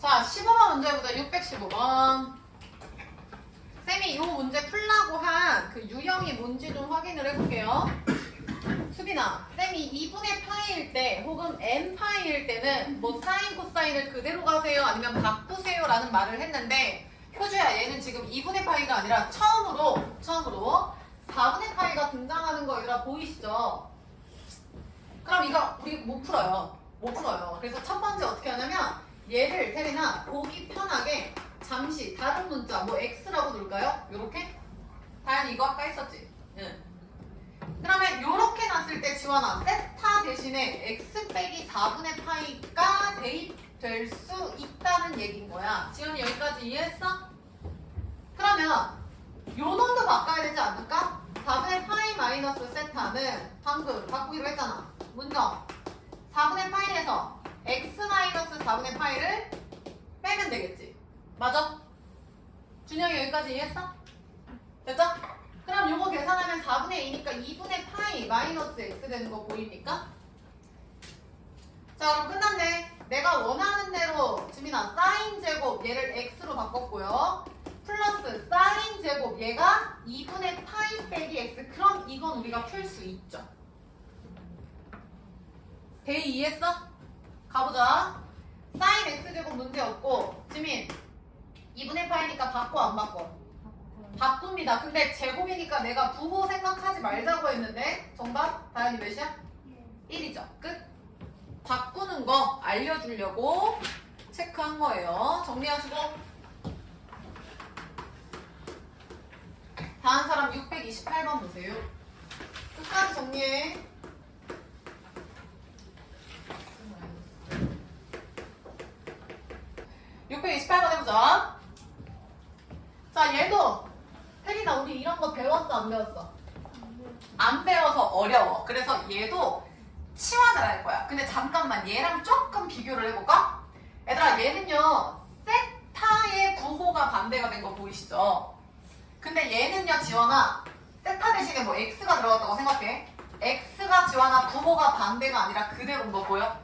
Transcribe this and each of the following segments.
자, 15번 문제 해보자. 615번. 쌤이 이 문제 풀라고 한 그 유형이 뭔지 좀 확인을 해볼게요. 수빈아, 쌤이 2분의 파이일 때 혹은 n 파이일 때는 뭐 사인, 코사인을 그대로 가세요? 아니면 바꾸세요? 라는 말을 했는데 효주야, 얘는 지금 2분의 파이가 아니라 처음으로 4분의 파이가 등장하는 거 얘들아 보이시죠? 그럼 이거 우리 못 풀어요. 그래서 첫 번째 어떻게 하냐면 얘를 태린아 보기 편하게 잠시 다른 문자 뭐 x라고 놓을까요? 요렇게? 다현이 이거 아까 했었지? 응. 그러면 요렇게 놨을 때 지원아 세타 대신에 x 빼기 4분의 파이가 대입될 수 있다는 얘기인 거야. 지원이 여기까지 이해했어? 그러면 요 놈도 바꿔야 되지 않을까? 4분의 파이 마이너스 세타는 방금 바꾸기로 했잖아. 문정 4분의 파이에서 x 마이너스 4분의 파이를 빼면 되겠지. 맞아? 준영이 여기까지 이해했어? 됐죠? 그럼 요거 계산하면 4분의 2니까 2분의 파이 마이너스 x 되는 거 보입니까? 자, 그럼 끝났네. 내가 원하는 대로 지민아 사인 제곱 얘를 x로 바꿨고요. 플러스 사인 제곱 얘가 2분의 파이 빼기 x. 그럼 이건 우리가 풀 수 있죠. 대이 이해했어? 가보자. 사인 x제곱 문제였고 지민 2분의 파이니까 바꿔 안 바꿔? 바꿉니다. 근데 제곱이니까 내가 부호 생각하지 말자고 했는데 정답? 다현이 몇이야? 1이죠. 끝. 바꾸는 거 알려주려고 체크한 거예요. 정리하시고 다음 사람 628번 보세요. 끝까지 정리해. (628번) 해보자. 자, 얘도 혜린아 우리 이런 거 배웠어 안 배웠어? 안 배워서 어려워. 그래서 얘도 치환을 할 거야. 근데 잠깐만 얘랑 조금 비교를 해볼까? 얘들아 얘는요 세타의 부호가 반대가 된 거 보이시죠? 근데 얘는요 지원아 세타 대신에 뭐 x가 들어갔다고 생각해. x가 지원아 부호가 반대가 아니라 그대로인 거 보여?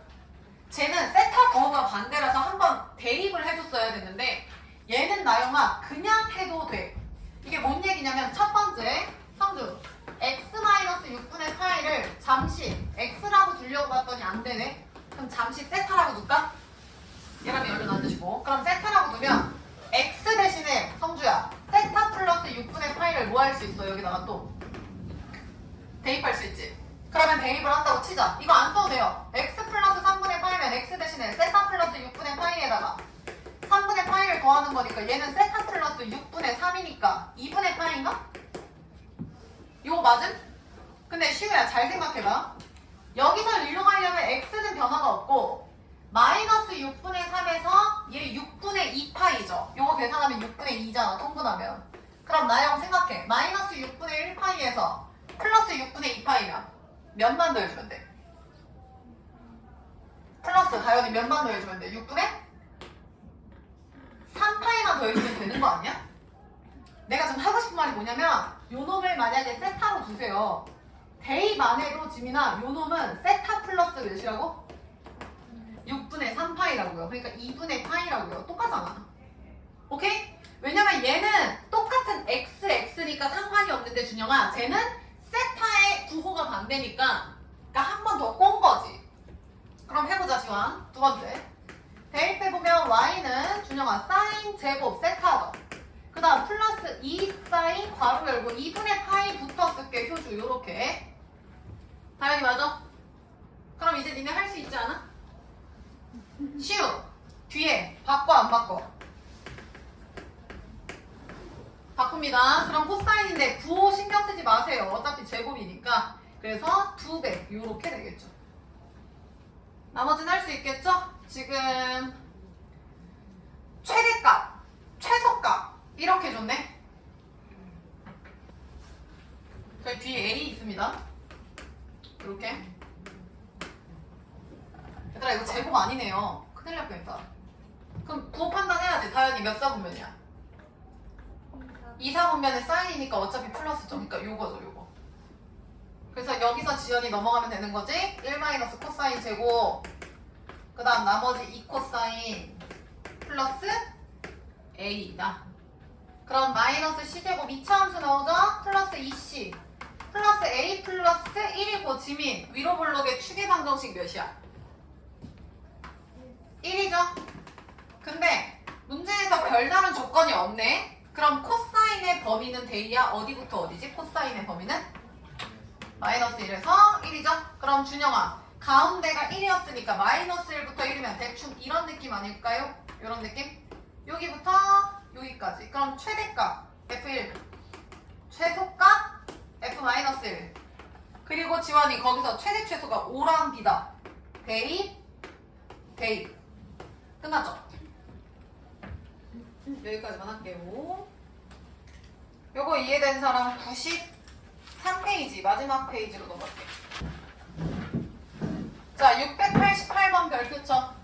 쟤는 세타 부호가 반대라서 한번 대입을 해줬어야 됐는데 얘는 나영아 그냥 해도 돼. 이게 뭔 얘기냐면 첫 번째 성주 x-6분의 파이를 잠시 x라고 두려고 봤더니 안 되네. 그럼 잠시 세타라고 둘까? 얘라면 얼른 앉으시고. 그럼 세타라고 두면 x 대신에 성주야 세타 플러스 6분의 파이를 뭐 할 수 있어? 여기다가 또 대입할 수 있지. 그러면 대입을 한다고 치자. 이거 안 써도 돼요. x 플러스 3분의 파이면 x 대신에 세타 플러스 6분의 파이에다가 3분의 파이를 더하는 거니까 얘는 세타 플러스 6분의 3이니까 2분의 파이인가? 이거 맞음? 근데 시우야 잘 생각해봐. 여기서 일용하려면 x는 변화가 없고 마이너스 6분의 3에서 얘 6분의 2파이죠. 요거 계산하면 6분의 2잖아. 통분하면. 그럼 나영 생각해. 마이너스 6분의 1파이에서 플러스 6분의 2파이면 몇만 더해주면 돼? 플러스 다현이 몇만 더해주면 돼? 6분의? 3파이만 더해주면 되는 거 아니야? 내가 지금 하고 싶은 말이 뭐냐면 요 놈을 만약에 세타로 두세요. 대입 안 해도 지민아 요 놈은 세타 플러스 몇이라고? 6분의 3파이라고요. 그러니까 2분의 파이라고요. 똑같잖아. 오케이? 왜냐면 얘는 똑같은 x니까 상관이 없는데 준영아 쟤는 세타의 부호가 반대니까 그러니까 한 번 더 꼰 거지. 그럼 해보자 지원. 두 번째 대입해보면 y는 준영아 사인 제곱 세타죠. 그 다음 플러스 2 사인 괄호 열고 2분의 파이 붙었을게. 효주 요렇게. 다현이 맞아? 그럼 이제 니네 할 수 있지 않아? 시우 뒤에 바꿔 안 바꿔? 바꿉니다. 그럼 코사인인데 부호 신경 쓰지 마세요. 어차피 제곱이니까. 그래서 2배 요렇게 되겠죠. 나머지는 할 수 있겠죠? 지금 최대값, 최소값 이렇게 줬네. 저희 뒤에 A 있습니다. 이렇게. 얘들아 이거 제곱 아니네요. 큰일 날 뻔했다. 그럼 부호 판단해야지. 다현이 몇 사분면이야? 2, 4분면의 사인이니까 어차피 플러스죠. 그러니까 요거죠 요거. 그래서 여기서 지연이 넘어가면 되는 거지. 1 마이너스 코사인 제곱 그 다음 나머지 2 코사인 플러스 A다. 그럼 마이너스 C제곱 2차 함수 나오죠? 플러스 2C 플러스 A 플러스 1이고 지민 위로 블록의 축의 방정식 몇이야? 1이죠? 근데 문제에서 별다른 조건이 없네. 그럼 코사인의 범위는 대이야? 어디부터 어디지? 코사인의 범위는? 마이너스 1에서 1이죠? 그럼 준영아 가운데가 1이었으니까 마이너스 1부터 1이면 대충 이런 느낌 아닐까요? 이런 느낌? 여기부터 여기까지. 그럼 최대값 F1 최소값 F-1 그리고 지원이 거기서 최대 최소가 5랑 B다. 대입 끝났죠? 여기까지만 할게요. 요거 이해된 사람 93페이지 마지막 페이지로 넘어갈게요. 자 688번 별표쳐.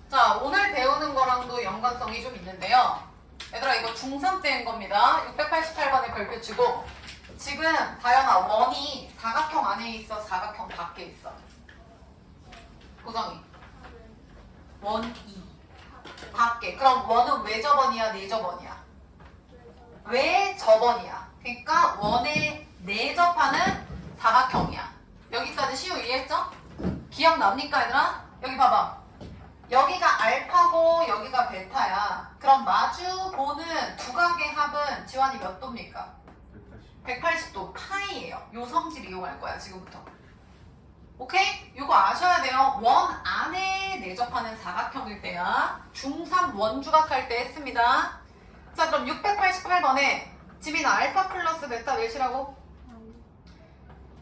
자 오늘 배우는 거랑도 연관성이 좀 있는데요. 얘들아 이거 중3 때인 겁니다. 688번에 별표치고 지금 다현아 원이 사각형 안에 있어 사각형 밖에 있어? 고정이 원 2 밖에. 그럼 원은 왜 저번이야 내 저번이야? 왜 저번이야. 그러니까 원에 내접하는 사각형이야. 여기까지 시우 이해했죠? 기억납니까 얘들아? 여기 봐봐. 여기가 알파고 여기가 베타야. 그럼 마주 보는 두각의 합은 지환이 몇 도입니까? 180도 파이예요. 요 성질 이용할 거야 지금부터. 오케이? 이거 아셔야 돼요. 원 안에 내접하는 사각형일 때야. 중3 원주각할 때 했습니다. 자 그럼 688번에 지민 알파 플러스 베타 몇이라고?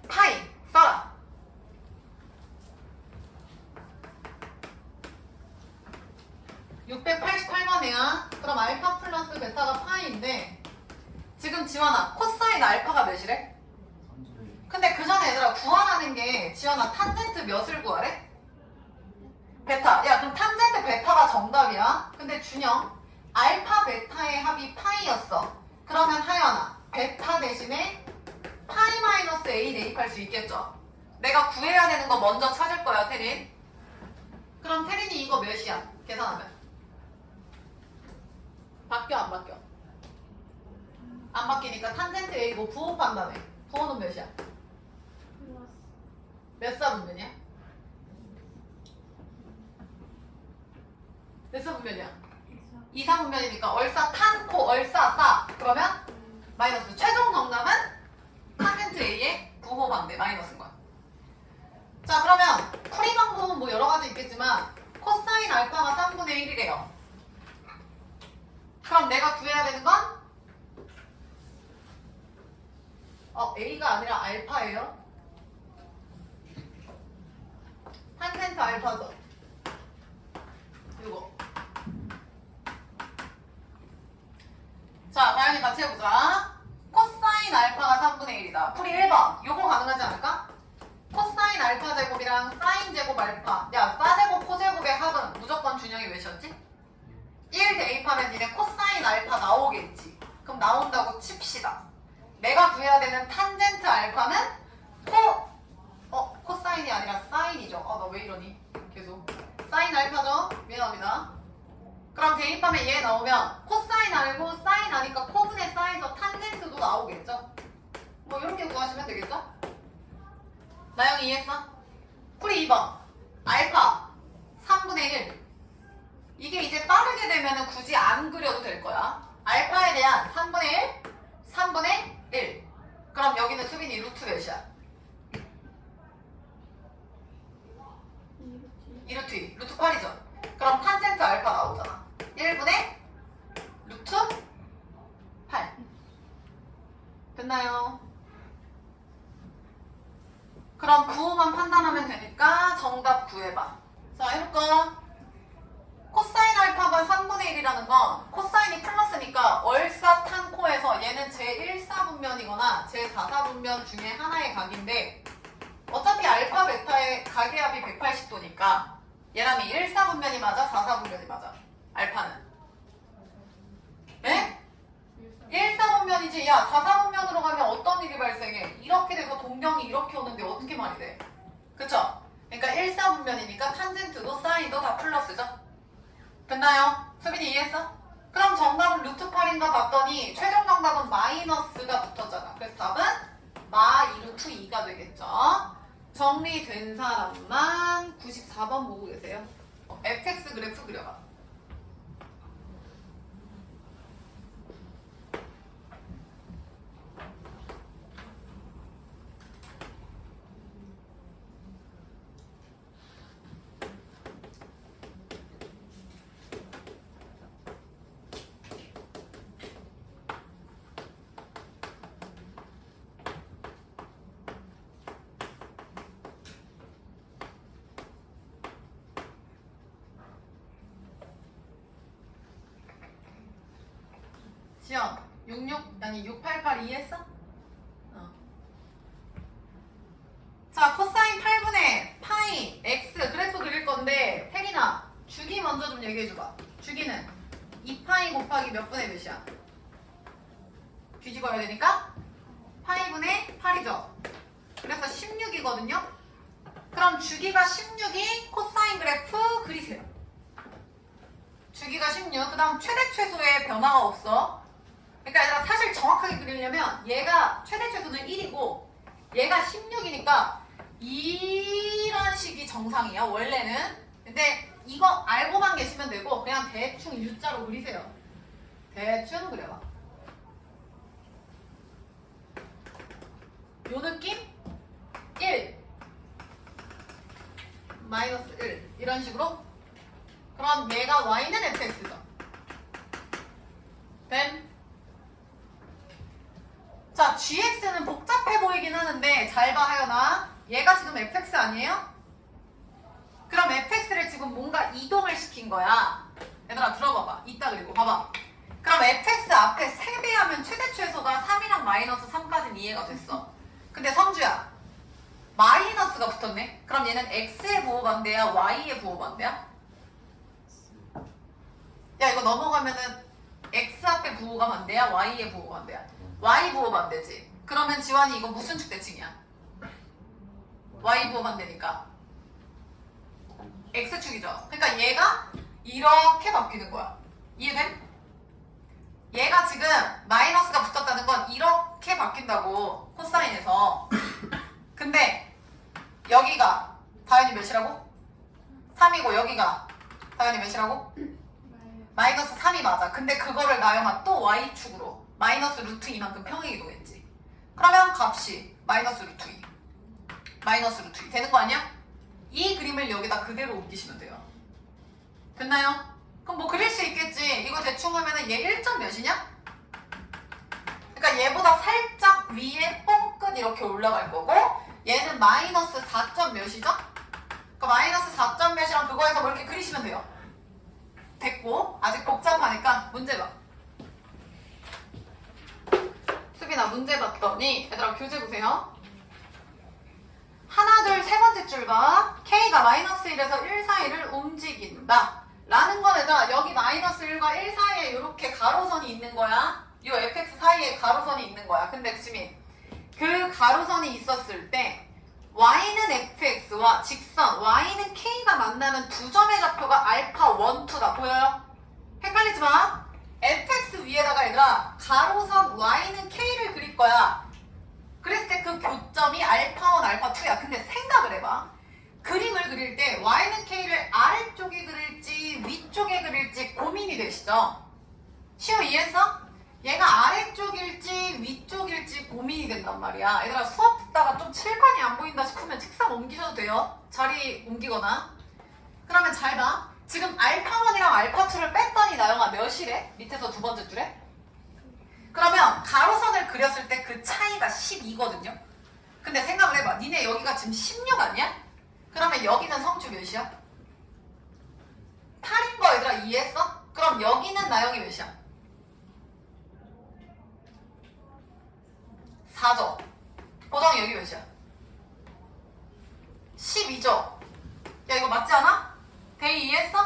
파이 써라. (688번이야) 그럼 알파 플러스 베타가 파이인데 지금 지원아 코사인 알파가 몇이래? 근데 그 전에 얘들아 구하라는 게 지원아 탄젠트 몇을 구하래? 베타. 야 그럼 탄젠트 베타가 정답이야. 근데 준영 알파 베타의 합이 파이였어. 그러면 하연아 베타 대신에 파이 마이너스 A 대입할 수 있겠죠? 내가 구해야 되는 거 먼저 찾을 거야 태린. 그럼 태린이 이거 몇이야? 계산하면 바뀌어 안 바뀌어? 안 바뀌니까 탄젠트 A고 부호 판단해. 부호는 몇이야? 몇 사분면이야? 몇 사분면이야? 2사분면이니까 얼싸 탄코 얼싸 싸. 그러면 마이너스. 최종 정답은 탄젠트 A의 부호 반대 마이너스인 거야. 자 그러면 풀이 방법은 뭐 여러 가지 있겠지만 코사인 알파가 3분의 1이래요. 그럼 내가 구해야 되는 건 A가 아니라 알파예요. 탄젠트 알파죠. 요거. 자, 다현이 같이 해보자. 코사인 알파가 3분의 1이다. 풀이 1번. 요거 가능하지 않을까? 코사인 알파 제곱이랑 사인 제곱 알파. 야, 사제곱 코제곱의 합은 무조건 준영이 몇이었지? 1 대입하면 니네 코사인 알파 나오겠지. 그럼 나온다고 칩시다. 내가 구해야 되는 탄젠트 알파는 코사인이 아니라 사인이죠. 나 왜 이러니? 계속. 사인 알파죠? 미안합니다. 그럼 대입하면 얘 나오면 코사인 알고 사인 아니까 코분의 사인에서 탄젠트도 나오겠죠? 뭐 이렇게 구하시면 되겠죠? 나영이 이해했어? 풀이 2번. 알파 3분의 1. 이게 이제 빠르게 되면 굳이 안 그려도 될 거야. 알파에 대한 3분의 1, 3분의 1. 그럼 여기는 수빈이 루트 몇이야? 2루트 2. 루트 8이죠. 그럼 탄젠트 알파 나오잖아. 1분의 루트 8. 됐나요? 그럼 부호만 판단하면 되니까 정답 구해봐. 자, 해볼까? 코사인 알파가 3분의 1이라는 건 코사인이 플러스니까 얼사탄코에서 얘는 제1사분면이거나 제4사분면 중에 하나의 각인데 어차피 알파 베타의 각의 합이 180도니까 얘랑이 1사분면이 맞아? 4사분면이 맞아? 알파는? 네? 1사분면이지. 야 4사분면으로 가면 어떤 일이 발생해? 이렇게 돼서 동경이 이렇게 오는데 어떻게 말이 돼? 그쵸? 그러니까 1사분면 평면이니까 탄젠트도 사인도 다 플러스죠. 됐나요? 수빈이 이해했어? 그럼 정답은 루트 8인가 봤더니 최종 정답은 마이너스가 붙었잖아. 그래서 답은 마이 루트 2가 되겠죠. 정리된 사람만 94번 보고 계세요. fx 그래프 그려봐. 지연 688 이해했어? 자, 코사인 8분의 파이 x 그래프 그릴 건데 태린아 주기 먼저 좀 얘기해줘봐. 주기는 2파이 곱하기 몇 분의 몇이야? 뒤집어야 되니까 파이분의 8이죠. 그래서 16이거든요. 그럼 주기가 16이 코사인 그래프 그리세요. 주기가 16, 그 다음 최대 최소의 변화가 없어. 그러니까 얘들아 사실 정확하게 그리려면 얘가 최대 최소는 1이고 얘가 16이니까 이런 식이 정상이야 원래는. 근데 이거 알고만 계시면 되고 그냥 대충 U자로 그리세요. 대충 그려봐. 요 느낌? 1 마이너스 1 이런 식으로. 그럼 얘가 y는 fx죠. 된? 자, gx는 복잡해 보이긴 하는데 잘 봐 하연아. 얘가 지금 fx 아니에요? 그럼 fx를 지금 뭔가 이동을 시킨 거야. 얘들아 들어봐봐. 이따 그리고 봐봐. 그럼 fx 앞에 3배하면 최대 최소가 3이랑 마이너스 3까지는 이해가 됐어. 근데 성주야 마이너스가 붙었네. 그럼 얘는 x의 부호반대야 y의 부호반대야? 야 이거 넘어가면은 x 앞에 부호가 반대야 y의 부호가 반대야? y 부호 반대지. 그러면 지환이 이거 무슨 축대칭이야? y 부호 반대니까 x축이죠. 그러니까 얘가 이렇게 바뀌는 거야. 이해돼? 얘가 지금 마이너스가 붙었다는 건 이렇게 바뀐다고 코사인에서. 근데 여기가 다현이 몇이라고? 3이고 여기가 다현이 몇이라고? 마이너스 3이 맞아. 근데 그거를 나영아 또 y축으로 마이너스 루트 2만큼 평행 이동했지. 그러면 값이 마이너스 루트 2 마이너스 루트 2 되는 거 아니야? 이 그림을 여기다 그대로 옮기시면 돼요. 됐나요? 그럼 뭐 그릴 수 있겠지. 이거 대충 하면은 얘 1점 몇이냐? 그러니까 얘보다 살짝 위에 뻥끗 이렇게 올라갈 거고 얘는 마이너스 4점 몇이죠? 그러니까 마이너스 4점 몇이랑 그거에서 뭐 이렇게 그리시면 돼요. 됐고 아직 복잡하니까 문제 봐. 수빈아 문제 봤더니 얘들아 교재 보세요. 하나 둘 세 번째 줄 봐. K가 마이너스 1에서 1 사이를 움직인다 라는 건 얘들아 여기 마이너스 1과 1 사이에 이렇게 가로선이 있는 거야. 이 fx 사이에 가로선이 있는 거야. 근데 지민 그 가로선이 있었을 때 y는 fx와 직선 y는 k가 만나는 두 점의 좌표가 알파 1, 2다. 보여요? 헷갈리지 마. fx 위에다가 얘들아 가로선 y는 k를 그릴 거야. 그랬을 때 그 교점이 알파 1, 알파 2야. 근데 생각을 해봐. 그림을 그릴 때 y는 k를 아래쪽에 그릴지 위쪽에 그릴지 고민이 되시죠? 시우 이해했어? 얘가 아래쪽일지 위쪽일지 고민이 된단 말이야. 얘들아 수업 듣다가 좀 칠판이 안 보인다 싶으면 책상 옮기셔도 돼요. 자리 옮기거나. 그러면 잘 봐. 지금 알파1이랑 알파2를 뺐더니 나영아 몇이래? 밑에서 두 번째 줄에? 그러면 가로선을 그렸을 때 그 차이가 12거든요. 근데 생각을 해봐. 니네 여기가 지금 16 아니야? 그러면 여기는 성주 몇이야? 8인 거 얘들아 이해했어? 그럼 여기는 나영이 몇이야? 4죠. 보정이 여기 몇이야? 12죠. 야 이거 맞지 않아? 대이 이해했어?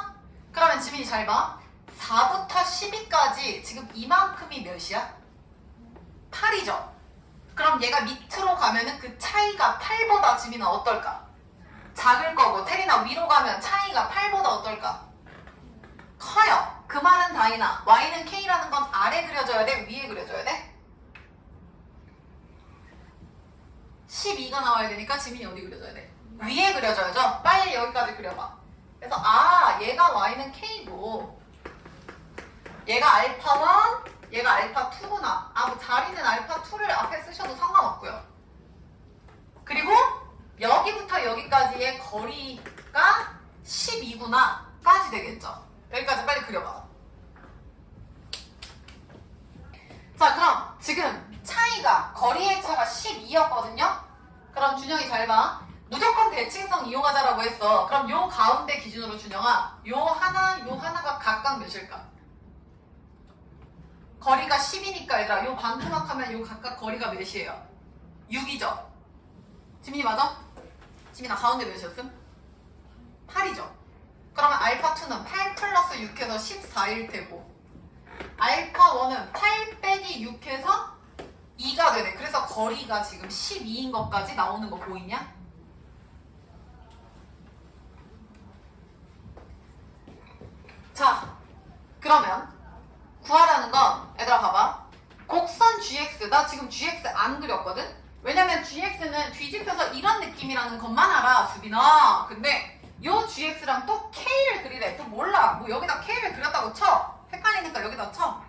그러면 지민이 잘 봐. 4부터 12까지 지금 이만큼이 몇이야? 8이죠. 그럼 얘가 밑으로 가면은 그 차이가 8보다 지민아 어떨까? 작을 거고 테리나 위로 가면 차이가 8보다 어떨까? 커요. 그 말은 다이나 y는 k라는 건 아래 그려져야 돼? 위에 그려져야 돼? 12가 나와야 되니까 지민이 어디 그려져야 돼? 위에 그려져야죠? 빨리 여기까지 그려봐. 그래서 얘가 y는 k고 얘가 알파1 얘가 알파2구나. 뭐 자리는 알파2를 앞에 쓰셔도 상관없고요. 그리고 여기부터 여기까지의 거리가 12구나 까지 되겠죠. 여기까지 빨리 그려봐. 자, 그럼 지금 차이가 거리의 차가 12였거든요. 그럼 준영이 잘 봐. 무조건 대칭성 이용하자라고 했어. 그럼 요 가운데 기준으로 준영아, 요 하나가 각각 몇일까? 거리가 10이니까 얘들아, 요 반토막 하면 요 각각 거리가 몇이에요? 6이죠. 지민이 맞아? 지민아 가운데 몇이었음? 8이죠. 그러면 알파2는 8 플러스 6해서 14일 테고 알파1은 8 빼기 6해서 2가 되네. 그래서 거리가 지금 12인 것까지 나오는 거 보이냐? 자, 그러면 구하라는 건 얘들아 봐봐. 곡선 GX, 나 지금 GX 안 그렸거든? 왜냐면 GX는 뒤집혀서 이런 느낌이라는 것만 알아, 수빈아. 근데 요 GX랑 또 K를 그리래. 또 몰라. 뭐 여기다 K를 그렸다고 쳐. 헷갈리니까 여기다 쳐.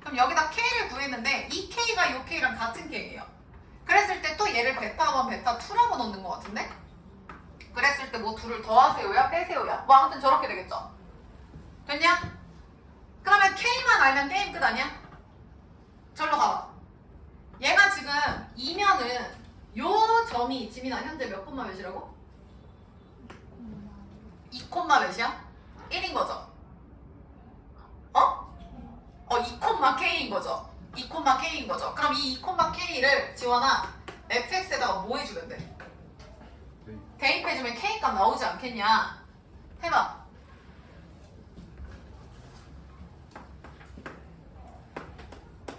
그럼 여기다 K를 구했는데 이 K가 요 K랑 같은 K예요. 그랬을 때 또 얘를 베타1, 베타2라고 넣는 것 같은데? 그랬을 때 뭐 둘을 더하세요야? 빼세요야? 뭐 아무튼 저렇게 되겠죠? 됐냐? 그러면 K만 알면 게임 끝 아니야? 절로 가봐. 얘가 지금 2면은 요 점이 지민아 현재 몇 콤마 몇이라고? 2 콤마 몇이야? 1인 거죠? 2 콤마 K인 거죠? 2 콤마 K인 거죠? 그럼 이 2 콤마 K를 지원아 fx에다가 뭐 해주면 돼? 대입해주면 K 값 나오지 않겠냐? 해봐.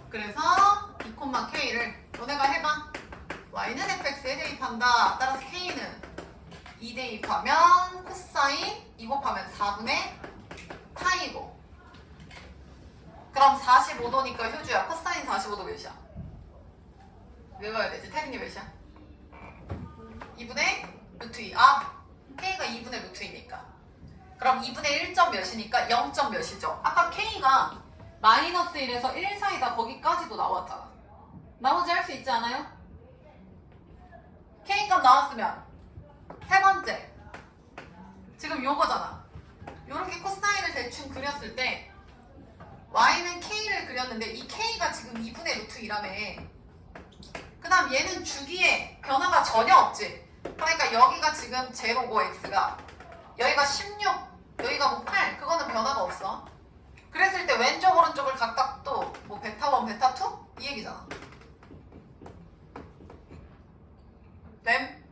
그래서 2 콤마 K를 너네가 해봐. y는 fx에 대입한다. 따라서 K는 2 대입하면 코사인 2 곱하면 4분의 파이고. 그럼 45도니까 효주야 코사인 45도 몇이야? 외워야 되지. 태린이 몇이야? 2분의 루트 2. K가 2분의 루트 2니까. 그럼 2분의 1점 몇이니까 0점 몇이죠? 아까 K가 마이너스 1에서 1 사이다 거기까지도 나왔잖아. 나머지 할 수 있지 않아요? K값 나왔으면 세 번째 지금 요거잖아. 요렇게 코사인을 대충 그렸을 때 y는 k를 그렸는데 이 k가 지금 2분의 루트 2라며. 그 다음 얘는 주기에 변화가 전혀 없지. 그러니까 여기가 지금 제로고 x가 여기가 16 여기가 뭐 8 그거는 변화가 없어. 그랬을 때 왼쪽 오른쪽을 각각 또 뭐 베타1 베타2 이 얘기잖아. 램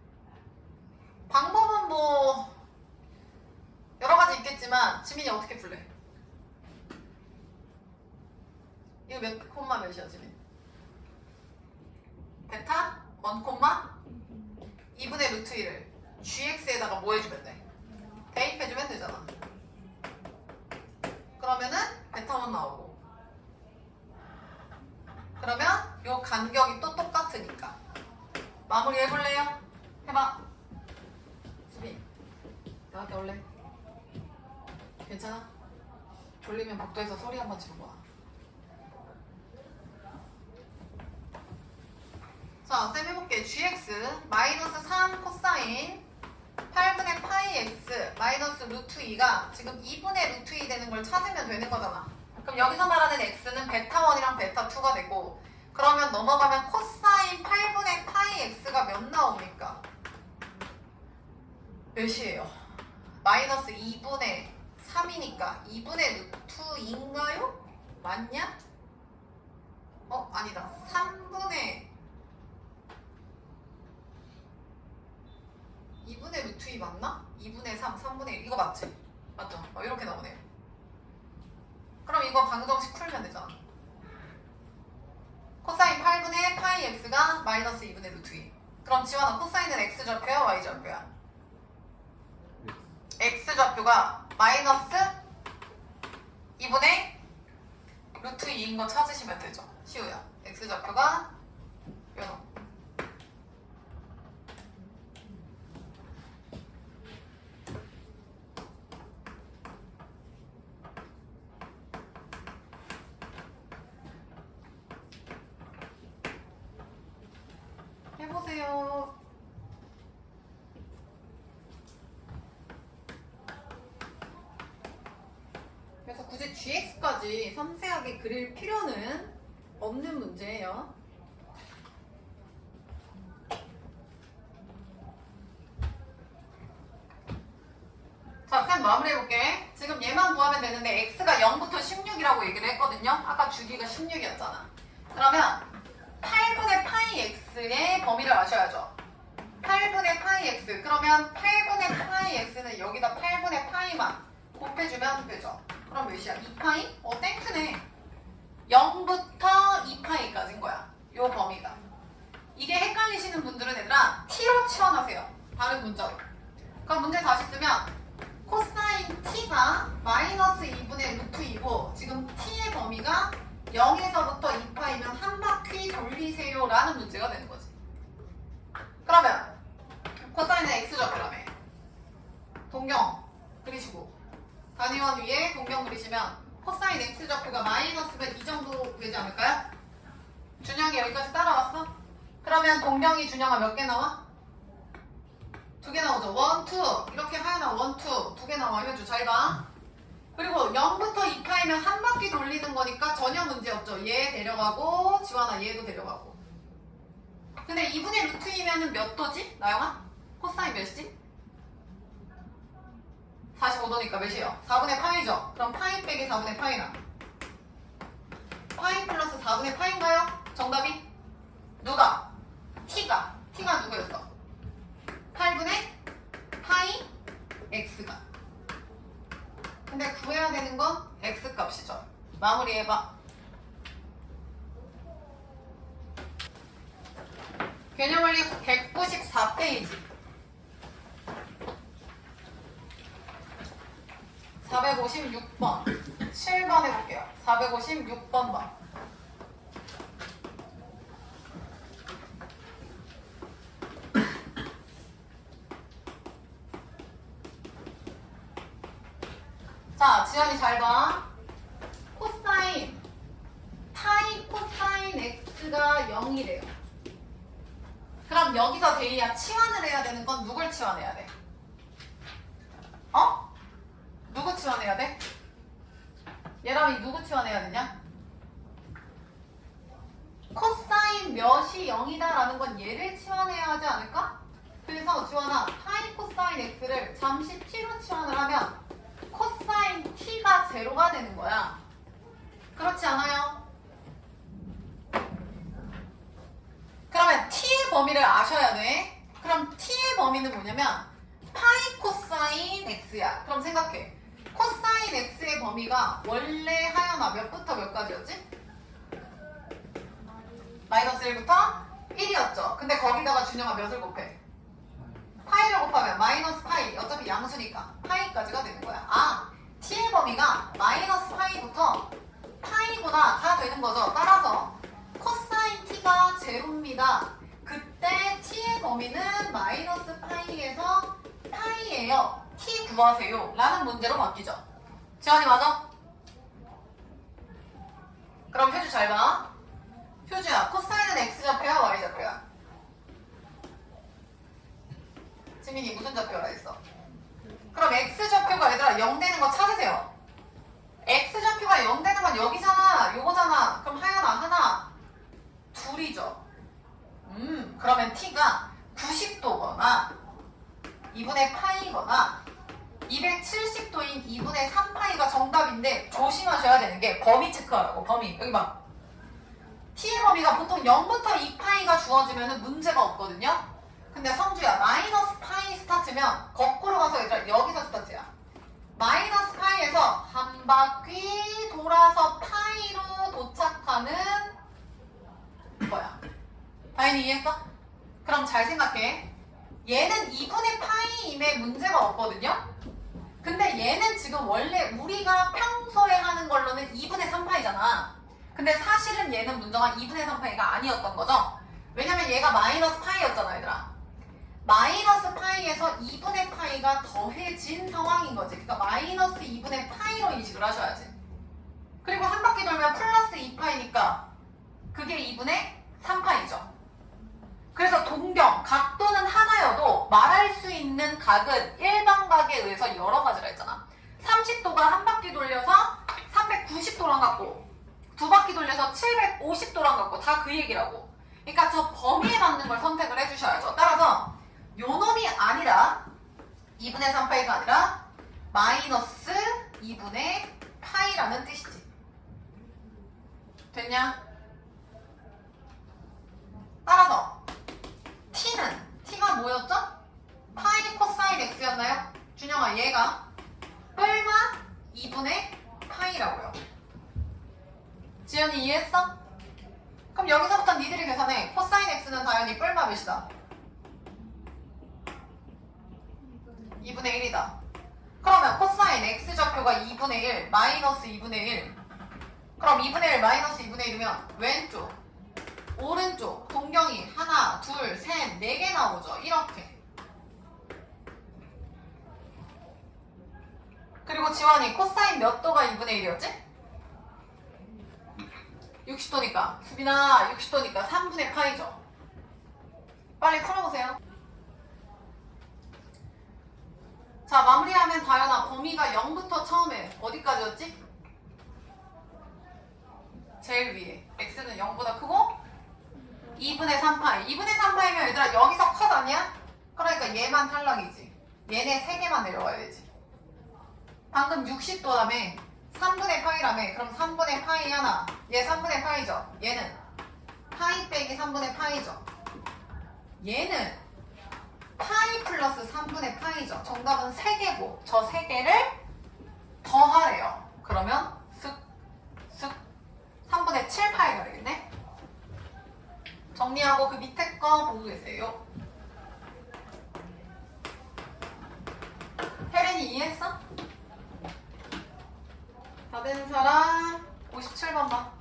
방법은 뭐 여러 가지 있겠지만 지민이 어떻게 풀래? 이거 몇 콤마 몇이야 지민? 베타 1 콤마 2분의 루트 1을 gx에다가 뭐 해주면 돼? 대입해주면 되잖아. 그러면은 베타1 나오고 그러면 요 간격이 또 똑같으니까 마무리 해볼래요? 해봐. 수빈 나한테 올래? 괜찮아? 졸리면 복도에서 소리 한번 지르고 와. 자, 쌤 해볼게. gx 마이너스 3 코사인 8분의 파이 x 마이너스 루트 2가 지금 2분의 루트 2 되는 걸 찾으면 되는 거잖아. 그럼 여기서 말하는 x는 베타1이랑 베타2가 되고 그러면 넘어가면 코사인 8분의 파이 x가 몇 나옵니까? 몇이에요? 마이너스 2분의 3이니까 2분의 루트 2인가요? 맞냐? 아니다. 3분의 2분의 루트 2 맞나? 2분의 3, 3분의 1 이거 맞지? 맞죠? 이렇게 나오네요. 그럼 이거 방정식 풀면 되잖아. 코사인 8분의 파이 x가 마이너스 2분의 루트 2. 그럼 지원아 코사인은 x 좌표야 y 좌표야? x좌표가 마이너스 2분의 루트 2인 거 찾으시면 되죠. 쉬워요. x좌표가 요놈. 해보세요. 그래서 굳이 gx까지 섬세하게 그릴 필요는 없는 문제예요. 자, 쌤 마무리해볼게. 지금 얘만 구하면 되는데 x가 0부터 16이라고 얘기를 했거든요. 아까 주기가 16이었잖아. 그러면 8분의 파이 x의 범위를 아셔야죠. 8분의 파이 x. 그러면 8분의 파이 x는 여기다 8분의 파이만 곱해주면 되죠. 그럼 몇이야? 2파이? 땡크네. 0부터 2파이까지인 거야. 요 범위가. 이게 헷갈리시는 분들은 얘들아 t로 치환하세요. 다른 문자로. 그럼 문제 다시 쓰면 코사인 t가 마이너스 2분의 루트 2고 지금 t의 범위가 0에서부터 2파이면 한 바퀴 돌리세요 라는 문제가 되는 거지. 그러면 코사인은 x좌표라며. 동경 그리시고 단위원 위에 동경 그리시면 코사인 x좌표가 마이너스면 이 정도 되지 않을까요? 준영이 여기까지 따라왔어? 그러면 동경이 준영아 몇 개 나와? 2개 나오죠. 1, 2 이렇게 하연아 1, 2 2개 나와. 효주 잘 봐. 그리고 0부터 2파이면 한 바퀴 돌리는 거니까 전혀 문제 없죠. 얘 데려가고 지환아 얘도 데려가고. 근데 2분의 루트 2면은 몇 도지? 나영아? 코사인 몇이지? 45도니까 몇이에요? 4분의 파이죠? 그럼 파이 빼기 4분의 파이나 파이 플러스 4분의 파인가요? 정답이? 누가? t가 누구였어? 8분의 파이 x가. 근데 구해야 되는 건 x 값이죠. 마무리해봐. 개념원리 194페이지 456번 7번 해볼게요. 456번 봐. 자, 지연이 잘 봐. 코사인 파이 코사인 x가 0이래요. 그럼 여기서 데이야 치환을 해야 되는 건 누굴 치환해야 돼? 어? 누구 치환해야 돼? 얘랑 누구 치환해야 되냐? 코사인 몇이 0이다 라는 건 얘를 치환해야 하지 않을까? 그래서 지원아 파이 코사인 x를 잠시 t로 치환을 하면 코사인 t가 제로가 되는 거야. 그렇지 않아요? 그러면 t의 범위를 아셔야 돼. 그럼 t의 범위는 뭐냐면 파이 코사인 x야. 그럼 생각해. 코사인 x의 범위가 원래 하연아 몇부터 몇까지였지? 마이너스 1부터 1이었죠. 근데 거기다가 준영아 몇을 곱해? 파이를 곱하면 마이너스 파이. 어차피 양수니까 파이까지가 되는 거야. 아, t의 범위가 마이너스 파이부터 파이구나 다 되는 거죠. 따라서 코사인 t가 제로입니다. 그때 t의 범위는 마이너스 파이에서 파이예요. t 구하세요 라는 문제로 바뀌죠. 지원이 맞아? 그럼 효주 잘 봐. 효주야, 코사인은 x좌표야 y좌표야? 지민이 무슨 좌표라 했어? 그럼 x좌표가 얘들아 0 되는 거 찾으세요. x좌표가 0 되는 건 여기잖아. 요거잖아. 그럼 하연아 하나 둘이죠. 그러면 t가 90도거나 2분의 파이거나 270도인 2분의 3파이가 정답인데 조심하셔야 되는 게 범위 체크하라고. 범위 여기 봐. t의 범위가 보통 0부터 2파이가 주어지면 문제가 없거든요. 근데 성주야 마이너스 파이 스타트면 거꾸로 가서 얘들아 여기서 스타트야. 마이너스 파이에서 한 바퀴 돌아서 파이로 도착하는 거야. 다인이 이해했어? 그럼 잘 생각해. 얘는 2분의 파이임에 문제가 없거든요. 근데 얘는 지금 원래 우리가 평소에 하는 걸로는 2분의 3파이잖아. 근데 사실은 얘는 문정아 2분의 3파이가 아니었던 거죠. 왜냐면 얘가 마이너스 파이였잖아 얘들아. 마이너스 파이에서 2분의 파이가 더해진 상황인 거지. 그러니까 마이너스 2분의 파이로 인식을 하셔야지. 그리고 한 바퀴 돌면 플러스 2파이니까 그게 2분의 3파이죠. 그래서 동경, 각도는 하나여도 말할 수 있는 각은 일반각에 의해서 여러 가지라 했잖아. 30도가 한 바퀴 돌려서 390도랑 같고 두 바퀴 돌려서 750도랑 같고 다 그 얘기라고. 그러니까 저 범위에 맞는 걸 선택을 해주셔야죠. 따라서 요 놈이 아니라 2분의 3파이가 아니라 마이너스 2분의 파이라는 뜻이지. 됐냐? 따라서 T가 뭐였죠? 파이 코사인 X였나요? 준영아 얘가 뿔마 2분의 파이라고요. 지연이 이해했어? 그럼 여기서부터 니들이 계산해. 코사인 X는 당연히 뿔마 몇이다? 2분의 1이다. 그러면 코사인 X 좌표가 2분의 1 마이너스 2분의 1. 그럼 2분의 1 마이너스 2분의 1이면 왼쪽 오른쪽 동경이 하나, 둘, 셋, 4개 나오죠. 이렇게. 그리고 지환이 코사인 몇 도가 2분의 1이었지? 60도니까. 수빈아 60도니까 3분의 파이죠. 빨리 풀어보세요. 자 마무리하면 다현아 범위가 0부터 처음에 어디까지였지? 제일 위에 x는 0보다 크고 2분의 3파이. 2분의 3파이면 얘들아 여기서 컷 아니야? 그러니까 얘만 탈락이지. 얘네 3개만 내려가야 되지. 방금 60도라며 3분의 파이라며. 그럼 3분의 파이 하나. 얘 3분의 파이죠. 얘는 파이 빼기 3분의 파이죠. 얘는 파이 플러스 3분의 파이죠. 정답은 3개고 저 3개를 더하래요. 그러면 쓱 3분의 7파이가 되겠네. 정리하고 그 밑에 거 보고 계세요. 혜린이 이해했어? 다 된 사람 57번 봐.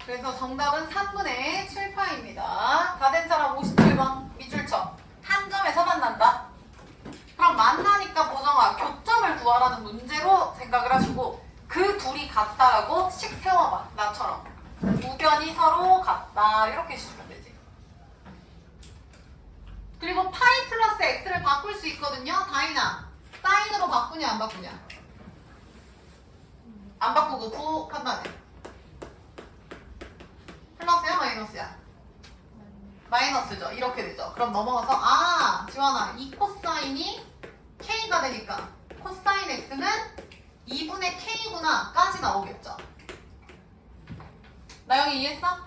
그래서 정답은 3분의 7파입니다. 다 된 사람 57번. 밑줄 쳐. 한 점에서 만난다. 그럼 만나니까 보정아 교점을 구하라는 문제로 생각을 하시고 그 둘이 같다라고 씩 세워봐. 나처럼. 우변이 서로 같다. 이렇게 시주면 되지. 그리고 파이 플러스 x를 바꿀 수 있거든요. 다이나. 사인으로 바꾸냐 안 바꾸냐? 안 바꾸고 부 판단해. 플러스야 마이너스야? 마이너스죠. 이렇게 되죠. 그럼 넘어가서 지환아 이 코사인이 k가 되니까 코사인 x는 2분의 k구나 까지 나오겠죠. 나영이 이해했어?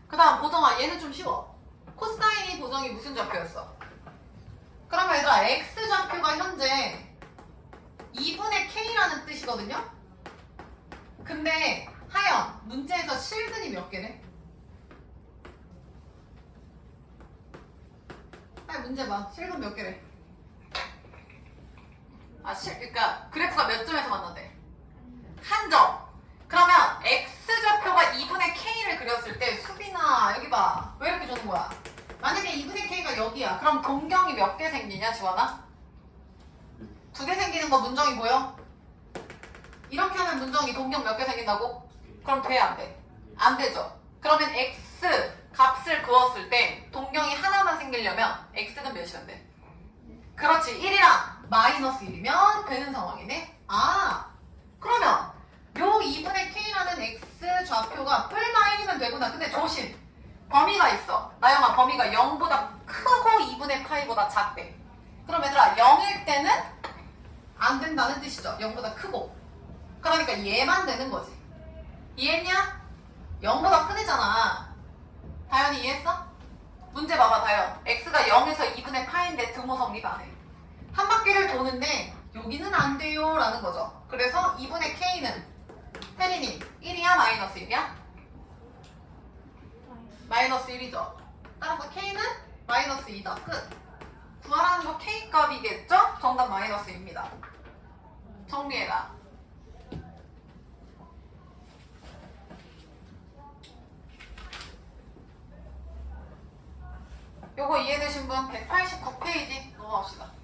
그 다음 보정아 얘는 좀 쉬워. 코사인이 보정이 무슨 좌표였어? 그러면 얘들아 x 좌표가 현재 2분의 k라는 뜻이거든요. 근데 하연 문제에서 실근이 몇 개래? 아니 문제 봐. 실근 몇 개래? 그러니까 그래프가 몇 점에서 만난대? 한 점. 그러면 x 좌표가 2분의 k를 그렸을 때 수빈아 여기 봐. 왜 이렇게 주는 거야? 만약에 2분의 k가 여기야. 그럼 동경이 몇 개 생기냐 지원아? 2개 생기는 거 문정이 보여? 이렇게 하면 문정이 동경 몇 개 생긴다고? 그럼 돼 안 돼? 안 되죠. 그러면 x 값을 그었을 때 동경이 하나만 생기려면 x는 몇이었는데? 그렇지 1이랑 마이너스 1이면 되는 상황이네. 그러면 요 2분의 k라는 x 좌표가 뿔마 1이면 되구나. 근데 조심 범위가 있어. 나영아 범위가 0보다 크고 2분의 파이보다 작대. 그럼 얘들아 0일 때는 안 된다는 뜻이죠. 0보다 크고. 그러니까 얘만 되는 거지. 이해했냐? 0보다 큰 애잖아. 다현이 이해했어? 문제 봐봐 다현. x가 0에서 2분의 파인데 등호 성립 안 해. 한 바퀴를 도는데 여기는 안 돼요 라는 거죠. 그래서 2분의 K는 혜린이 1이야 마이너스 1이야? 마이너스 1이죠. 따라서 K는 마이너스 2다. 끝. 구하라는 거 K 값이겠죠? 정답 마이너스 2입니다. 정리해라. 요거 이해되신 분 189페이지 넘어갑시다.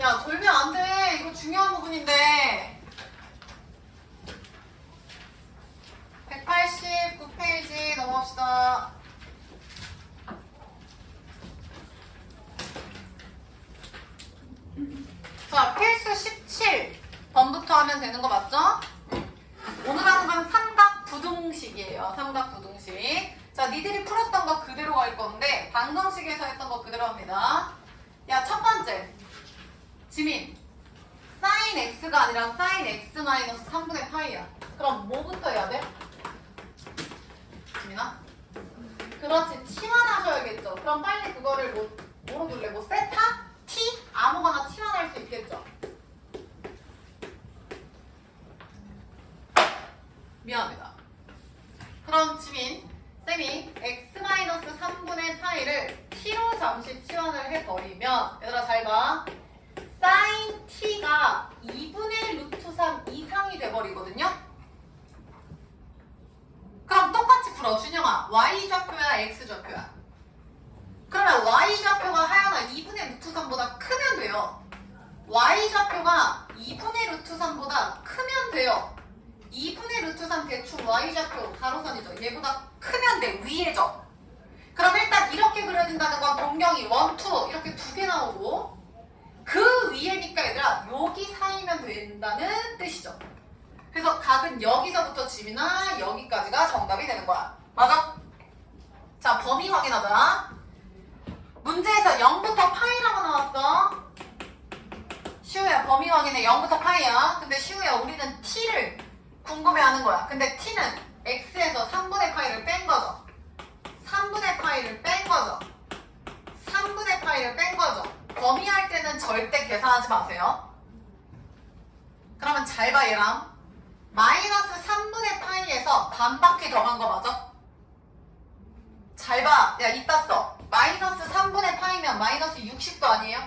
야, 돌면 안 돼. 이거 중요한 부분인데. 189페이지 넘어갑시다. 자, 필수 17번부터 하면 되는 거 맞죠? 오늘 하는 건 삼각부등식이에요. 삼각부등식. 자, 니들이 풀었던 거 그대로 갈 건데 방정식에서 했던 거 그대로 합니다. 야, 첫 번째. 지민. sin x가 아니라 sin x 마이너스 3분의 파이야. 그럼 뭐부터 해야 돼? 지민아? 그렇지. 치환하셔야겠죠. 그럼 빨리 그거를 뭐로 둘래? 뭐 세타? t? 아무거나 치환할 수 있겠죠. 미안합니다. 그럼 지민, 쌤이 x-3분의 파이를 t로 잠시 치환을 해버리면 얘들아 잘 봐. sin t가 2분의 루트 3 이상이 돼버리거든요. 그럼 똑같이 풀어. 준영아, y좌표야 x좌표야? 그러면 y좌표가 하연아 2분의 루트 3보다 크면 돼요. y좌표가 2분의 루트 3보다 크면 돼요. 2분의 루트 3 대충 y좌표 가로선이죠. 얘보다 크면 돼. 위에죠. 그럼 일단 이렇게 그려진다는 건 동경이 1, 2 이렇게 두 개 나오고 그 위에니까 얘들아 여기 사이면 된다는 뜻이죠. 그래서 각은 여기서부터 지민아 여기까지가 정답이 되는 거야. 맞아? 자, 범위 확인하자. 문제에서 0부터 파이라고 나왔어. 시우야, 범위 확인해. 0부터 파이야. 근데 시우야, 우리는 t를 궁금해하는 거야. 근데 t는 x에서 3분의 파이를 뺀 거죠. 3분의 파이를 뺀 거죠. 3분의 파이를 뺀 거죠. 범위할 때는 절대 계산하지 마세요. 그러면 잘 봐, 얘랑. 마이너스 3분의 파이에서 반바퀴 더한 거 맞아? 잘 봐. 야, 이따 써. 마이너스 3분의 파이면 마이너스 60도 아니에요?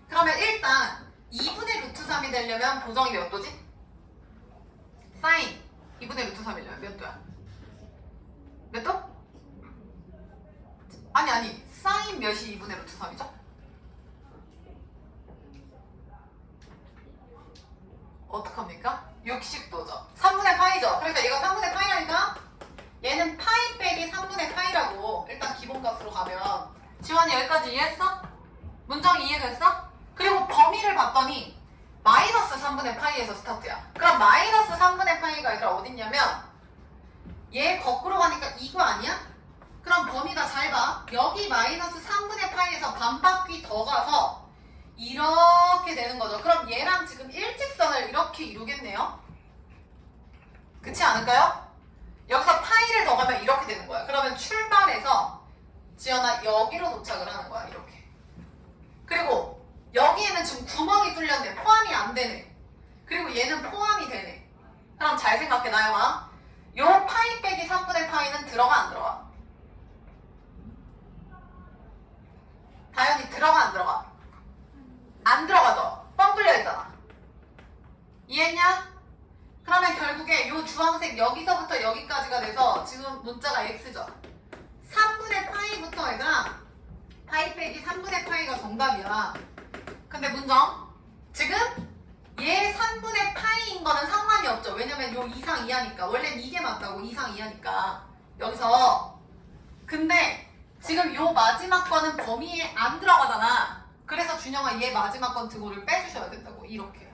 그러면 일단 2분의 루트 3이 되려면 보정이 몇 도지? 사인 2분의 루트 3이려면 몇 도야? 몇 도? 아니 사인 몇이 2분의 루트 3이죠? 어떡합니까? 60도죠. 3분의 파이죠. 그러니까 얘가 3분의 파이라니까 얘는 파이 빼기 3분의 파이라고 일단 기본값으로 가면 지원이 여기까지 이해했어? 문정이 이해됐어? 그리고 범위를 봤더니 마이너스 3분의 파이에서 스타트야. 그럼 마이너스 3분의 파이가 얘들아 어딨냐면 얘 거꾸로 가니까 이거 아니야? 그럼 범위가 잘 봐. 여기 마이너스 3분의 파이에서 반바퀴 더 가서 이렇게 되는 거죠. 그럼 얘랑 지금 일직선을 이렇게 이루겠네요. 그렇지 않을까요? 여기서 파이를 더 가면 이렇게 되는 거야. 그러면 출발해서 지연아 여기로 도착을 하는 거야. 이렇게. 그리고 여기에는 지금 구멍이 뚫렸네. 포함이 안 되네. 그리고 얘는 포함이 되네. 그럼 잘 생각해 나영아. 요 파이 빼기 3분의 파이는 들어가 안 들어가? 다현이 들어가 안 들어가? 안 들어가죠? 뻥 뚫려 있잖아. 이해했냐? 그러면 결국에 요 주황색 여기서부터 여기까지가 돼서 지금 문자가 x죠. 3분의 파이부터 얘들아 파이 빼기 3분의 파이가 정답이야. 근데 문정 지금 얘 3분의 파이인 거는 상관이 없죠. 왜냐면 요 이상 이하니까. 원래는 이게 맞다고. 이상 이하니까. 여기서 근데 지금 요 마지막 거는 범위에 안 들어가잖아. 그래서 준영아 얘 마지막 건 등호를 빼주셔야 된다고. 이렇게.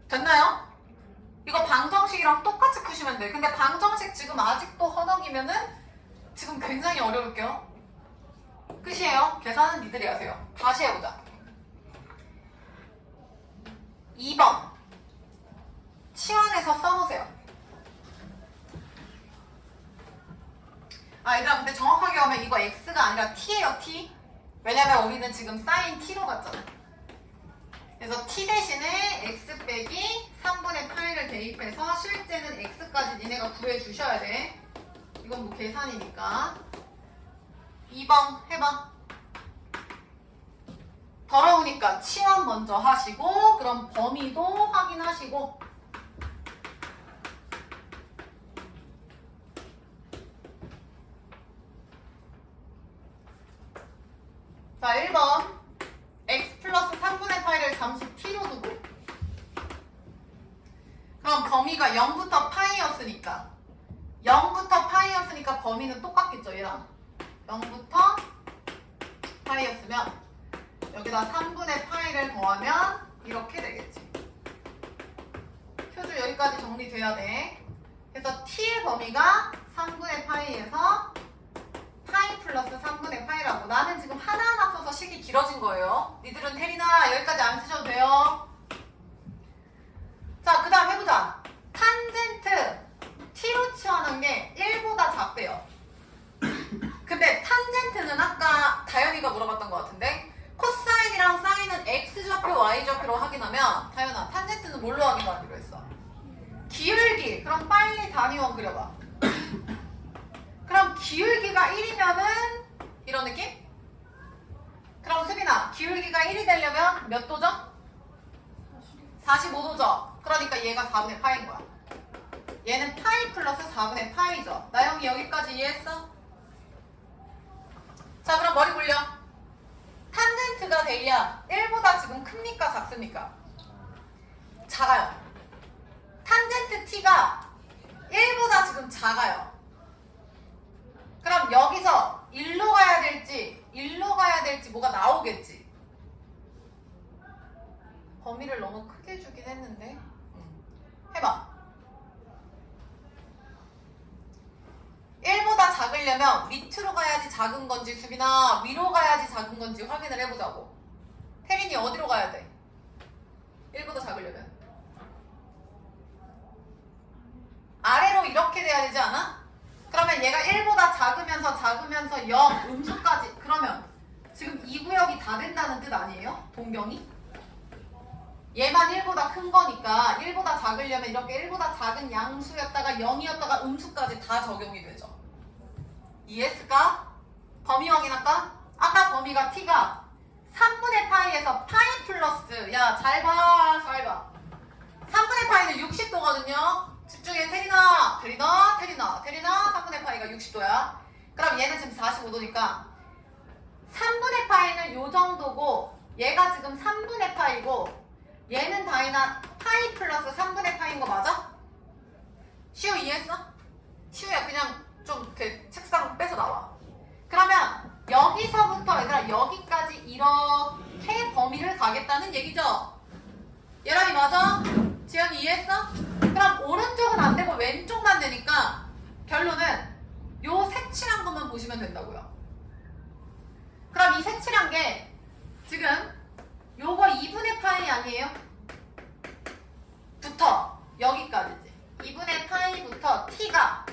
됐나요? 이거 방정식이랑 똑같이 푸시면 돼. 근데 방정식 지금 아직도 허덕이면은 지금 굉장히 어려울게요. 끝이에요. 계산은 니들이 하세요. 다시 해보자. 2번 치환해서 써놓으세요. 얘들아 근데 정확하게 하면 이거 x가 아니라 t예요. t. 왜냐면 우리는 지금 사인 t로 갔잖아. 그래서 t 대신에 x 빼기 3분의 파이를 대입해서 실제는 x까지 니네가 구해주셔야 돼. 이건 뭐 계산이니까. 2번 해봐. 더러우니까 치환 먼저 하시고 그럼 범위도 확인하시고. 자 1번 x 플러스 3분의 파이를 잠시 t로 두고 그럼 범위가 0부터 파이였으니까 0부터 파이였으니까 범위는 똑같겠죠 얘랑 0부터 파이였으면 여기다 3분의 파이를 더하면 이렇게 되겠지. 표준 여기까지 정리돼야 돼. 그래서 t의 범위가 3분의 파이에서 파이 플러스 3분의 파이라고. 나는 지금 하나하나 써서 식이 길어진 거예요. 니들은 테리나 여기까지 안 쓰셔도 돼요. 자, 그 다음 해보자. 탄젠트 t로 치환한 게 1보다 작대요. 근데 탄젠트는 아까 다현이가 물어봤던 것 같은데 코사인이랑 사인은 x좌표, y좌표로 확인하면 다현아 탄젠트는 뭘로 확인하기로 했어? 기울기. 그럼 빨리 단위원 그려봐. 그럼 기울기가 1이면은 이런 느낌? 그럼 수빈아 기울기가 1이 되려면 몇 도죠? 45도죠. 그러니까 얘가 4분의 파이인 거야. 얘는 파이 플러스 4분의 파이죠. 나영이 여기까지 이해했어? 자 그럼 머리 굴려. 탄젠트가 돼야 1보다 지금 큽니까 작습니까? 작아요. 탄젠트 t가 1보다 지금 작아요. 그럼 여기서 1로 가야 될지 1로 가야 될지 뭐가 나오겠지. 범위를 너무 크게 주긴 했는데 해봐. 1보다 작으려면 밑으로 가야지 작은 건지 수빈아 위로 가야지 작은 건지 확인을 해보자고. 태린이 어디로 가야 돼? 1보다 작으려면 아래로 이렇게 돼야 되지 않아? 그러면 얘가 1보다 작으면서 0 음수까지. 그러면 지금 이 구역이 다 된다는 뜻 아니에요? 동경이? 얘만 1보다 큰 거니까 1보다 작으려면 이렇게 1보다 작은 양수였다가 0이었다가 음수까지 다 적용이 되죠. 이해했을까? 범위 확인할까? 아까 범위가 t가 3분의 파이에서 파이 플러스 야 잘 봐. 3분의 파이는 60도거든요. 집중해. 테리나 3분의 파이가 60도야. 그럼 얘는 지금 45도니까 3분의 파이는 요 정도고 얘가 지금 3분의 파이고 얘는 다이나 파이 플러스 3분의 파이인 거 맞아? 시우 이해했어? 시우야 그냥 좀 이렇게 책상 빼서 나와. 그러면 여기서부터 얘들아 여기까지 이렇게 범위를 가겠다는 얘기죠? 예람이 맞아? 지연이 이해했어? 그럼 오른쪽은 안 되고 왼쪽만 되니까 결론은 요 색칠한 것만 보시면 된다고요. 그럼 이 색칠한 게 지금 요거 2분의 파이 아니에요? 부터 여기까지지. 2분의 파이부터 t가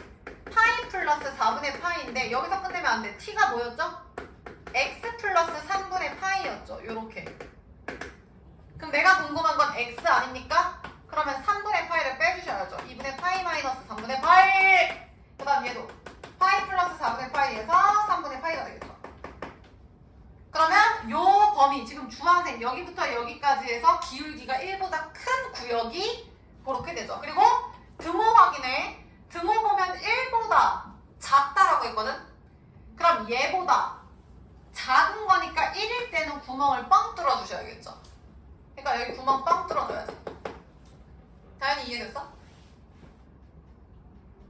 파이 플러스 4분의 파이인데 여기서 끝내면 안 돼. t가 뭐였죠? x 플러스 3분의 파이였죠. 요렇게. 그럼 내가 궁금한 건 x 아닙니까? 그러면 3분의 파이를 빼주셔야죠. 2분의 파이 마이너스 3분의 파이. 그 다음 얘도 파이 플러스 4분의 파이에서 3분의 파이가 되겠죠. 그러면 요 범위 지금 주황색 여기부터 여기까지 해서 기울기가 1보다 큰 구역이 그렇게 되죠. 그리고 등호 확인해. 등호 보면 1보다 작다라고 했거든. 그럼 얘보다 작은 거니까 1일 때는 구멍을 뻥 뚫어 주셔야겠죠. 그러니까 여기 구멍 뻥 뚫어줘야지. 다현이 이해됐어?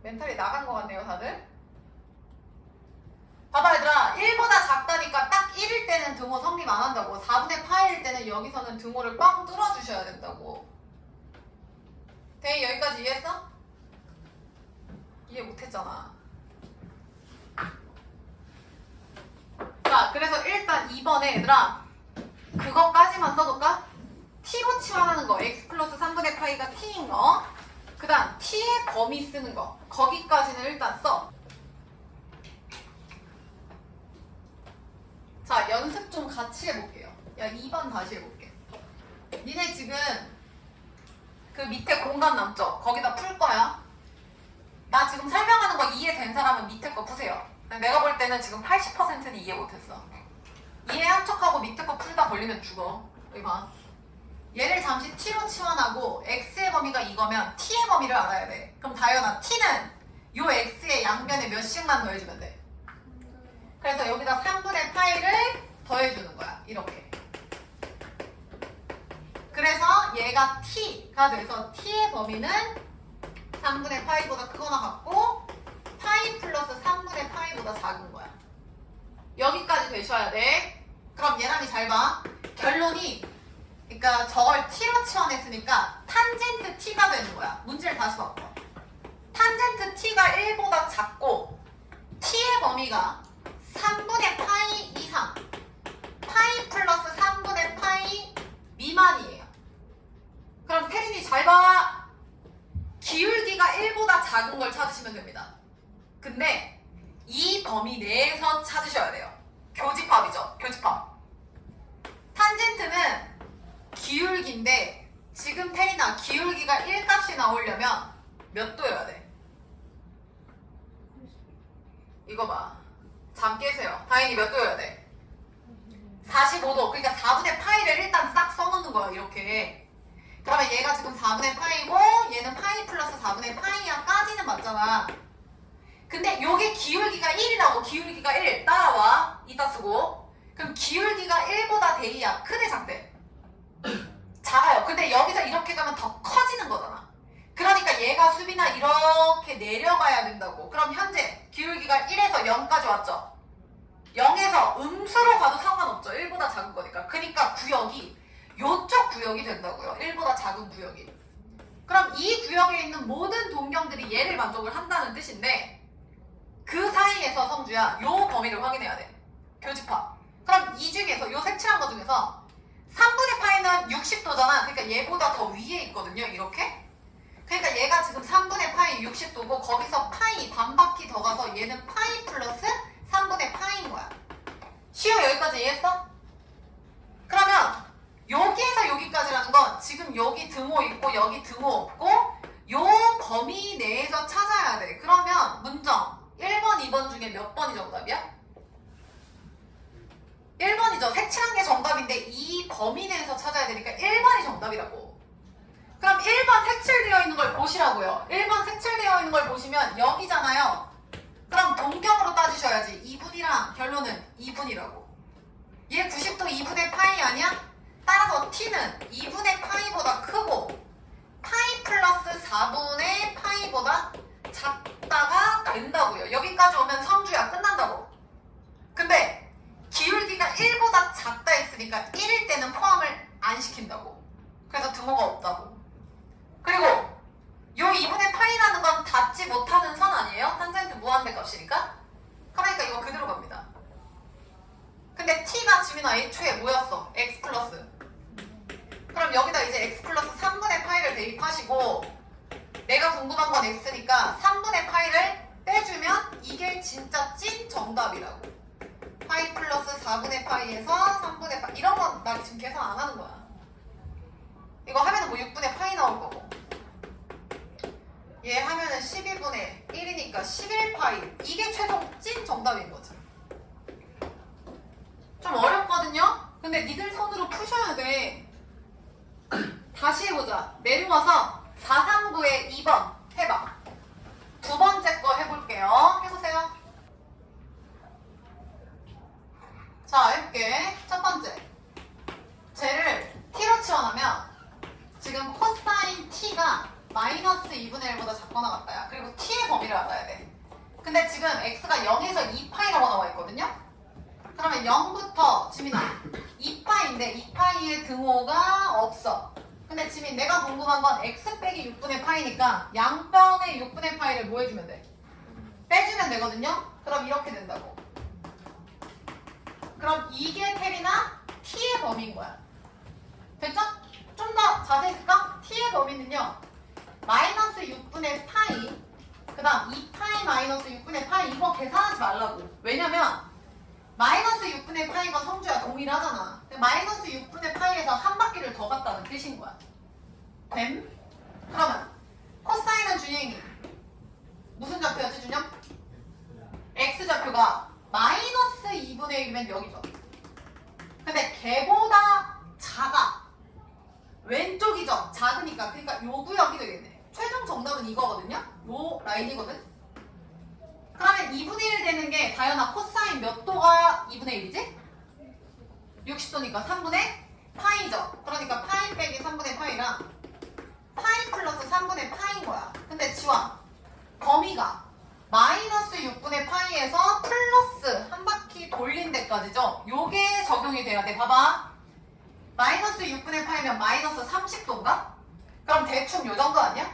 멘탈이 나간 것 같네요 다들. 봐봐 얘들아 1보다 작다니까 딱 1일 때는 등호 성립 안 한다고. 4분의 파이일 때는 여기서는 등호를 뻥 뚫어주셔야 된다고. 대희 여기까지 이해했어? 이해 못했잖아. 자 그래서 일단 2번에 얘들아 그것까지만 써둘까? t로 치환하는 거 x 플러스 3분의 파이가 t인 거. 그 다음 t의 범위 쓰는 거 거기까지는 일단 써. 자, 연습 좀 같이 해볼게요. 야, 2번 다시 해볼게. 니네 지금 그 밑에 공간 남죠? 거기다 풀 거야. 나 지금 설명하는 거 이해된 사람은 밑에 거 푸세요. 내가 볼 때는 지금 80%는 이해 못했어. 이해한 척하고 밑에 거 풀다 걸리면 죽어. 여기 봐. 얘를 잠시 t로 치환하고 x의 범위가 이거면 t의 범위를 알아야 돼. 그럼 다현아, t는 요 x의 양변에 몇씩만 더해주면 돼. 그래서 여기다 3분의 파이를 더해주는 거야. 이렇게. 그래서 얘가 t가 돼서 t의 범위는 3분의 파이보다 크거나 같고 파이 플러스 3분의 파이보다 작은 거야. 여기까지 되셔야 돼. 그럼 얘랑이 잘 봐. 결론이 그러니까 저걸 t로 치환했으니까 탄젠트 t가 되는 거야. 문제를 다시 바꿔. 탄젠트 t가 1보다 작고 t의 범위가 3분의 파이 이상 파이 플러스 3분의 파이 미만이에요. 그럼 태린이 잘 봐. 기울기가 1보다 작은 걸 찾으시면 됩니다. 근데 이 범위 내에서 찾으셔야 돼요. 교집합이죠. 교집합. 탄젠트는 기울기인데 지금 태린아 기울기가 1값이 나오려면 몇 도여야 돼? 이거 봐. 잠 깨세요. 다행히 몇 도여야 돼? 45도. 그러니까 4분의 파이를 일단 싹 써놓는 거야. 이렇게. 그러면 얘가 지금 4분의 파이고 얘는 파이 플러스 4분의 파이야. 까지는 맞잖아. 근데 요게 기울기가 1이라고. 기울기가 1. 따라와. 이따 쓰고. 그럼 기울기가 1보다 대이야. 크대 작대? 작아요. 근데 여기서 이렇게 가면 더 커지는 거잖아. 그러니까 얘가 수빈아 이렇게 내려가야 된다고. 그럼 현재 기울기가 1에서 0까지 왔죠. 0에서 음수로 가도 상관없죠. 1보다 작은 거니까. 그러니까 구역이 요쪽 구역이 된다고요. 1보다 작은 구역이. 그럼 이 구역에 있는 모든 동경들이 얘를 만족을 한다는 뜻인데 그 사이에서 성주야 요 범위를 확인해야 돼. 교집합. 그럼 이 중에서 요 색칠한 거 중에서 3분의 파이는 60도잖아. 그러니까 얘보다 더 위에 있거든요. 이렇게. 그러니까 얘가 지금 3분의 파이 60도고 거기서 파이 반바퀴 더 가서 얘는 파이 플러스 3분의 파이인 거야. 쉬워? 여기까지 이해했어? 그러면 여기에서 여기까지라는 건 지금 여기 등호 있고 여기 등호 없고 요 범위 내에서 찾아야 돼. 그러면 문정 1번, 2번 중에 몇 번이 정답이야? 1번이죠. 색칠한 게 정답인데 이 범위 내에서 찾아야 되니까 1번이 정답이라고. 그럼 1번 색칠되어 있는 걸 보시라고요. 1번 색칠되어 있는 걸 보시면 여기잖아요. 그럼 동경으로 따지셔야지. 2분이랑 결론은 2분이라고. 얘 90도 2분의 파이 아니야? 따라서 t는 2분의 파이보다 크고 파이 플러스 4분의 파이보다 작다가 된다고요. 여기까지 오면 성주야 끝난다고. 근데 기울기가 1보다 작다 했으니까 1일 때는 포함을 안 시킨다고. 그래서 등호가 없다고. 그리고 요 2분의 파이라는 건 닿지 못하는 선 아니에요? 탄젠트 무한대 값이니까? 그러니까 이거 그대로 갑니다. 근데 t가 지민아 애초에 뭐였어? x 플러스. 그럼 여기다 이제 x 플러스 3분의 파이를 대입하시고 내가 궁금한 건 x니까 3분의 파이를 빼주면 이게 진짜 찐 정답이라고. 파이 플러스 4분의 파이에서 3분의 파이. 이런 건 나 지금 계산 안 하는 거야. 이거 하면은 뭐 6분의 파이 나올 거고. 얘 하면은 12분의 1이니까 11파이. 이게 최종 찐 정답인 거지. 좀 어렵거든요? 근데 니들 손으로 푸셔야 돼. 다시 해보자. 내려와서 439의 2번 해봐. 두 번째 거 해볼게요. 해보세요. 자, 해볼게. 첫 번째. 쟤를 t로 치환하면 지금 코사인 t가 마이너스 2분의 1보다 작거나 같다야. 그리고 t의 범위를 알아야 돼. 근데 지금 x가 0에서 2파이라고 나와 있거든요? 그러면 0부터 지민아 2파이인데 2파이의 등호가 없어. 근데 지민 내가 궁금한 건 x 빼기 6분의 파이니까 양변의 6분의 파이를 뭐 해주면 돼? 빼주면 되거든요? 그럼 이렇게 된다고. 그럼 이게 테리나 t의 범위인 거야. 됐죠? 좀 더 자세히 쓸까? t의 범위는요. 마이너스 6분의 파이 그 다음 2파이 마이너스 6분의 파이 이거 계산하지 말라고. 왜냐면 마이너스 6분의 파이가 성주야 동일하잖아. 마이너스 6분의 파이에서 한 바퀴를 더 갔다는 뜻인 거야. 됨? 그러면 코사인은 준영이 무슨 좌표였지 준영? x좌표가 마이너스 2분의 1이면 여기죠. 근데 걔보다 작아. 왼쪽이죠. 작으니까. 그러니까 요 구역이 되겠네. 최종 정답은 이거거든요. 요 라인이거든. 그러면 2분의 1 되는 게 다현아 코사인 몇 도가 2분의 1이지? 60도니까 3분의 파이죠. 그러니까 파이 빼기 3분의 파이랑 파이 플러스 3분의 파이인 거야. 근데 지원 범위가 마이너스 6분의 파이에서 플러스 한 바퀴 돌린 데까지죠. 요게 적용이 돼야 돼. 봐봐. 마이너스 6분의 파이면 마이너스 30도인가? 그럼 대충 요 정도 아니야?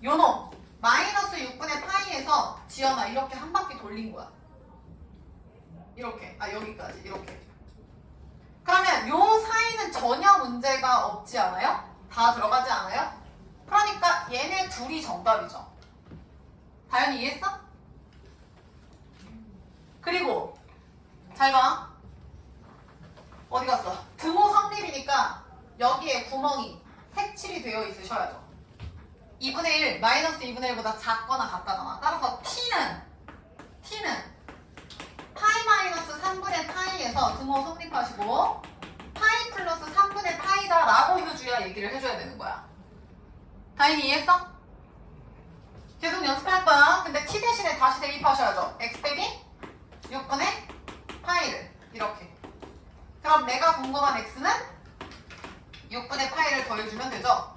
요놈 마이너스 6분의 파이에서 지연아 이렇게 한 바퀴 돌린 거야. 이렇게. 여기까지 이렇게. 그러면 요 사이는 전혀 문제가 없지 않아요? 다 들어가지 않아요? 그러니까 얘네 둘이 정답이죠. 다현이 이해했어? 그리고 잘 봐. 어디 갔어? 등호 성립이니까 여기에 구멍이 색칠이 되어 있으셔야죠. 2분의 1, 마이너스 2분의 1보다 작거나 같다잖아. 따라서 t는 파이 마이너스 3분의 파이에서 등호 성립하시고 파이 플러스 3분의 파이다 라고 효주야 얘기를 해줘야 되는 거야. 다행히 이해했어? 계속 연습할 거야. 근데 t 대신에 다시 대입하셔야죠. x 빼기 6분의 파이를 이렇게. 그럼 내가 궁금한 x는 6분의 파이를 더해주면 되죠?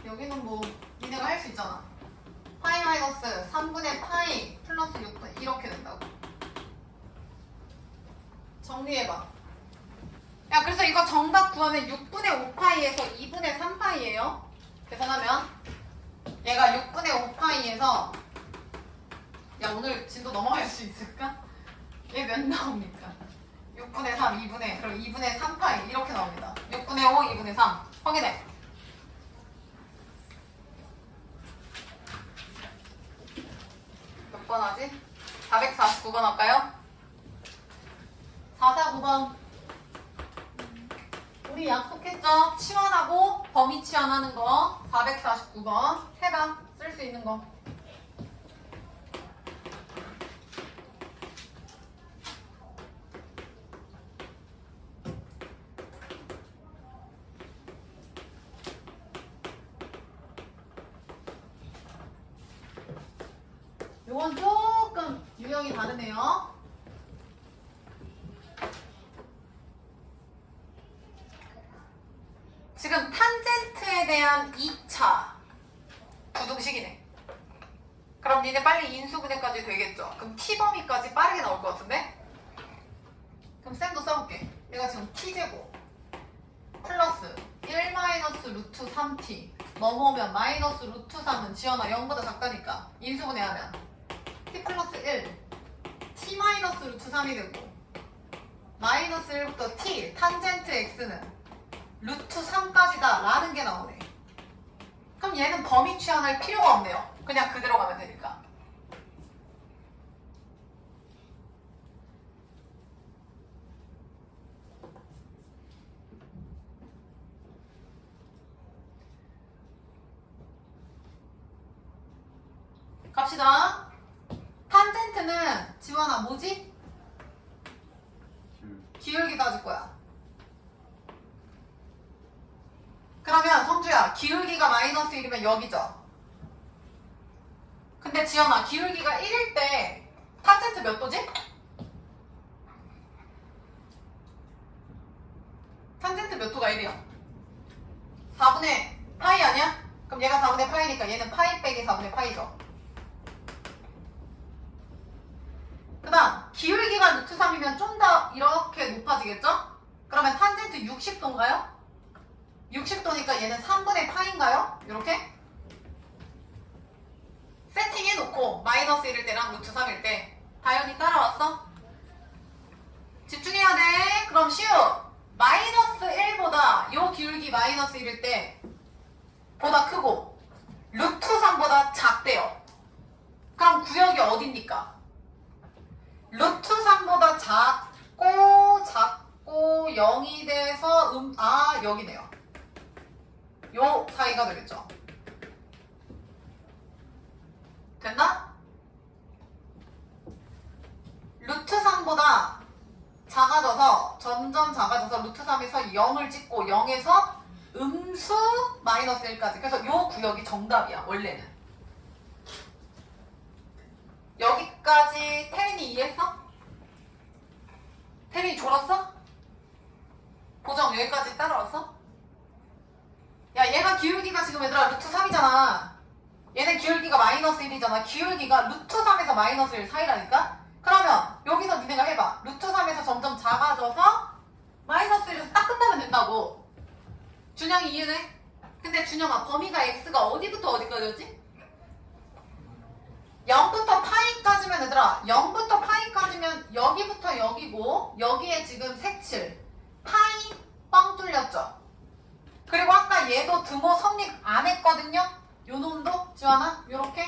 여기는 뭐 니네가 할 수 있잖아. 파이 마이너스 3분의 파이 플러스 6분 이렇게 된다고. 정리해봐. 야 그래서 이거 정답 구하면 6분의 5파이에서 2분의 3파이예요. 계산하면 얘가 6분의 5파이에서 야 오늘 진도 넘어갈 수 있을까? 얘 몇 나옵니까? 6분의 3, 2분의 그럼 2분의 3파이 이렇게 나옵니다. 6분의 5, 2분의 3 확인해. 몇 번 하지? 449번 할까요? 449번 우리 약속했죠? 치환하고 범위 치환하는 거 449번 해봐. 쓸 수 있는 거. 요건 조금 유형이 다르네요. 지금 탄젠트에 대한 2차 부등식이네. 그럼 니네 빨리 인수분해까지 되겠죠? 그럼 t범위까지 빠르게 나올 것 같은데? 그럼 쌤도 써볼게. 얘가 지금 t제곱 플러스 1 마이너스 루트 3t 넘어오면 마이너스 루트 3은 지연아 0보다 작다니까 인수분해하면 t 플러스 1 t 마이너스 루트 3이 되고 마이너스 1부터 t 탄젠트 x는 루트 3까지다 라는 게 나오네. 그럼 얘는 범위 취환할 필요가 없네요. 그냥 그대로 가면 되니까. 갑시다. 탄젠트는 지원아 뭐지? 기울기 따질 거야. 그러면 성주야 기울기가 마이너스 1이면 여기죠. 근데 지연아 기울기가 1일 때 탄젠트 몇 도지? 탄젠트 몇 도가 1이야? 4분의 파이 아니야? 그럼 얘가 4분의 파이니까 얘는 파이 빼기 4분의 파이죠. 그 다음 기울기가 루트 3이면 좀 더 이렇게 높아지겠죠? 그러면 탄젠트 60도인가요? 60도니까 얘는 3분의 파인가요? 이렇게 세팅해놓고 마이너스 1일 때랑 루트 3일 때 다현이 따라왔어? 집중해야 돼. 그럼 시우 마이너스 1보다 요 기울기 마이너스 1일 때 보다 크고 루트 3보다 작대요. 그럼 구역이 어딥니까? 루트 3보다 작고 0이 돼서 여기네요. 요 사이가 되겠죠. 됐나? 루트 3보다 작아져서 점점 작아져서 루트 3에서 0을 찍고 0에서 음수 마이너스 1까지. 그래서 요 구역이 정답이야 원래는. 여기까지 태린이 이해했어? 태린이 졸았어? 보정 여기까지 따라왔어? 야 얘가 기울기가 지금 얘들아 루트 3이잖아. 얘네 기울기가 마이너스 1이잖아. 기울기가 루트 3에서 마이너스 1 사이라니까? 그러면 여기서 니네가 해봐. 루트 3에서 점점 작아져서 마이너스 1에서 딱 끝나면 된다고. 준영이 이해돼? 근데 준영아 범위가 x가 어디부터 어디까지였지? 0부터 파이까지면 얘들아 0부터 파이까지면 여기부터 여기고 여기에 지금 색칠 파이 뻥 뚫렸죠? 그리고 아까 얘도 드모 성립 안 했거든요? 요 놈도 지원아 요렇게.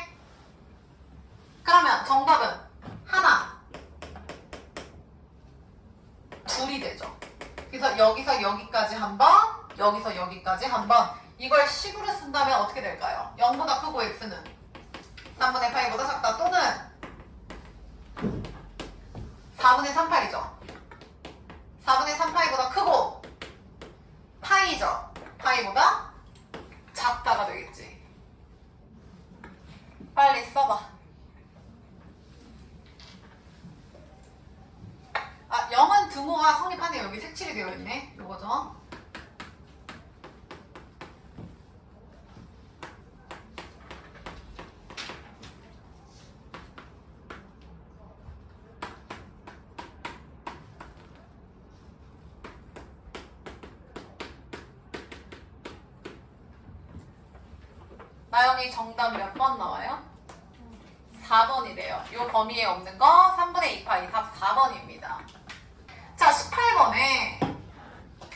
그러면 정답은 하나 둘이 되죠. 그래서 여기서 여기까지 한번 여기서 여기까지 한번. 이걸 식으로 쓴다면 어떻게 될까요? 0보다 크고 x는 3분의 파이보다 작다 또는 4분의 3파이죠. 4분의 3파이보다 크고 파이죠. 파이보다 작다가 되겠지. 빨리 써봐. 0은 등호가 성립하네요. 여기 색칠이 되어 있네. 요거죠. 나영이 정답 몇 번 나와요? 4번이래요. 이 범위에 없는 거 3분의 2파이 답 4번입니다. 자 18번에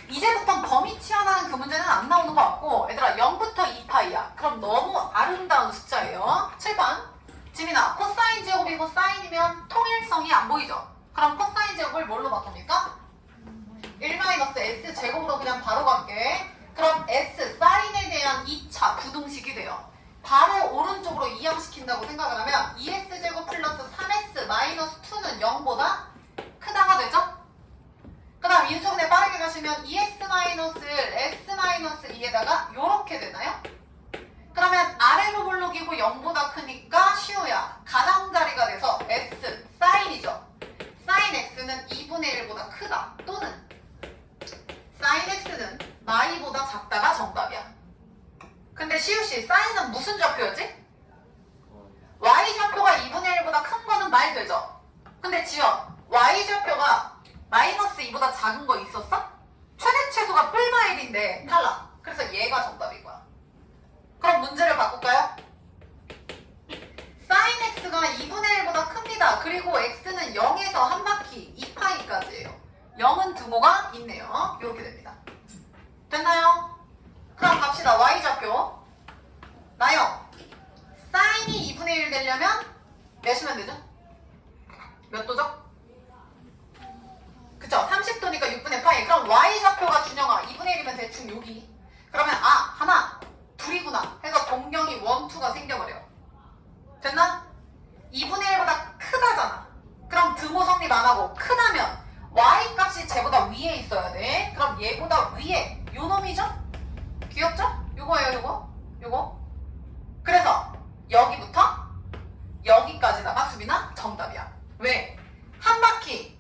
이제부터 범위 치환하는 그 문제는 안 나오는 것 같고 얘들아 0부터 2파이야. 그럼 너무 아름다운 숫자예요. 7번 지민아 코사인 제곱이고 사인이면 통일성이 안 보이죠? 그럼 코사인 제곱을 뭘로 바꿉니까? 1-s 제곱으로 그냥 바로 갈게. 그럼 s 사인에 대한 2차 부등식이 돼요. 바로 오른쪽으로 이항시킨다고 생각을 하면 2s제곱 플러스 3s 마이너스 2는 0보다 크다가 되죠? 그 다음 인수분해 빠르게 가시면 2s-s-2에다가 요렇게 되나요? 그러면 아래로 볼록이고 0보다 크니까 시우야 가장자리가 돼서 s 사인이죠. 사인 x는 2분의 1보다 크다 또는 사인 x는 마이보다 작다가 정답이야. 근데 시우씨 사인은 무슨 좌표였지? y좌표가 2분의 1보다 큰 거는 말 되죠? 근데 지연 y좌표가 마이너스 2보다 작은 거 있었어? 최대 최소가 뿔마 1인데 탈락. 그래서 얘가 정답인 거야. 그럼 문제를 바꿀까요? 사인 x가 2분의 1보다 큽니다. 그리고 x는 0에서 한 바퀴 2파이까지예요. 0은 등호가 있네요. 이렇게 됩니다. 됐나요? 그럼 갑시다. y좌표 나요. 사인이 2분의 1 되려면 몇이면 되죠? 몇 도죠? 그쵸? 30도니까 6분의 파이. 그럼 y좌표가 준영아 2분의 1이면 대충 여기. 그러면 하나 둘이구나 해서 동경이 1, 2가 생겨버려. 됐나? 2분의 1보다 크다잖아. 그럼 등호 성립 안 하고 크다면 y 값이 쟤보다 위에 있어야 돼. 그럼 얘보다 위에 요 놈이죠? 귀엽죠? 요거예요 요거. 그래서 여기부터 여기까지다가 수빈아 정답이야. 왜? 한 바퀴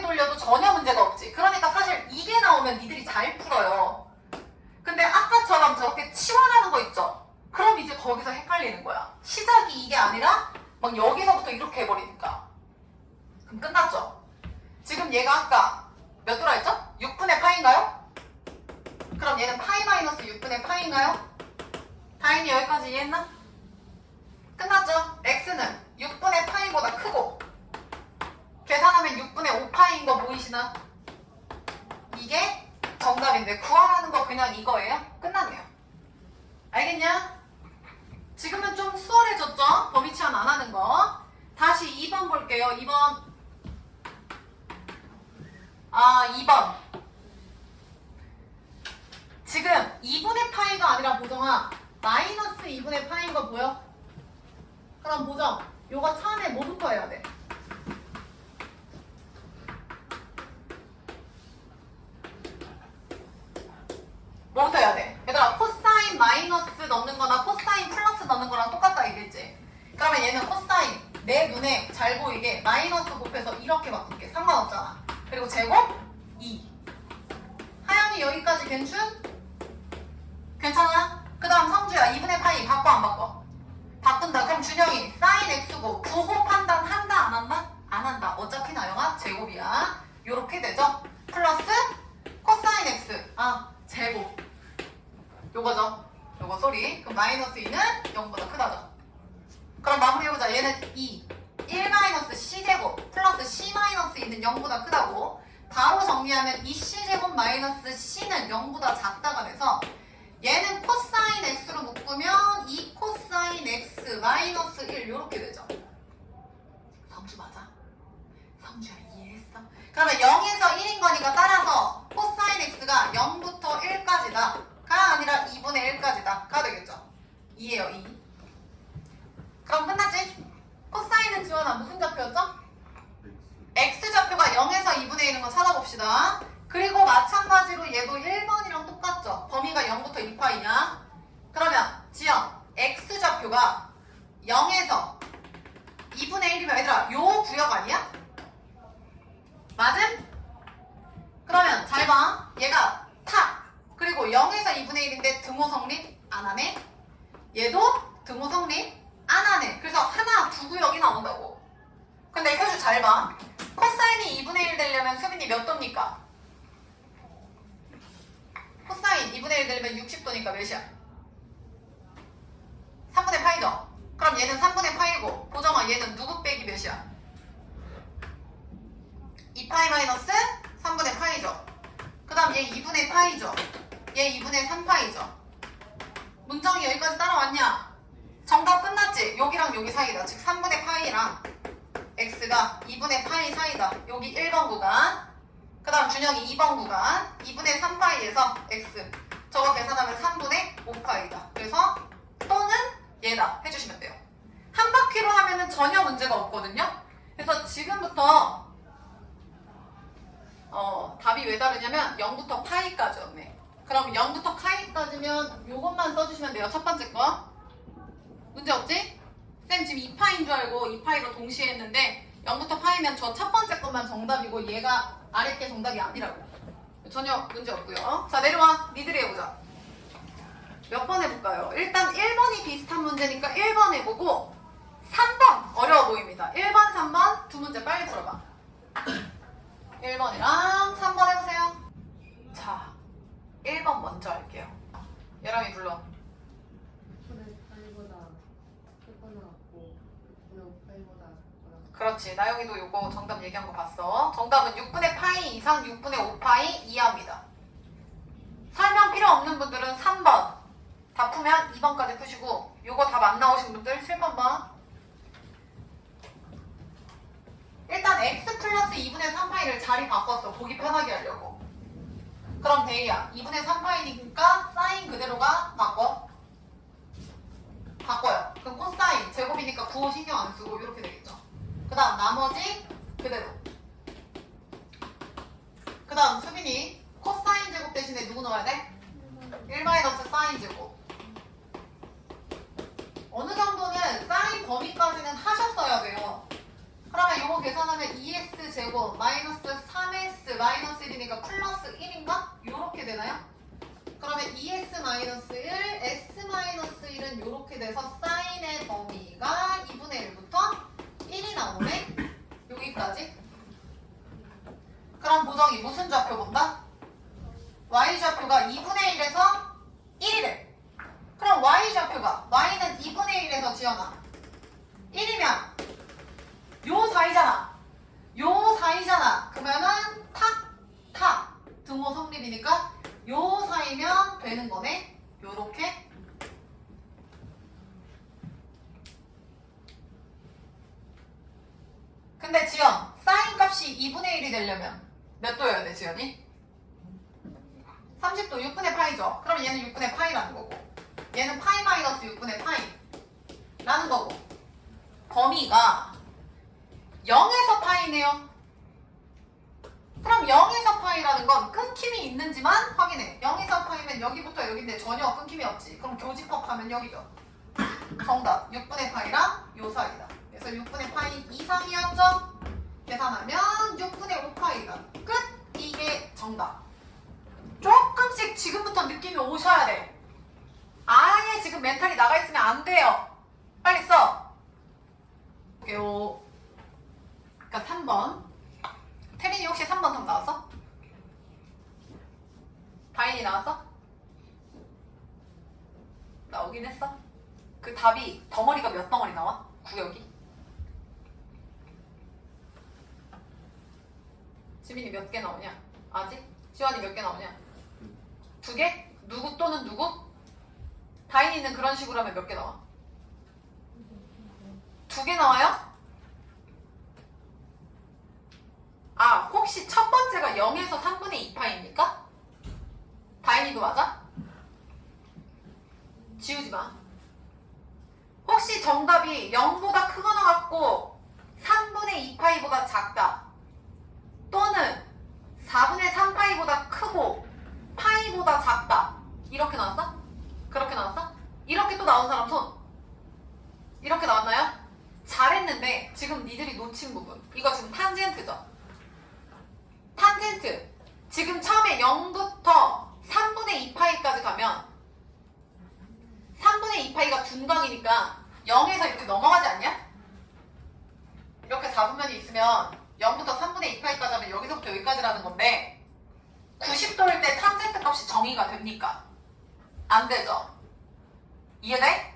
돌려도 전혀 문제가 없지. 그러니까 사실 이게 나오면 니들이 잘 풀어요. 근데 아까처럼 저렇게 치환하는 거 있죠? 그럼 이제 거기서 헷갈리는 거야. 시작이 이게 아니라 막 여기서부터 이렇게 해버리니까. 그럼 끝났죠? 지금 얘가 아까 몇 도라 했죠? 6분의 파인가요? 그럼 얘는 파이 마이너스 6분의 파인가요? 다행히 여기까지 이해했나? 끝났죠? x는 6분의 파이보다 크고 계산하면 6분의 5파이인 거 보이시나? 이게 정답인데 구하라는 거 그냥 이거예요? 끝났네요. 알겠냐? 지금은 좀 수월해졌죠? 범위 치환 안 하는 거. 다시 2번 볼게요. 2번 아, 2번. 지금 2분의 파이가 아니라 보정아 마이너스 2분의 파이인 거 보여? 그럼 보정 요거 처음에 뭐부터 해야 돼? 뭐부터 해야 돼? 얘들아 코사인 마이너스 넣는 거나 코사인 플러스 넣는 거랑 똑같다 얘기했지? 그러면 얘는 코사인 내 눈에 잘 보이게 마이너스 곱해서 이렇게 바꿀게. 상관없잖아. 그리고 제곱 2. 하영이 여기까지 괜춘? 괜찮아? 그 다음 성주야 2분의 파이 바꿔 안 바꿔? 바꾼다. 그럼 준영이 사인 x고 부호 판단 한다 안 한다? 안 한다. 어차피 나영아 제곱이야. 요렇게 되죠? 플러스 코사인 x 아 제곱 요거죠. 요거 소리. 그럼 마이너스 2는 0보다 크다죠. 그럼 마무리해보자. 얘는 2 1 마이너스 c제곱 플러스 c 마이너스 2는 0보다 크다고. 바로 정리하면 2c제곱 마이너스 c는 0보다 작다가 돼서 얘는 코사인 x로 묶으면 2 코사인 x 마이너스 1 요렇게 되죠. 성주 맞아? 성주야 이해했어? 그러면 0에서 1인 거니까 따라서 코사인 x가 0부터 1까지다 가 아니라 2분의 1까지다 가 되겠죠. 2예요 2. 그럼 끝났지? 코사인은 지원아 무슨 좌표였죠? x좌표가 0에서 2분의 1인 거 찾아봅시다. 그리고 마찬가지로 얘도 1번이랑 똑같죠. 범위가 0부터 2파이냐. 그러면 지연 x좌표가 0에서 2분의 1이면 얘들아 요 구역 아니야? 맞음? 그러면 잘 봐. 얘가 타 그리고 0에서 2분의 1인데 등호 성립 안 하네. 얘도 등호 성립 안 하네. 그래서 하나 두 구역이 나온다고. 근데 켜주 잘 봐. 코사인이 2분의 1 되려면 수빈이 몇 도입니까? 코사인 2분의 1 되려면 60도니까 몇이야? 3분의 파이죠? 그럼 얘는 3분의 파이고 보정아 얘는 누구 빼기 몇이야? 2파이 마이너스 3분의 파이죠. 그 다음 얘 2분의 파이죠. 얘 2분의 3파이죠. 문정이 여기까지 따라왔냐? 정답 끝났지? 여기랑 여기 사이다. 즉 3분의 파이랑 x가 2분의 파이 사이다. 여기 1번 구간. 그 다음 준영이 2번 구간. 2분의 3파이에서 x. 저거 계산하면 3분의 5파이다. 그래서 또는 얘다 해주시면 돼요. 한 바퀴로 하면은 전혀 문제가 없거든요. 그래서 지금부터 답이 왜 다르냐면 0부터 파이까지였네. 그럼 0부터 파이까지면 요것만 써주시면 돼요. 첫 번째 거. 문제 없지? 쌤 지금 2파인 줄 알고 2파이로 동시에 했는데 0부터 파이면 저 첫 번째 것만 정답이고 얘가 아래 게 정답이 아니라고. 전혀 문제 없고요. 자 내려와. 니들이 해보자. 몇 번 해볼까요? 일단 1번이 비슷한 문제니까 1번 해보고 3번 어려워 보입니다. 1번, 3번 두 문제 빨리 풀어봐. 1번이랑 3번 해보세요. 자 1번 먼저 할게요. 예람이 불러. 그렇지. 나영이도 요거 정답 얘기한 거 봤어. 정답은 6분의 파이 이상 6분의 5파이 이하입니다. 설명 필요 없는 분들은 3번 다 풀면 2번까지 푸시고 요거 답 안 나오신 분들 7번 봐. 일단 x 플러스 2분의 3파이를 자리 바꿨어. 보기 편하게 하려고. 그럼 데이야 2분의 3파이니까 사인 그대로가 바꿔요. 그럼 코사인 제곱이니까 구호 신경 안 쓰고 이렇게 되겠죠. 그 다음 나머지 그대로. 그 다음 수빈이 코사인 제곱 대신에 누구 넣어야 돼? 1 마이너스 사인 제곱. 어느 정도는 사인 범위까지는 하셨어야 돼요. 그러면 요거 계산하면 2x 제곱 마이너스 3s 마이너스 1이니까 플러스 1인가? 요렇게 되나요? 그러면 2s 마이너스 1, s 마이너스 1은 요렇게 돼서 사인의 범위가 2분의 1부터 1이 나오네? 여기까지. 그럼 보정이 무슨 좌표 본다? y좌표가 2분의 1에서 1이래. 그럼 y좌표가 y는 2분의 1에서 지연아 1이면 요 사이잖아. 요 사이잖아. 그러면은 탁 등호 성립이니까 요 사이면 되는 거네. 요렇게. 근데 지연 사인 값이 2분의 1이 되려면 몇 도여야 돼, 지연이? 30도 6분의 파이죠. 그럼 얘는 6분의 파이라는 거고, 얘는 파이 마이너스 6분의 파이라는 거고, 범위가 0에서 파이네요. 그럼 0에서 파이라는 건 끊김이 있는지만 확인해. 0에서 파이면 여기부터 여기인데 전혀 끊김이 없지. 그럼 교집합하면 여기죠. 정답 6분의 파이랑 요 사이다. 그래서 6분의 파이 이상이었죠? 계산하면 6분의 5파이다. 끝! 이게 정답. 조금씩 지금부터 느낌이 오셔야 돼. 아예 지금 멘탈이 나가 있으면 안 돼요. 빨리 써. 볼게요. 그러니까 3번. 태린이 혹시 3번 답 나왔어? 다인이 나왔어? 나오긴 했어. 그 답이 덩어리가 몇 덩어리 나와? 구역이? 지민이 몇 개 나오냐? 아직? 지환이 몇 개 나오냐? 2개? 누구 또는 누구? 다인이는 그런 식으로 하면 몇 개 나와? 2개 나와요? 아, 혹시 첫 번째가 0에서 3분의 2파입니까? 다인이도 맞아? 지우지 마. 혹시 정답이 0보다 크거나 같고 3분의 2파이보다 작다, 또는 4분의 3파이보다 크고 파이보다 작다, 이렇게 나왔어? 그렇게 나왔어? 이렇게 또 나온 사람 손. 이렇게 나왔나요? 잘했는데 지금 니들이 놓친 부분, 이거 지금 탄젠트죠? 탄젠트. 지금 처음에 0부터 3분의 2파이까지 가면 3분의 2파이가 둔각이니까 0에서 이렇게 넘어가지 않냐? 이렇게 잡으면이 있으면 0부터 3분의 2파이까지 하면 여기서부터 여기까지라는 건데, 90도일 때 탄젠트 값이 정의가 됩니까? 안 되죠? 이해돼?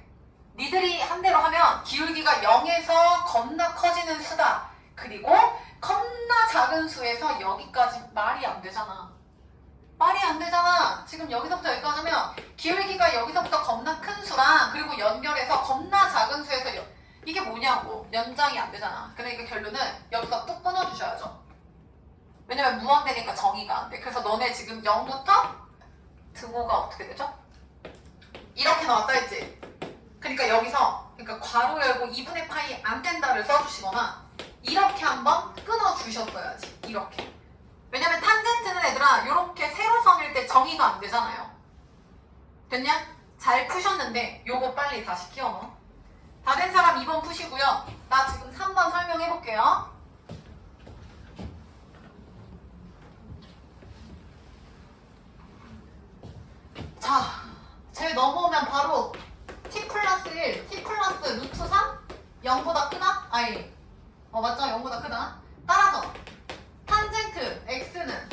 니들이 한 대로 하면 기울기가 0에서 겁나 커지는 수다, 그리고 겁나 작은 수에서 여기까지 말이 안 되잖아. 말이 안 되잖아. 지금 여기서부터 여기까지 하면 기울기가 여기서부터 겁나 큰 수랑 그리고 연결해서 겁나 작은 수에서 이게 뭐냐고. 연장이 안 되잖아. 그러니까 결론은 여기서 뚝 끊어주셔야죠. 왜냐면 무한대니까 정의가 안 돼. 그래서 너네 지금 0부터 등호가 어떻게 되죠? 이렇게 나왔다 했지? 그러니까 여기서 그러니까 괄호 열고 2분의 파이 안 된다를 써주시거나 이렇게 한번 끊어주셨어야지. 이렇게. 왜냐면 탄젠트는 얘들아 이렇게 세로선일 때 정의가 안 되잖아요. 됐냐? 잘 푸셨는데 요거 빨리 다시 끼워넣어. 다 된 사람 2번 푸시고요. 나 지금 3번 설명해 볼게요. 자, 쟤 넘어오면 바로 t 플러스 1, t 플러스 루트 3? 0보다 크다? 아니, 맞죠? 0보다 크다. 따라서 탄젠트 x는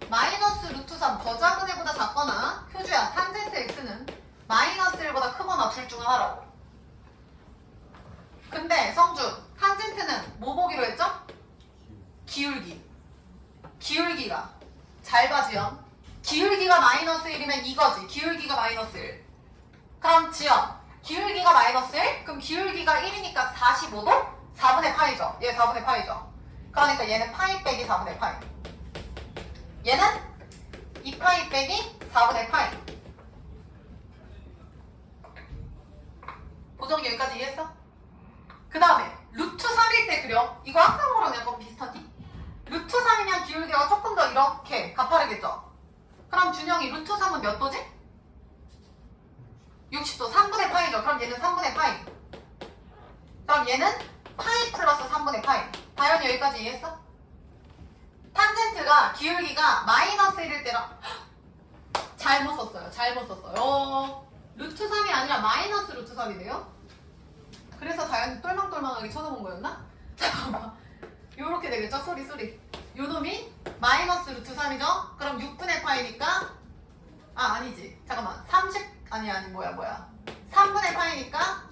마이너스 루트 3 더 작은 애보다 작거나, 효주야 탄젠트 x는 마이너스 1보다 크거나 둘 중 하나라고. 근데 성준, 탄젠트는 뭐 보기로 했죠? 기울기. 기울기가 잘 봐 지연. 기울기가 마이너스 1이면 이거지. 기울기가 마이너스 1. 그럼 지연, 기울기가 마이너스 1? 그럼 기울기가 1이니까 45도? 4분의 파이죠. 얘 4분의 파이죠. 그러니까 얘는 파이 빼기 4분의 파이. 얘는 2파이 빼기 4분의 파이. 보정이 여기까지 이해했어? 그 다음에 루트 3일 때 그려. 이거 아까 거랑 약간 비슷하지? 루트 3이면 기울기가 조금 더 이렇게 가파르겠죠? 그럼 준영이 루트 3은 몇 도지? 60도. 3분의 파이죠. 그럼 얘는 3분의 파이. 그럼 얘는 파이 플러스 3분의 파이. 다현이 여기까지 이해했어? 탄젠트가 기울기가 마이너스 1일 때랑 잘못 썼어요. 잘못 썼어요. 루트 3이 아니라 마이너스 루트 3이네요. 그래서 다현이 똘망똘망하게 쳐다본 거였나? 잠깐만. 요렇게 되겠죠? 소리. 요 놈이 마이너스 루트 3이죠? 그럼 6분의 파이니까 아니지. 잠깐만. 30 뭐야 3분의 파이니까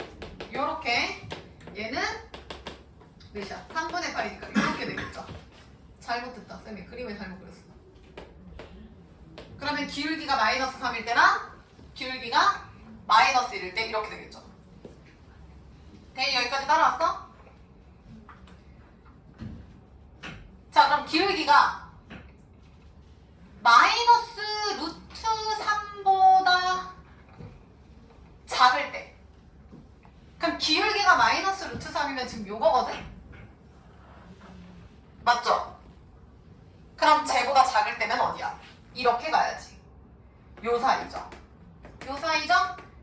요렇게 얘는 몇이야? 3분의 파이니까 요렇게 되겠죠? 잘못 듣다. 쌤이 그림을 잘못 그렸어. 그러면 기울기가 마이너스 3일 때랑 기울기가 마이너스 1일 때 이렇게 되겠죠? 대인이 여기까지 따라왔어? 자, 그럼 기울기가 마이너스 루트 3보다 작을 때. 그럼 기울기가 마이너스 루트 3이면 지금 요거거든? 맞죠? 그럼 쟤보다 작을 때면 어디야? 이렇게 가야지. 요 사이죠. 요 사이죠?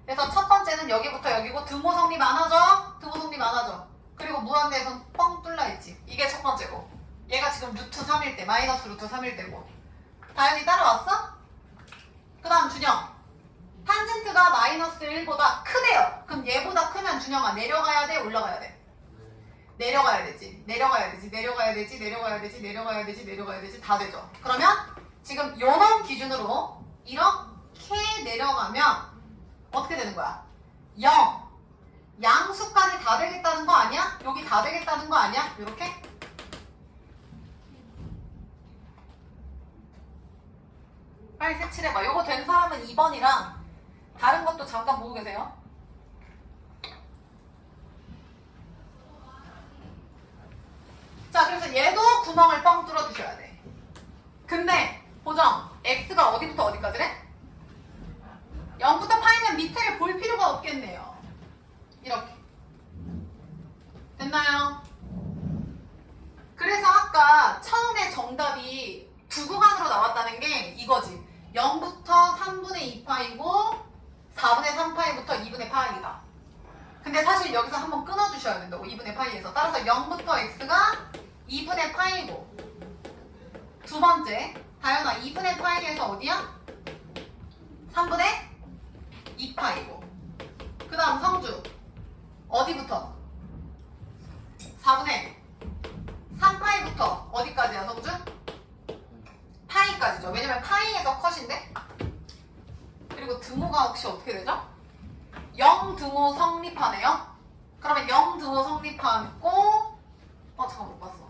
그래서 첫 번째는 여기부터 여기고 등호 성립 안 하죠? 등호 성립 안 하죠? 그리고 무한대에선 뻥 뚫려 있지. 이게 첫 번째고. 얘가 지금 루트 3일 때, 마이너스 루트 3일 때고. 다현이 따라왔어? 그 다음 준영. 탄젠트가 마이너스 1보다 크대요. 그럼 얘보다 크면 준영아 내려가야 돼? 올라가야 돼? 내려가야 되지. 내려가야 되지. 내려가야 되지. 내려가야 되지. 내려가야 되지. 내려가야 되지. 다 되죠. 그러면 지금 요놈 기준으로 이렇게 내려가면 어떻게 되는 거야? 0. 양수까지 다 되겠다는 거 아니야? 여기 다 되겠다는 거 아니야? 요렇게? 빨리 색칠해봐. 요거 된 사람은 2번이랑 다른 것도 잠깐 보고 계세요. 자, 그래서 얘도 구멍을 뻥 뚫어주셔야 돼. 근데 보정, x가 어디부터 어디까지래? 0부터 파이면 밑에를 볼 필요가 없겠네요. 이렇게. 됐나요? 그래서 아까 처음에 정답이 두 구간으로 나왔다는 게 이거지. 0부터 3분의 2파이고 4분의 3파이부터 2분의 파이다. 근데 사실 여기서 한번 끊어주셔야 된다고. 2분의 파이에서. 따라서 0부터 x가 2분의 파이고 두 번째 다현아 2분의 파이에서 어디야? 3분의 2파이고 그 다음 성주 어디부터? 4분의 3파이부터 어디까지야 성주? 파이까지죠. 왜냐면 파이에서 컷인데. 그리고 등호가 혹시 어떻게 되죠? 0등호 성립하네요. 그러면 0등호 성립하고 잠깐 못 봤어.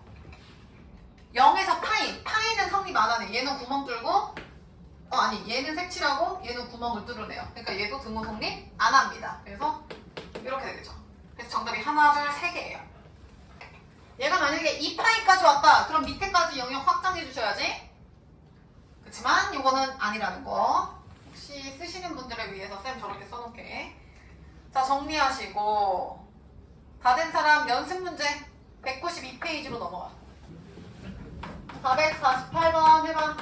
0에서 파이는 성립 안 하네. 얘는 구멍 뚫고 아니 얘는 색칠하고 얘는 구멍을 뚫으네요. 그러니까 얘도 등호 성립 안 합니다. 그래서 이렇게 되겠죠. 그래서 정답이 하나, 둘, 세 개예요. 얘가 만약에 2파이까지 왔다. 그럼 밑에까지 영역 확장해 주셔야지. 그렇지만 이거는 아니라는 거. 혹시 쓰시는 분들을 위해서 쌤 저렇게 써놓게. 자, 정리하시고 다 된 사람 연습 문제 192페이지로 넘어가. 448번 해봐.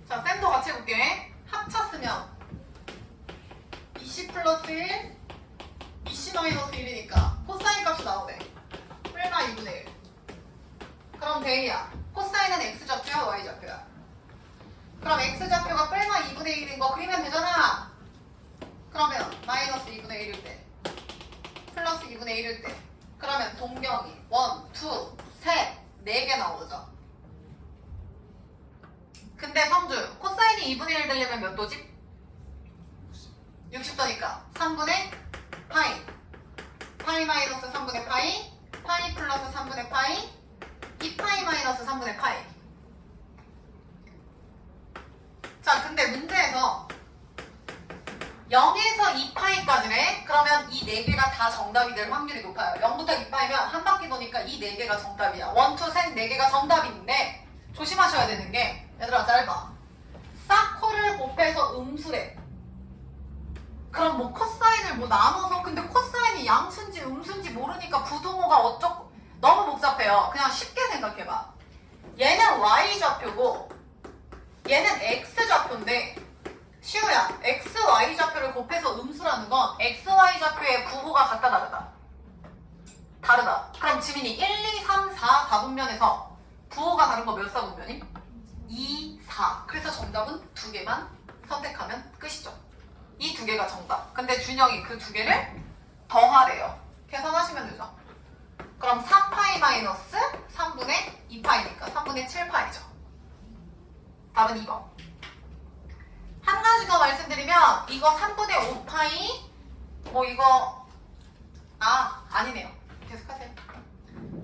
자, 쌤도 같이 해볼게. 합쳤으면 20 플러스 1, 20 마이너스 1이니까 코사인 값이 나오네. 뿔마 2분의 1. 그럼 대이야. 코사인은 x좌표야, y좌표야? 그럼 x좌표가 뿔마 2분의 1인 거 그리면 되잖아. 그러면 마이너스 2분의 1일 때, 플러스 2분의 1일 때, 그러면 동경이 1, 2, 3, 4개 나오죠. 근데 성주, 코사인이 2분의 1 되려면 몇 도지? 60도니까 3분의 파이, 파이 마이너스 3분의 파이, 파이 플러스 3분의 파이, 2파이 마이너스 3분의 파이. 자, 근데 문제에서 0에서 2파이까지네? 그러면 이 4개가 다 정답이 될 확률이 높아요. 0부터 2파이면 한 바퀴 도니까 이 4개가 정답이야. 1, 2, 3, 4개가 정답인데 조심하셔야 되는 게 얘들아 잘 봐. 싹코를 곱해서 음수래. 그럼 뭐 코사인을 뭐 나눠서 근데 코사인이 양수인지 음수인지 모르니까 부등호가 어쩌고 너무 복잡해요. 그냥 쉽게 생각해봐. 얘는 y좌표고 얘는 x좌표인데 시우야 x, y좌표를 곱해서 음수라는 건 x, y좌표의 부호가 같다 다르다? 다르다. 그럼 지민이 1, 2, 3, 4, 4분면에서 부호가 다른 거 몇 사분면이? 2, 4. 그래서 정답은 2개만 선택하면 끝이죠. 이 2개가 정답. 근데 준영이 그 2개를 더하래요. 계산하시면 되죠. 그럼 4파이 마이너스 3분의 2파이니까 3분의 7파이죠. 답은 2번. 한 가지 더 말씀드리면 이거 3분의 5파이 뭐 이거 아니네요. 계속하세요.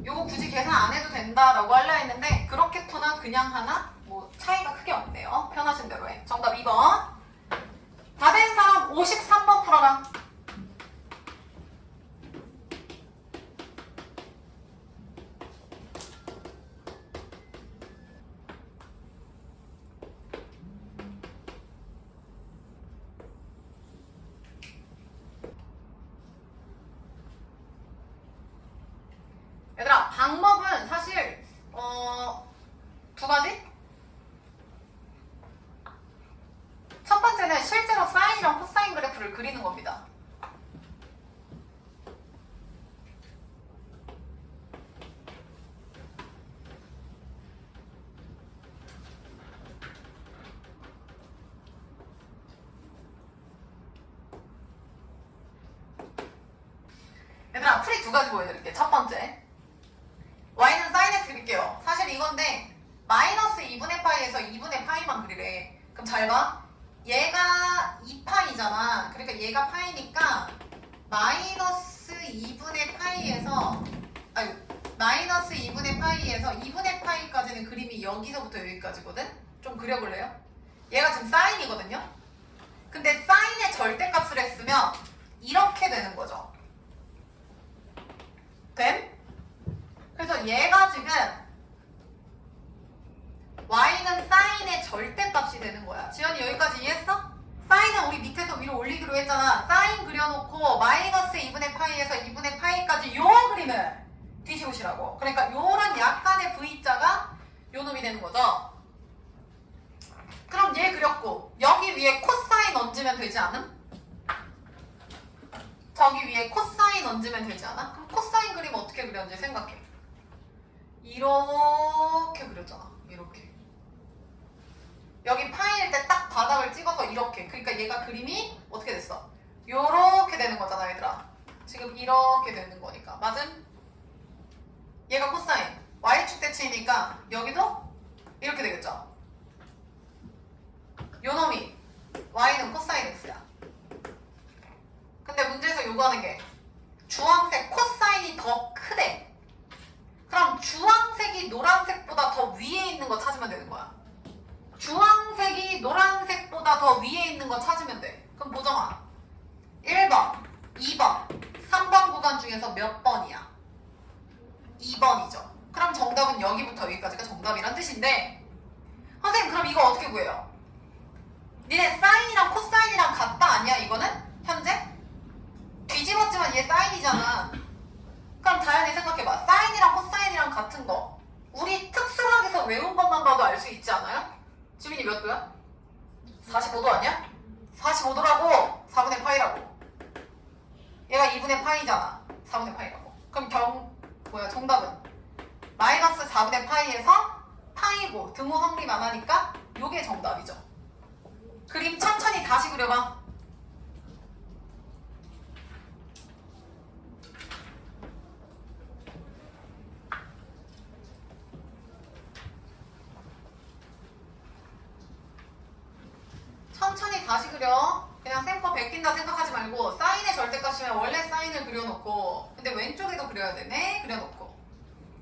요 요거 굳이 계산 안 해도 된다라고 하려 했는데 그렇게 푸나 그냥 하나 뭐 차이가 크게 없네요. 편하신 대로 해. 정답 2번. 다 된 사람 53번 풀어라. 얘들아, 방법은 사실 두 가지? 첫 번째는 실제로 사인이랑 코사인 그래프를 그리는 겁니다. 얘들아, 풀이 두 가지 보여드릴게요. 첫 번째, y는 sin x 그릴게요. 사실 이건데 마이너스 2분의 파이에서 2분의 파이만 그리래. 그럼 잘 봐. 얘가 2파이잖아. 그러니까 얘가 파이니까 마이너스 2분의 파이에서 마이너스 2분의 파이에서 2분의 파이까지는 그림이 여기서부터 여기까지거든? 좀 그려볼래요? 얘가 지금 사인이거든요? 근데 사인의 절대값을 했으면 이렇게 되는 거죠. 됨? 그래서 얘가 지금 y는 사인의 절대값이 되는 거야. 지연이 여기까지 이해했어? 사인은 우리 밑에서 위로 올리기로 했잖아. 사인 그려놓고 마이너스 2분의 파이에서 2분의 파이까지 요 그림을 뒤집으시라고. 그러니까 요런 약간의 V자가 요 놈이 되는 거죠. 그럼 얘 그렸고 여기 위에 코사인 얹으면 되지 않음? 저기 위에 코사인 얹으면 되지 않아? 그럼 코사인 그림 어떻게 그렸는지 생각해. 이렇게 그렸잖아. 이렇게. 여기 파이일 때 딱 바닥을 찍어서 이렇게. 그러니까 얘가 그림이 어떻게 됐어? 요렇게 되는 거잖아, 얘들아. 지금 이렇게 되는 거니까. 맞음? 얘가 코사인. y축 대칭이니까 여기도 이렇게 되겠죠? 요 놈이 y는 코사인 x야. 근데 문제에서 요구하는 게 주황색 코사인이 더 크대. 그럼 주황색이 노란색보다 더 위에 있는 거 찾으면 되는 거야. 주황색이 노란색보다 더 위에 있는 거 찾으면 돼. 그럼 보정아. 1번, 2번, 3번 구간 중에서 몇 번이야? 2번이죠. 그럼 정답은 여기부터 여기까지가 정답이란 뜻인데 선생님 그럼 이거 어떻게 구해요? 니네 사인이랑 코사인이랑 같다 아니야 이거는? 현재? 뒤집었지만 얘 사인이잖아. 그럼 다현이 생각해봐. 사인이랑 코사인이랑 같은 거 우리 특수학에서 외운 것만 봐도 알 수 있지 않아요? 지민이 몇 도야? 45도 아니야? 45도라고 4분의 파이라고. 얘가 2분의 파이잖아. 4분의 파이라고. 그럼 정답은 마이너스 4분의 파이에서 파이고 등호 성립 안 하니까 요게 정답이죠. 그림 천천히 다시 그려봐. 천천히 다시 그려. 그냥 샘퍼 베낀다 생각하지 말고 사인의 절대값이면 원래 사인을 그려놓고 근데 왼쪽에도 그려야 되네. 그려놓고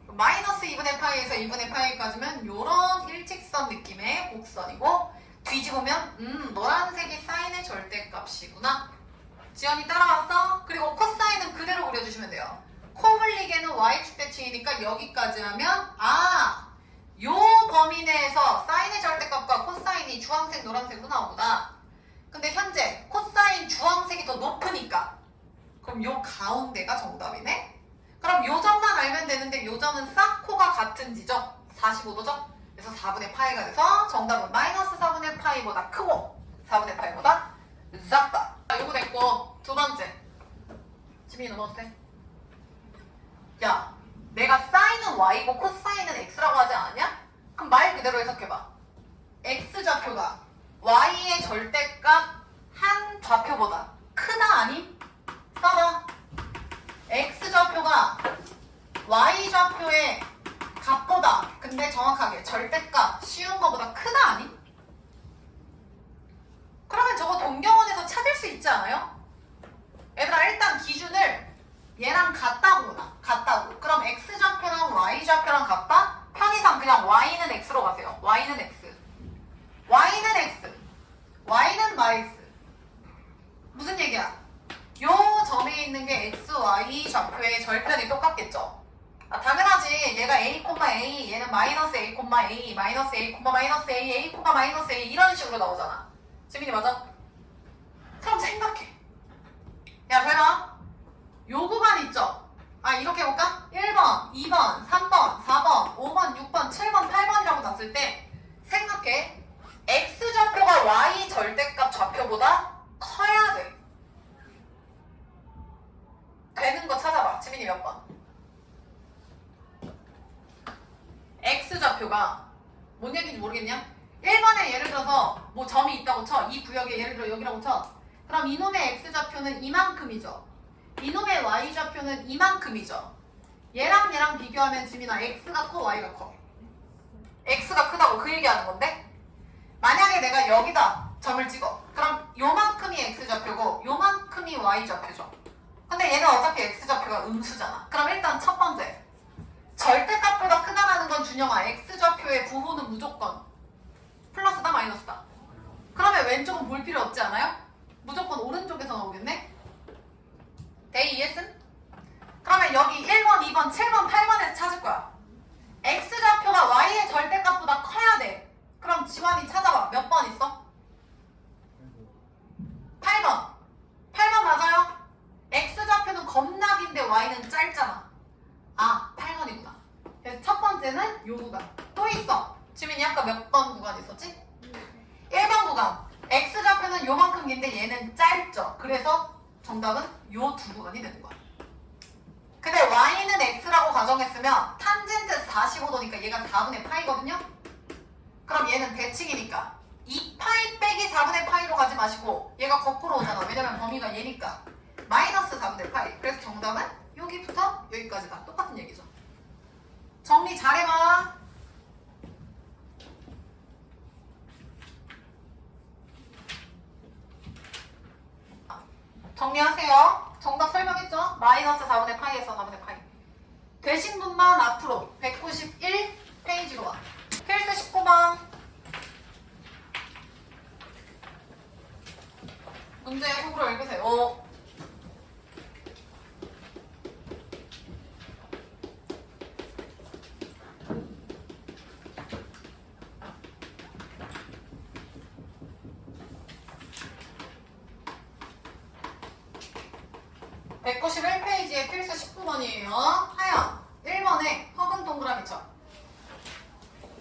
마이너스 2분의 파이에서 2분의 파이까지면 요런 일직선 느낌의 곡선이고 뒤집으면 노란색이 사인의 절대값이구나. 지연이 따라왔어? 그리고 코사인은 그대로 그려주시면 돼요. 코 물리개는 y축 대칭이니까 여기까지 하면 요 범위 내에서 사인의 절대값과 코사인이 주황색, 노란색으로 나오구나. 근데 현재 코사인 주황색이 더 높으니까 그럼 요 가운데가 정답이네? 그럼 요 점만 알면 되는데 요 점은 싹 코가 같은 지점 45도죠? 그래서 4분의 파이가 돼서 정답은 마이너스 4분의 파이보다 크고 4분의 파이보다 작다. 요거 됐고 두 번째 지민이 넘어도 돼? 야 내가 사인은 y고 코사인은 x라고 하지 않았냐? 그럼 말 그대로 해석해봐. x좌표가 y의 절대값 한 좌표보다 크다 아님? 써봐. x좌표가 y좌표의 값보다 근데 정확하게 절대값 쉬운 거보다 크다 아님? 그러면 저거 동경원에서 찾을 수 있지 않아요? 얘들아 일단 기준을 얘랑 같다고나 같다고. 그럼 x좌표랑 y좌표랑 같다? 편의상 그냥 y는 x로 가세요. y는 x. y는 x. y는 마이너스. 무슨 얘기야? 요 점에 있는 게 x, y 좌표의 절편이 똑같겠죠? 아, 당연하지. 얘가 a, a, 얘는 마이너스 a, a, 마이너스 a, 마이너스 a, a, 마이너스 a 이런 식으로 나오잖아. 지민이 맞아? 그럼 생각해. 야, 배나 요 구간 있죠? 아, 이렇게 해볼까? 1번, 2번, 3번, 4번, 5번, 6번, 7번, 8번이라고 났을 때 생각해. x좌표가 y 절대값 좌표보다 커야 돼. 되는 거 찾아봐. 지민이 몇 번? x좌표가 뭔 얘기인지 모르겠냐? 1번에 예를 들어서 뭐 점이 있다고 쳐. 이 구역에 예를 들어 여기라고 쳐. 그럼 이놈의 x좌표는 이만큼이죠. 이놈의 y좌표는 이만큼이죠. 얘랑 비교하면 지민아 x가 커 y가 커? x가 크다고 그 얘기하는 건데 만약에 내가 여기다 점을 찍어. 그럼 요만큼이 x좌표고 요만큼이 y좌표죠. 근데 얘는 어차피 x좌표가 음수잖아. 그럼 일단 첫 번째 절대값보다 크다라는 건 준영아 x좌표의 부호는 무조건 플러스다 마이너스다. 그러면 왼쪽은 볼 필요 없지 않아요? 무조건 오른쪽에서 나오겠네? 데이 이해했음? 그러면 여기 1번, 2번, 7번, 8번에서 찾을 거야. x좌표가 y의 절대값보다 커야 돼. 그럼 지환이 찾아봐. 몇 번 있어? 8번. 8번 맞아요? x좌표는 겁나 긴데 y는 짧잖아. 아, 8번이구나. 그래서 첫 번째는 요 구간. 또 있어. 지민이 아까 몇 번 구간 있었지? 1번 구간. x좌표는 요만큼 긴데 얘는 짧죠. 그래서 정답은 요 두 구간이 되는 거야. 근데 y는 x라고 가정했으면 탄젠트 45도니까 얘가 4분의 파이거든요? 그럼 얘는 대칭이니까 2파이 빼기 4분의 파이로 가지 마시고 얘가 거꾸로 오잖아. 왜냐면 범위가 얘니까 마이너스 4분의 파이. 그래서 정답은 여기부터 여기까지다. 똑같은 얘기죠. 정리 잘해봐. 정리하세요. 정답 설명했죠? 마이너스 4분의 파이에서 4분의 파이. 되신 분만 앞으로 191페이지로 와. 필수 19번. 문제 속으로 읽으세요. 191페이지에 필수 19번이에요. 하연 1번에 허근 동그라미 쳐.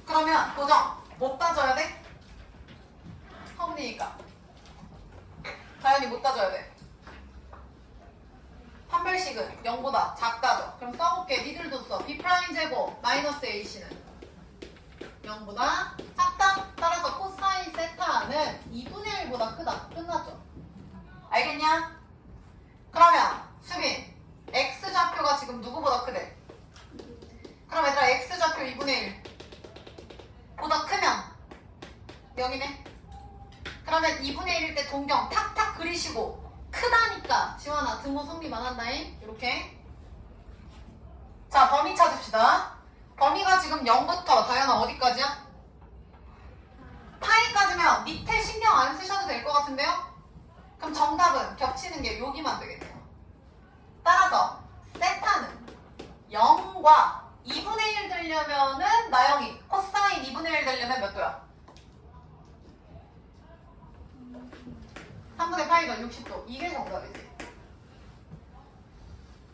그러면 고정 못 따져야 돼? 허근이니까 자연이 못 따져야 돼. 판별식은 0보다 작다죠. 그럼 써볼게. 니들도 써. B'제곱 마이너스 AC는 0보다 작다. 따라서 코사인 세타는 2분의 1보다 크다. 끝났죠. 알겠냐? 그러면 수빈 x좌표가 지금 누구보다 크대? 그럼 얘들아 x좌표 2분의 1보다 크면 여기네. 그러면 2분의 1일 때 동경 탁탁 그리시고 크다니까 지원아 등호 성립만 한다잉. 이렇게. 자 범위 찾읍시다. 범위가 지금 0부터 다현아 어디까지야? 파이까지면 밑에 신경 안 쓰셔도 될 것 같은데요? 그럼 정답은 겹치는 게 여기만 되겠네요. 따라서 세타는 0과 2분의 1 되려면은 나영이 코사인 2분의 1 되려면 몇 도야? 3분의 파이가 60도. 이게 정답이지.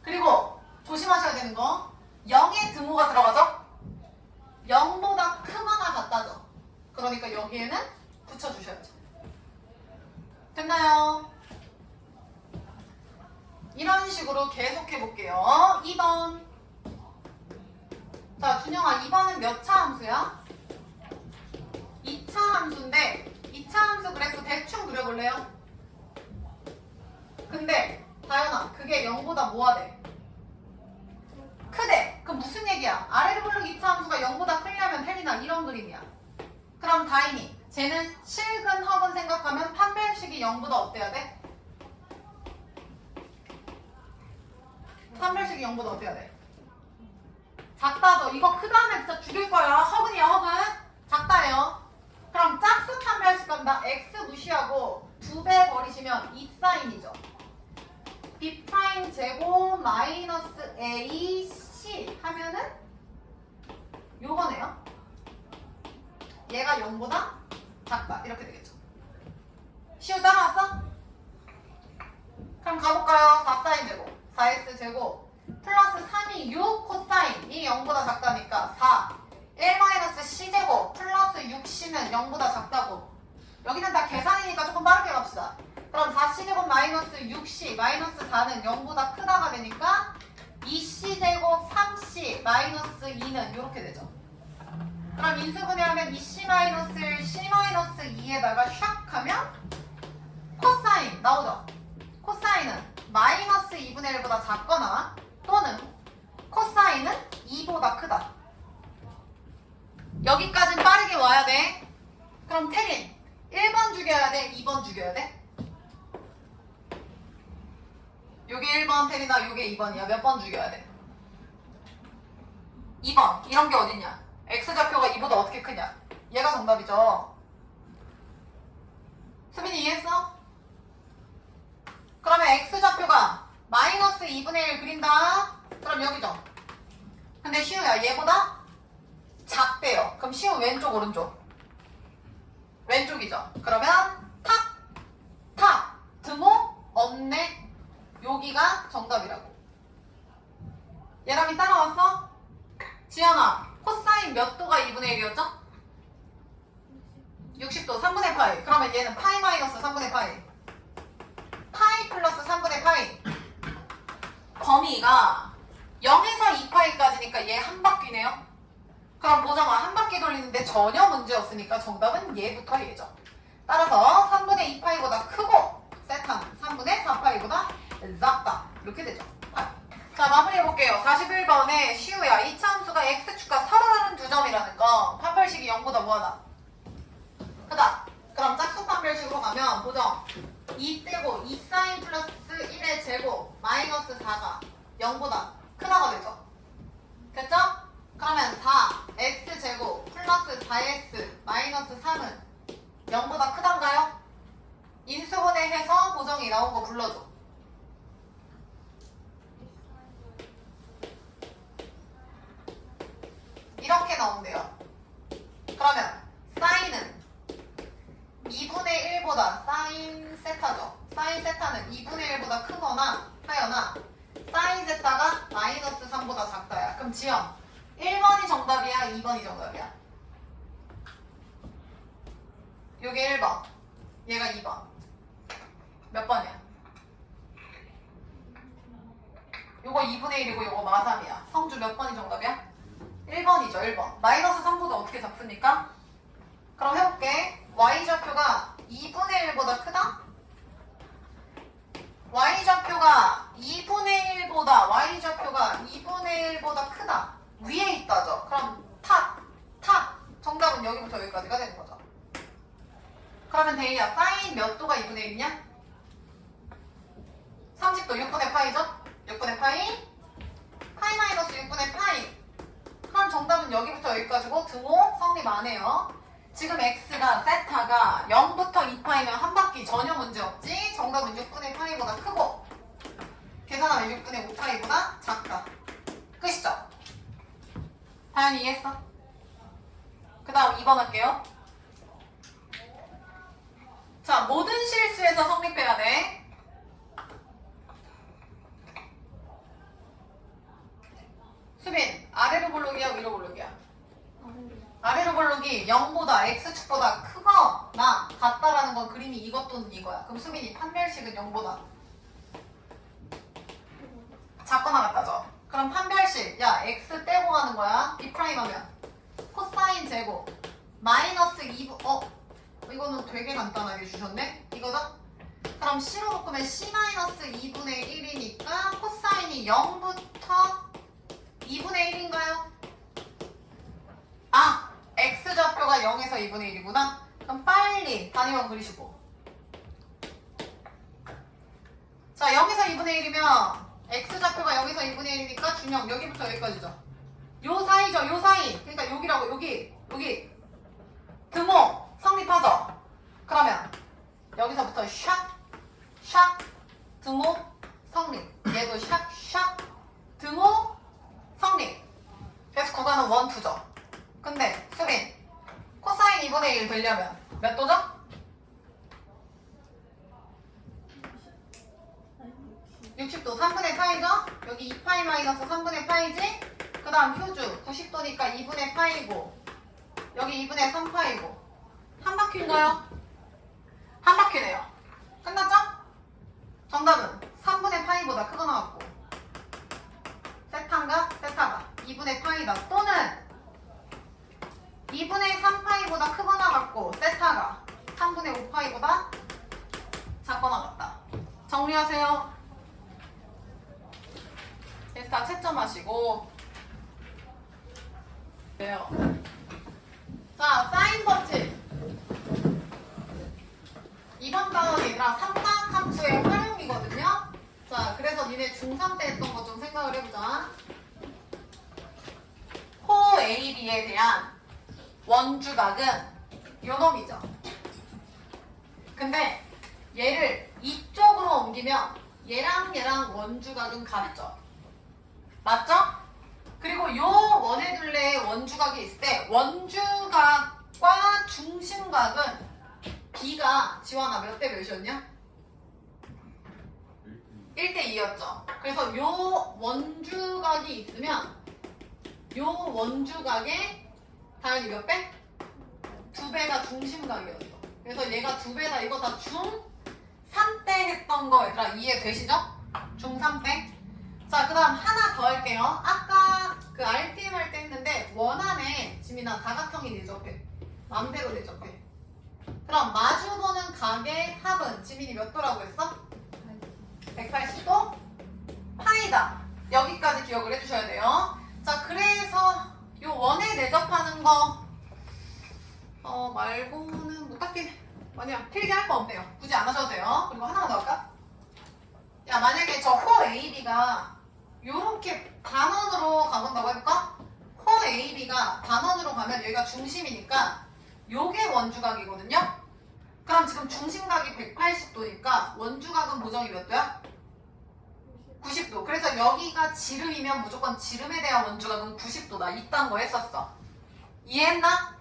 그리고 조심하셔야 되는 거 0의 등호가 들어가죠? 0보다 크거나 같다죠? 그러니까 여기에는 붙여주셔야죠. 됐나요? 이런 식으로 계속 해볼게요. 2번. 자, 준영아, 2번은 몇 차 함수야? 2차 함수인데 2차 함수 그래프 대충 그려볼래요? 근데 다현아, 그게 0보다 뭐가 돼? 크대. 그럼 무슨 얘기야? 아래로 블록 2차 함수가 0보다 크려면 혜린아 이런 그림이야. 그럼 다인이 쟤는 실근 허근 생각하면 판별식이 0보다 어때야 돼? 판별식이 0보다 어떻게 해야 돼? 작다죠. 이거 크다면 진짜 죽일 거야. 허근이야, 허근. 작다예요. 그럼 짝수 판별식 간다. x 무시하고 2배 버리시면 이 사인이죠. b 프라임 제곱 마이너스 a c 하면은 요거네요. 얘가 0보다 작다. 이렇게 되겠죠. 시우 따라왔어? 그럼 가볼까요? 4사인 제곱 4x 제곱 플러스 3이 6 코사인이 0보다 작다니까 4 1-c제곱 플러스 6c는 0보다 작다고. 여기는 다 계산이니까 조금 빠르게 갑시다. 그럼 4c제곱 마이너스 6c 마이너스 4는 0보다 크다가 되니까 2c제곱 3c 마이너스 2는 이렇게 되죠. 그럼 인수분해하면 2c 마이너스를 c 마이너스 2에다가 샥 하면 코사인 나오죠. 코사인은 마이너스 2분의 1보다 작거나 또는 코사인은 2보다 크다. 여기까지는 빠르게 와야 돼. 그럼 태린 1번 죽여야 돼? 2번 죽여야 돼? 요게 1번 태린아 요게 2번이야. 몇 번 죽여야 돼? 2번. 이런 게 어딨냐? x좌표가 2보다 어떻게 크냐? 얘가 정답이죠. 수빈이 이해했어? 그러면 x좌표가 마이너스 2분의 1 그린다. 그럼 여기죠. 근데 시우야 얘보다 작대요. 그럼 시우 왼쪽 오른쪽? 왼쪽이죠. 그러면 탁 등호 없네. 여기가 정답이라고. 얘랑이 따라왔어? 지연아 코사인 몇 도가 2분의 1이었죠? 60도 3분의 파이. 그러면 얘는 파이 마이너스 3분의 파이. 파이 플러스 3분의 파이. 범위가 0에서 2파이까지니까 얘 한 바퀴네요. 그럼 보정아 한 바퀴 돌리는데 전혀 문제 없으니까 정답은 얘부터 얘죠. 따라서 3분의 2파이보다 크고 세타는 3분의 4파이보다 작다. 이렇게 되죠. 자 마무리해볼게요. 41번에 시우야 이 차함수가 x축과 서로 다른 두 점이라는 거 판별식이 0보다 뭐하다? 크다. 그럼 짝수 판별식으로 가면 보정 2 떼고 2사인 플러스 1의 제곱 마이너스 4가 0보다 크다가 되죠. 됐죠? 그러면 4x제곱 플러스 4x 마이너스 3은 0보다 크단가요? 인수분해해서 보정이 나온 거 불러줘. 이렇게 나온대요. 그러면 사인은 2분의 1보다 사인 세타죠. 사인 세타는 2분의 1보다 크거나 하여나 사인 세타가 마이너스 3보다 작다야. 그럼 지영 1번이 정답이야? 2번이 정답이야? 요게 1번 얘가 2번 몇 번이야? 요거 2분의 1이고 요거 마3이야. 성주 몇 번이 정답이야? 1번이죠. 1번. 마이너스 3보다 어떻게 작습니까? 그럼 해볼게. y좌표가 2분의 1보다 크다? y좌표가 2분의 1보다 크다. 위에 있다죠. 그럼 탑. 정답은 여기부터 여기까지가 되는 거죠. 그러면 데이야 사인 몇 도가 2분의 1이냐? 30도 6분의 파이죠? 6분의 파이 마이너스 6분의 파이. 그럼 정답은 여기부터 여기까지고 등호 성립 안 해요. 지금 x가 세타가 0부터 2파이면 한 바퀴 전혀 문제 없지. 정답은 6분의 파이보다 크고 계산하면 6분의 5파이보다 작다. 끝이죠? 다현이 이해했어? 그 다음 2번 할게요. 자, 모든 실수에서 성립해야 돼. 수빈, 아래로 볼록이야, 위로 볼록이야? 아래로 볼록이 0보다 x축보다 크거나 같다라는 건 그림이 이것 또는 이거야. 그럼 수빈이 판별식은 0보다 작거나 같다죠? 그럼 판별식, 야 x 떼고 가는 거야. b' 하면 코사인 제곱 마이너스 2분, 이거는 되게 간단하게 주셨네? 이거죠? 그럼 C로 묶으면 C-2분의 1이니까 코사인이 0부터 2분의 1인가요? 아! X좌표가 0에서 2분의 1이구나? 그럼 빨리 단위원 그리시고. 자, 0에서 2분의 1이면 x좌표가 여기서 2분의 1이니까 중형 여기부터 여기까지죠. 요 사이죠. 요 사이. 그러니까 여기라고 여기 등호 성립하죠. 그러면 여기서부터 샥 등호 성립. 얘도 샥 등호 성립. 그래서 구간은 1, 2죠. 근데 수빈 코사인 2분의 1 되려면 몇 도죠? 60도 3분의 파이죠? 여기 2파이 마이너스 3분의 파이지? 그 다음 표주 90도니까 2분의 파이고 여기 2분의 3파이고 한 바퀴인가요? 한 바퀴네요. 끝났죠? 정답은 3분의 파이보다 크거 나왔고 세타가 2분의 파이다 또는 2분의 3파이보다 크거 나갔고 세타가 3분의 5파이보다 작거 나갔다. 정리하세요. 일단 채점하시고 네요. 자, 사인 법칙. 이번 단원 얘들아 삼각함수의 활용이거든요. 자, 그래서 니네 중3 때 했던 거 좀 생각을 해보자. 호 AB에 대한 원주각은 요 놈이죠. 근데 얘를 이쪽으로 옮기면 얘랑 원주각은 같죠. 맞죠? 그리고 요 원의 둘레에 원주각이 있을 때 원주각과 중심각은 B가 지원아 몇 대 몇이었냐? 1대 2였죠. 그래서 요 원주각이 있으면 요 원주각의 다현이 몇 배? 2배가 중심각이었어. 그래서 얘가 2배다. 이거 다 중3 때 했던 거 얘들아 이해되시죠? 중3 때. 자, 그 다음 하나 더 할게요. 아까 그 RTM 할 때 했는데 원안에 지민아 사각형이 내접해. 마음대로 내접해. 그럼 마주보는 각의 합은 지민이 몇 도라고 했어? 180도? 파이다. 여기까지 기억을 해주셔야 돼요. 자, 그래서 요 원에 내접하는 거 말고는 뭐 딱히 뭐냐 필기할 거 없네요. 굳이 안 하셔도 돼요. 그리고 하나만 더 할까? 야, 만약에 저 호 AB가 요렇게 단원으로 가본다고 해볼까? 호 AB가 단원으로 가면 여기가 중심이니까 요게 원주각이거든요? 그럼 지금 중심각이 180도니까 원주각은 보정이 몇 도야? 90도. 그래서 여기가 지름이면 무조건 지름에 대한 원주각은 90도다. 이딴 거 했었어. 이해했나?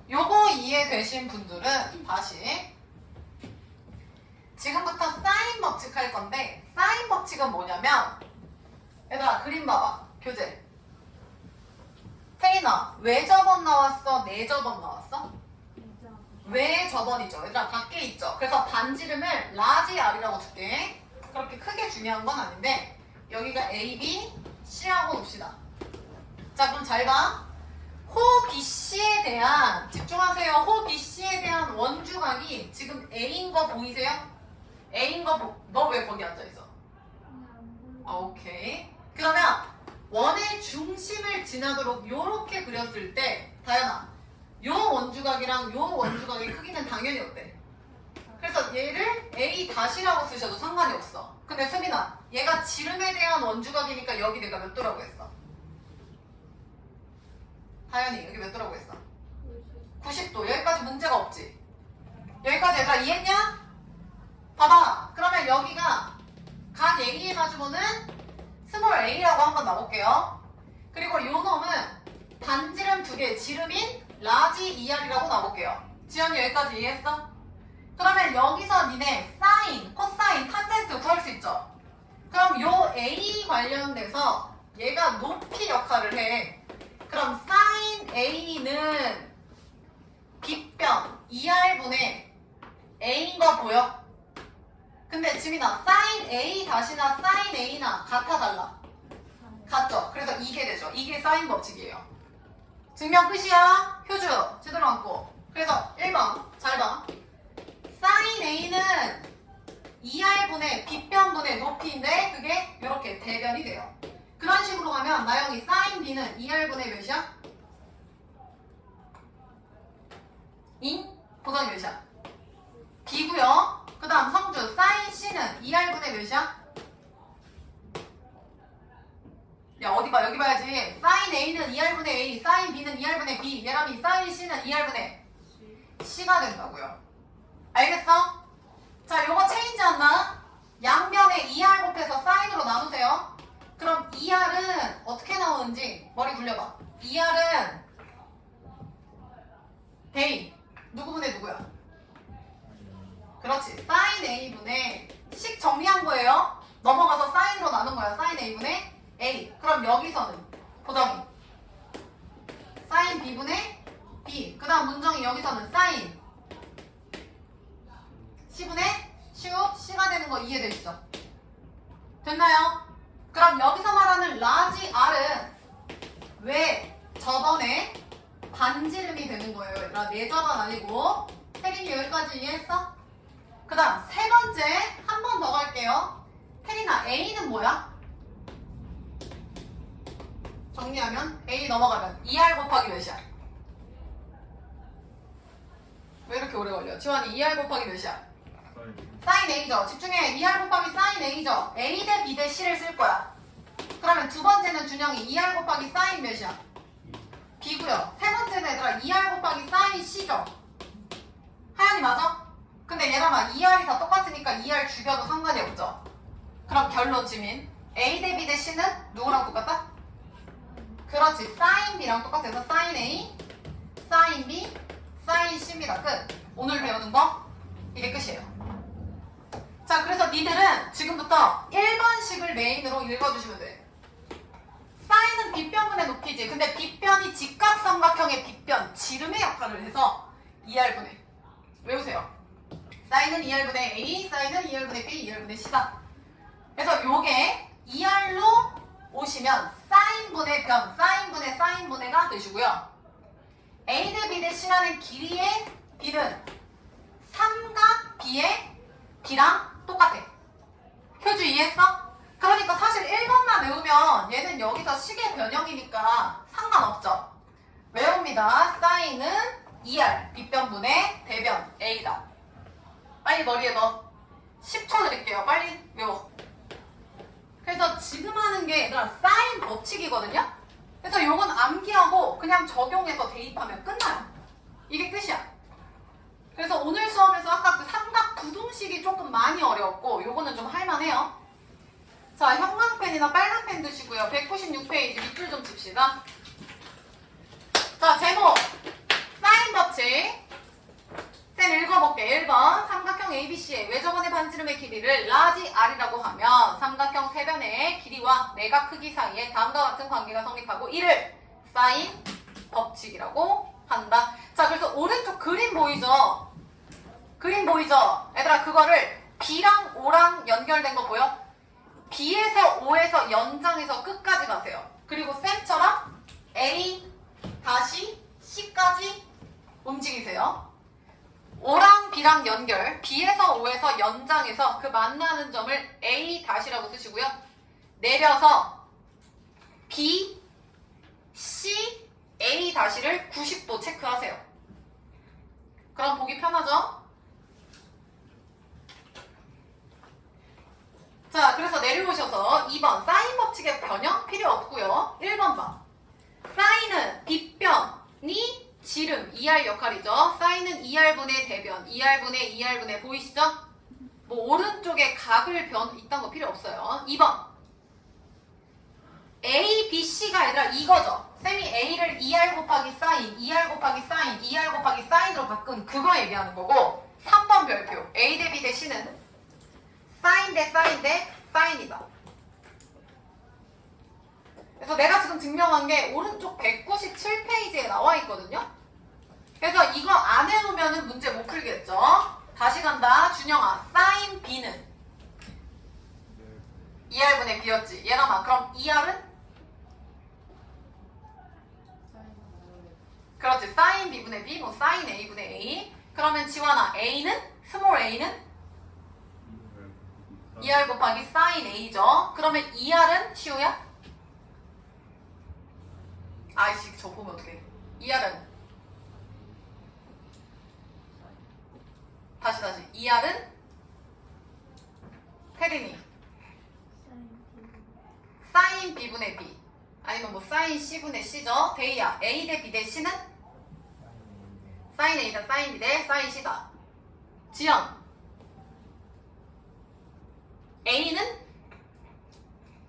요거 이해되신 분들은 다시 지금부터 사인 법칙 할 건데 사인 법칙은 뭐냐면 얘들아 그림 봐봐. 교재. 태인아 왜 저번 나왔어? 네 저번 나왔어? 왜 저번이죠. 얘들아 밖에 있죠. 그래서 반지름을 라지 R이라고 줄게. 그렇게 크게 중요한 건 아닌데 여기가 A, B, C라고 봅시다. 자 그럼 잘 봐. 호 BC에 대한 집중하세요. 호 BC에 대한 원주각이 지금 A인 거 보이세요? A인 거 너 왜 거기 앉아있어? 오케이. 그러면 원의 중심을 지나도록 요렇게 그렸을 때 다현아 요 원주각이랑 요 원주각의 크기는 당연히 어때? 그래서 얘를 A-라고 쓰셔도 상관이 없어. 근데 수민아 얘가 지름에 대한 원주각이니까 여기 내가 몇 도라고 했어? 다현이 여기 몇 도라고 했어? 90도. 여기까지 문제가 없지? 여기까지 얘들아 이해했냐? 봐봐. 그러면 여기가 각 A의 마주보는 스몰 a라고 한번 놔볼게요. 그리고 요 놈은 반지름 2개 지름인 라지 2r이라고 놔볼게요. 지연이 여기까지 이해했어? 그러면 여기서 니네 사인, 코사인, 탄젠트 구할 수 있죠? 그럼 요 a 관련돼서 얘가 높이 역할을 해. 그럼 사인 a는 빗변 2r분의 a인 거 보여? 근데 지민아 사인 a 다시나 사인 a나 같아 달라? 같죠? 그래서 이게 되죠. 이게 사인 법칙이에요. 증명 끝이야. 효주 제대로 앉고. 그래서 1번 잘 봐. 사인 a는 2r분의 빗변분의 높이인데 그게 이렇게 대변이 돼요. 그런 식으로 가면 나영이 사인 b는 2r분의 몇이야? 인? 보정이 몇이야? b고요. 그 다음 성주 사인 c는 2r분의 몇이야? 봐. 여기 봐야지. 사인 A는 2R분의 A, 사인 B는 2R분의 B, 얘라면 사인 C는 2R분의 C가 된다고요. 알겠어? 자, 요거 체인지였나? 양변에 2R 곱해서 사인으로 나누세요. 그럼 2R은 어떻게 나오는지 머리 굴려봐. 2R은 A 누구분의 누구야? 그렇지. 사인 A분의 식 정리한 거예요. 넘어가서 사인으로 나눈 거야. 사인 A분의 A. 그럼 여기서는 고정이 사인 B분의 B. 그 다음 문정이 여기서는 사인 C분의 C가 되는 거 이해되시죠? 됐나요? 그럼 여기서 말하는 라지 R은 왜 저번에 반지름이 되는 거예요. 얘들아, 내저반 아니고. 태린이 여기까지 이해했어? 그 다음 세 번째 한 번 더 갈게요. 태린아, A는 뭐야? 정리하면 A 넘어가면 2R 곱하기 몇이야? 왜 이렇게 오래 걸려? 지환이 2R 곱하기 몇이야? 사인 A죠. 집중해. 2R 곱하기 사인 A죠. A 대 B 대 C를 쓸 거야. 그러면 두 번째는 준영이 2R 곱하기 사인 몇이야? B고요. 세 번째는 얘들아 2R 곱하기 사인 C죠. 하연이 맞아? 근데 얘랑아 2R이 다 똑같으니까 2R 죽여도 상관이 없죠. 그럼 결론 지민 A 대 B 대 C는 누구랑 똑같다? 그렇지. 사인 B랑 똑같아서 사인 A, 사인 B, 사인 C입니다. 끝. 오늘 배우는 거 이게 끝이에요. 자, 그래서 니들은 지금부터 1번식을 메인으로 읽어주시면 돼. 사인은 빗변분의 높이지. 근데 빗변이 직각삼각형의 빗변, 지름의 역할을 해서 2R분의. 외우세요. 사인은 2R분의 A, 사인은 2R분의 B, 2R분의 C다. 그래서 요게 2R로 오시면 사인분의 변, 사인분의 사인분의가 되시고요. A 대 B 대 C라는 길이의 B는 삼각 B의 B랑 똑같아. 표주 이해했어? 그러니까 사실 1번만 외우면 얘는 여기서 식의 변형이니까 상관없죠. 외웁니다. 사인은 2R, 빗변분의 대변 A다. 빨리 머리에 넣어. 10초 드릴게요. 빨리 외워. 그래서 지금 하는 게 얘들아 사인 법칙이거든요. 그래서 요건 암기하고 그냥 적용해서 대입하면 끝나요. 이게 끝이야. 그래서 오늘 수업에서 아까 그 삼각 부동식이 조금 많이 어려웠고 요거는 좀 할만해요. 자, 형광펜이나 빨간펜 드시고요. 196페이지 밑줄 좀 칩시다. 자, 제목 사인 법칙. 쌤 읽어볼게. 1번 삼각형 ABC의 외접원의 반지름의 길이를 라지 R이라고 하면 삼각형 세변의 길이와 내각 크기 사이에 다음과 같은 관계가 성립하고 이를 사인 법칙이라고 한다. 자, 그래서 오른쪽 그림 보이죠? 그림 보이죠? 얘들아, 그거를 B랑 O랑 연결된 거 보여? B에서 O에서 연장해서 끝까지 가세요. 그리고 쌤처럼 A 다시 C까지 움직이세요. O랑 B랑 연결, B에서 O에서 연장해서 그 만나는 점을 A 다시라고 쓰시고요. 내려서 B, C, A 다시를 90도 체크하세요. 그럼 보기 편하죠? 자, 그래서 내려오셔서 2번 사인 법칙의 변형 필요 없고요. 1번 봐. 사인은 빗변이 지름 2R 역할이죠. 사인은 2R분의 대변, 2R분의 2R분의 보이시죠? 뭐 오른쪽에 각을 이딴 거 필요 없어요. 2번 A, B, C가 아니라 이거죠. 쌤이 A를 2R 곱하기 사인, 2R 곱하기 사인, 2R 곱하기 사인으로 바꾼 그거 얘기하는 거고 3번 별표 A 대 B 대 C는 사인 대 사인 대 사인이다. 그래서 내가 지금 증명한 게 오른쪽 197페이지에 나와 있거든요. 그래서 이거 안 해놓으면 문제 못 풀겠죠. 다시 간다. 준영아, 사인 B는 2R분의 B였지. 얘랑아, 그럼 2R은? 그렇지. 사인 B분의 B, 뭐 사인 A분의 A. 그러면 지원아, A는? 스몰 A는? 2R 곱하기 사인 A죠. 그러면 2R은 시우야? 아이씨, 저 보면 어떡해. 2R은? 다시 2R은? 태린이 사인 B분의 B. 아니면 뭐 사인 C분의 C죠. 데이야. A 대 B 대 C는? 사인 A다. 사인 B 대 사인 C다. 지연. A는?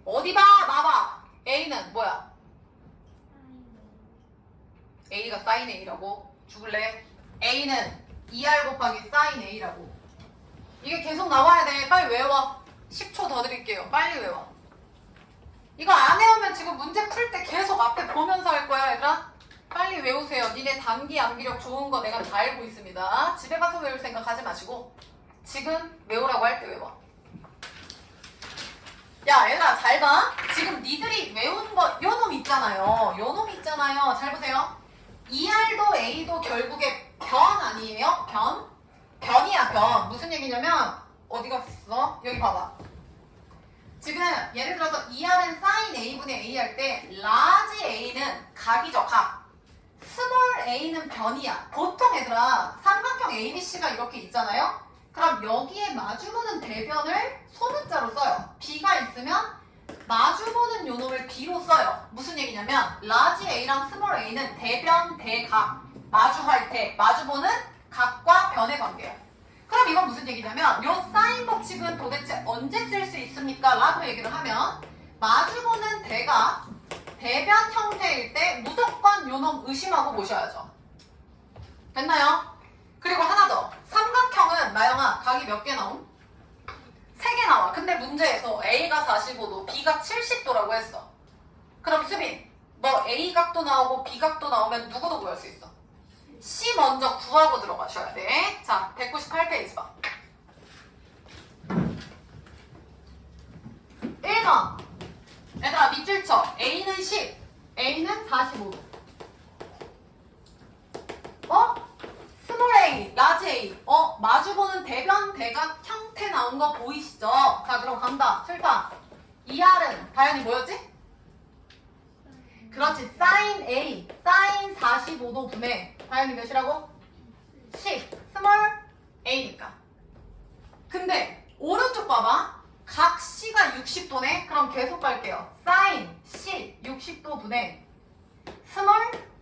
어디 봐? 나봐. A는 뭐야? A가 사인 A라고? 죽을래? A는 2R 곱하기 사인 A라고. 이게 계속 나와야 돼. 빨리 외워. 10초 더 드릴게요. 빨리 외워. 이거 안 외우면 지금 문제 풀 때 계속 앞에 보면서 할 거야, 얘들아. 빨리 외우세요. 니네 단기 암기력 좋은 거 내가 다 알고 있습니다. 집에 가서 외울 생각 하지 마시고 지금 외우라고 할 때 외워. 야, 얘들아 잘 봐. 지금 니들이 외운 거 요 놈 있잖아요. 요 놈 있잖아요. 잘 보세요. ER도 A도 결국에 변 아니에요? 변? 변이야, 변. 무슨 얘기냐면 어디 갔어? 여기 봐봐. 지금 예를 들어서 ER은 sin A분의 A 할 때 large A는 각이죠, 각. small A는 변이야. 보통 얘들아 삼각형 ABC가 이렇게 있잖아요. 그럼 여기에 마주보는 대변을 소문자로 써요. B가 있으면 마주보는 요놈을 B로 써요. 무슨 얘기냐면 large A랑 small A는 대변, 대각, 마주할 때 마주보는 각과 변의 관계예요. 그럼 이건 무슨 얘기냐면 요 사인 법칙은 도대체 언제 쓸 수 있습니까? 라고 얘기를 하면 마주보는 대가 대변 형태일 때 무조건 요놈 의심하고 보셔야죠. 됐나요? 그리고 하나 더. 삼각형은 나영아 각이 몇 개 나옴? 3개 나와. 근데 문제에서 A가 45도, B가 70도라고 했어. 그럼 수빈, 뭐 A 각도 나오고 B 각도 나오면 누구도 구할 수 있어? C 먼저 구하고 들어가셔야 돼. 자, 198페이지 봐. 1번. 얘들아, 밑줄 쳐. A는 10, A는 45도. 스몰 A, 라지 A. 마주보는 대변, 대각 형태 나온 거 보이시죠? 자, 그럼 간다. 출판. ER은 다현이 뭐였지? 그렇지. sin A, sin 45도 분의 다현이 몇이라고? 10, 스몰 A니까. 근데 오른쪽 봐봐. 각 C가 60도네? 그럼 계속 갈게요. sin C 60도 분의 스몰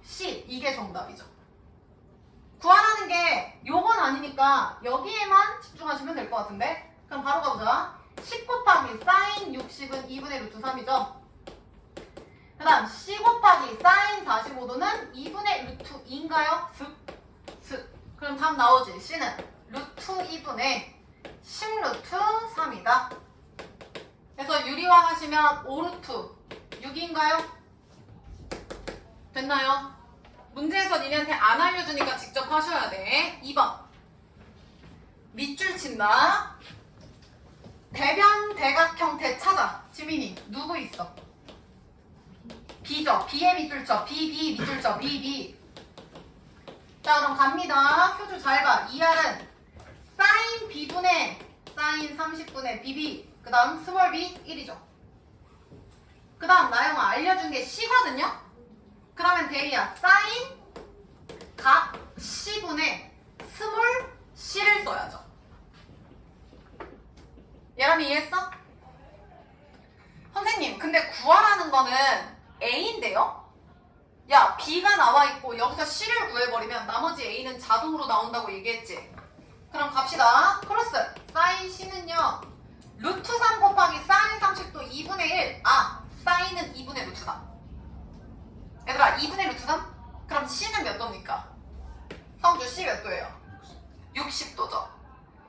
C. 이게 정답이죠. 구하라는 게 요건 아니니까 여기에만 집중하시면 될 것 같은데? 그럼 바로 가보자. 10 곱하기 sin 60은 2분의 루트 3이죠? 그 다음 C 곱하기 sin 45도는 2분의 루트 2인가요? 슥. 그럼 답 나오지. C는 루트 2분의 10 루트 3이다. 그래서 유리화 하시면 5 루트 6인가요? 됐나요? 문제에서 니네한테 안 알려주니까 직접 하셔야 돼. 2번. 밑줄 친다. 대변 대각 형태 찾아. 지민이 누구 있어? B죠. B의 밑줄 쳐. B 밑줄 쳐. B. 자, 그럼 갑니다. 효주 잘 봐. ER은 sin B분의 sin 30분의 BB. 그 다음 스몰 B 1이죠. 그 다음 나영아 알려준 게 C거든요. 그러면 대리야 sin 각 C분의 스몰 C를 써야죠. 예람이 이해했어? 선생님 근데 구하라는 거는 A인데요? 야 B가 나와있고 여기서 C를 구해버리면 나머지 A는 자동으로 나온다고 얘기했지. 그럼 갑시다. 플러스 sin C는요 루트 3 곱하기 sin 30도 2분의 1. sin은 2분의 루트 3. 얘들아 2분의 루트 3? 그럼 C는 몇 도입니까? 성주 C 몇 도예요? 60도죠.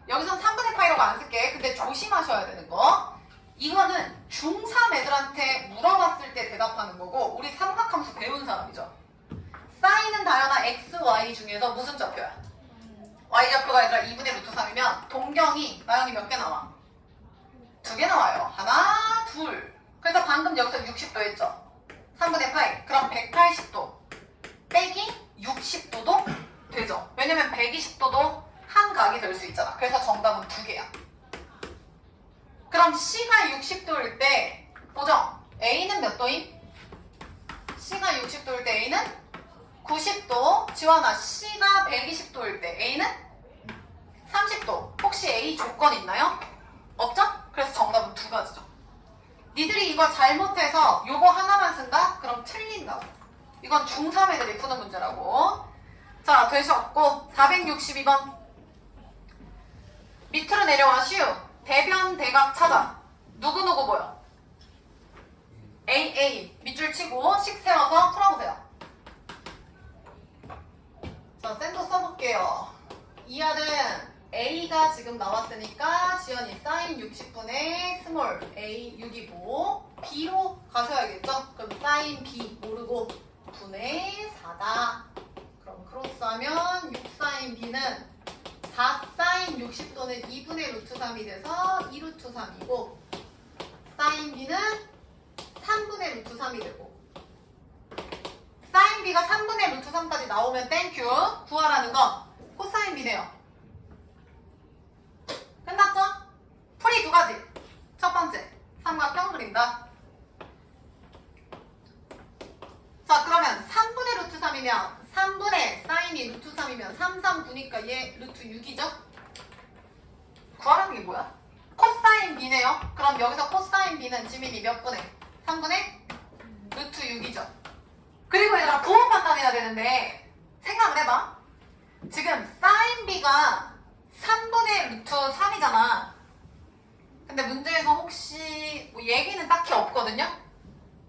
여기선 3분의 파이라고 안 쓸게. 근데 조심하셔야 되는 거. 이거는 중3 애들한테 물어봤을 때 대답하는 거고 우리 삼각함수 배운 사람이죠. 사인은 다양한 x, y 중에서 무슨 좌표야? y좌표가 얘들아 2분의 루트 3이면 동경이 나영이 몇 개 나와? 2개 나와요. 하나, 둘. 그래서 방금 여기서 60도 했죠? 3분의 파이. 그럼 180도 빼기 60도도 되죠. 왜냐면 120도도 한 각이 될 수 있잖아. 그래서 정답은 2개야. 그럼 C가 60도일 때 보죠. A는 몇 도임? C가 60도일 때 A는 90도. 지원아 C가 120도일 때 A는 30도. 혹시 A 조건 있나요? 없죠? 그래서 정답은 2가지죠. 니들이 이걸 잘못해서 요거 하나만 쓴다? 그럼 틀린다고. 이건 중3 애들이 푸는 문제라고. 자, 되셨고 462번. 밑으로 내려와 쉬우. 대변 대각 찾아. 누구누구 보여? AA. 밑줄 치고 식 세워서 풀어보세요. 자, 쌤도 써볼게요. 이하는 A가 지금 나왔으니까 지연이 사인 60분의 스몰 A 6이고 B로 가셔야겠죠? 그럼 사인 B 모르고 분의 4다. 그럼 크로스하면 6사인 B는 4사인 60도는 2분의 루트 3이 돼서 2루트 3이고 사인 B는 3분의 루트 3이 되고 사인 B가 3분의 루트 3까지 나오면 땡큐. 구하라는 건 코사인 B네요. 끝났죠? 풀이 두 가지. 첫 번째, 삼각형 그린다. 자, 그러면 3분의 루트 3이면 3분의 사인이 루트 3이면 3, 3, 9니까 얘 루트 6이죠? 구하라는 게 뭐야? 코사인 B네요. 그럼 여기서 코사인 B는 지민이 몇 분의? 3분의 루트 6이죠. 그리고 얘들아 부호 판단해야 되는데 생각을 해봐. 지금 사인 B가 3분의 루트 3이잖아. 근데 문제에서 혹시 뭐 얘기는 딱히 없거든요?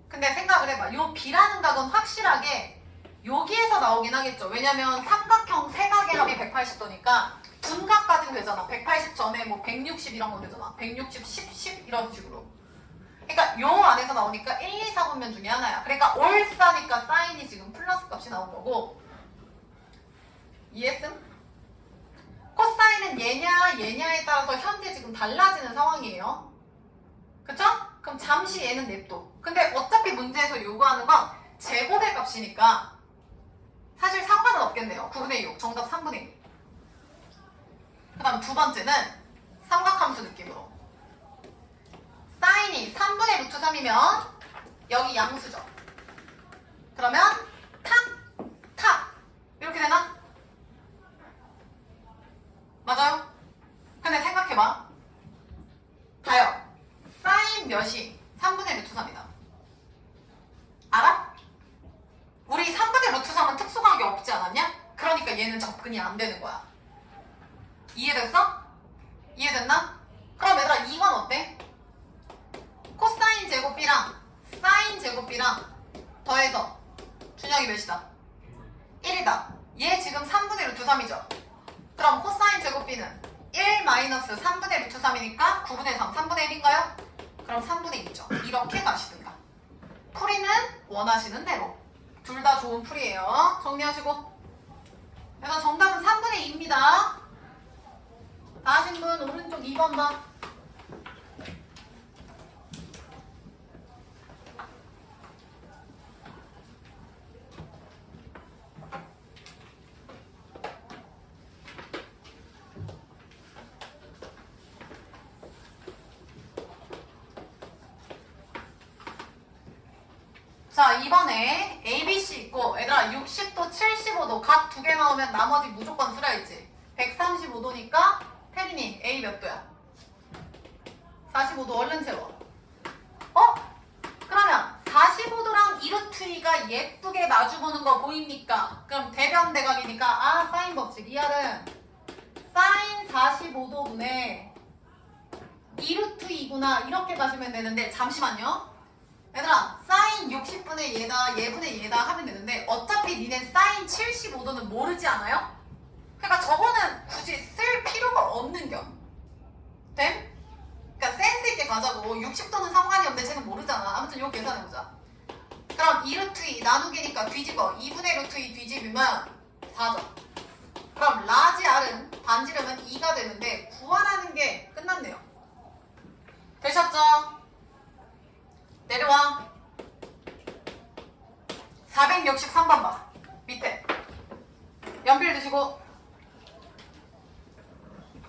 근데 생각을 해봐. 요 B라는 각은 확실하게 여기에서 나오긴 하겠죠. 왜냐면 삼각형 세각의 합이 180도니까 분각까지는 되잖아. 180 전에 뭐 160 이런 거 되잖아. 160, 10, 10 이런 식으로. 그러니까 요 안에서 나오니까 1, 2, 4분면 중에 하나야. 그러니까 올싸니까 사인이 지금 플러스 값이 나온 거고. 이해했음? 코사인은 얘냐에 따라서 현재 지금 달라지는 상황이에요. 그쵸? 그럼 잠시 얘는 냅둬. 근데 어차피 문제에서 요구하는 건 제곱의 값이니까 사실 상관은 없겠네요. 9분의 6, 정답 3분의 1. 그 다음 두 번째는 삼각함수 느낌으로. 사인이 3분의 루트 3이면 여기 양수죠. 그러면 탁 이렇게 되나? 맞아요? 근데 생각해봐. 봐요. 사인 몇이 3분의 루트 3이다. 알아? 우리 3분의 루트 3은 특수관계 없지 않았냐? 그러니까 얘는 접근이 안 되는 거야. 이해됐어? 이해됐나? 그럼 얘들아 이건 어때? 코사인 제곱 B랑 사인 제곱 B랑 더해서 준영이 몇이다? 1이다. 얘 지금 3분의 루트 3이죠? 그럼 코사인 제곱 B는 1 마이너스 3분의 루트 3이니까 9분의 3, 3분의 1인가요? 그럼 3분의 2죠. 이렇게 가시든가. 풀이는 원하시는 대로. 둘 다 좋은 풀이에요. 정리하시고. 그래서 정답은 3분의 2입니다. 다 하신 분 오른쪽 2번 봐. 자, 이번에 ABC 있고 얘들아 60도, 75도 각 두 개 나오면 나머지 무조건 수렴했지. 135도니까 태린이 A 몇 도야? 45도 얼른 채워. 그러면 45도랑 2루트 2가 예쁘게 마주보는 거 보입니까? 그럼 대변 대각이니까 사인 법칙. 이하는 사인 45도분의 2루트 2구나 이렇게 가시면 되는데 잠시만요. 얘들아 사인 60분의 얘다 얘분의 얘다 하면 되는데 어차피 니네 사인 75도는 모르지 않아요? 그러니까 저거는 굳이 쓸 필요가 없는 겸 됨? 그러니까 센스 있게 가자고. 60도는 상관이 없는데 쟤는 모르잖아. 아무튼 이거 계산해보자. 그럼 2루트 2 나누기니까 뒤집어 2분의 루트 2 뒤집으면 4죠. 그럼 라지 R은 반지름은 2가 되는데 구하라는 게 끝났네요. 되셨죠? 내려와. 463번 봐. 밑에 연필 드시고.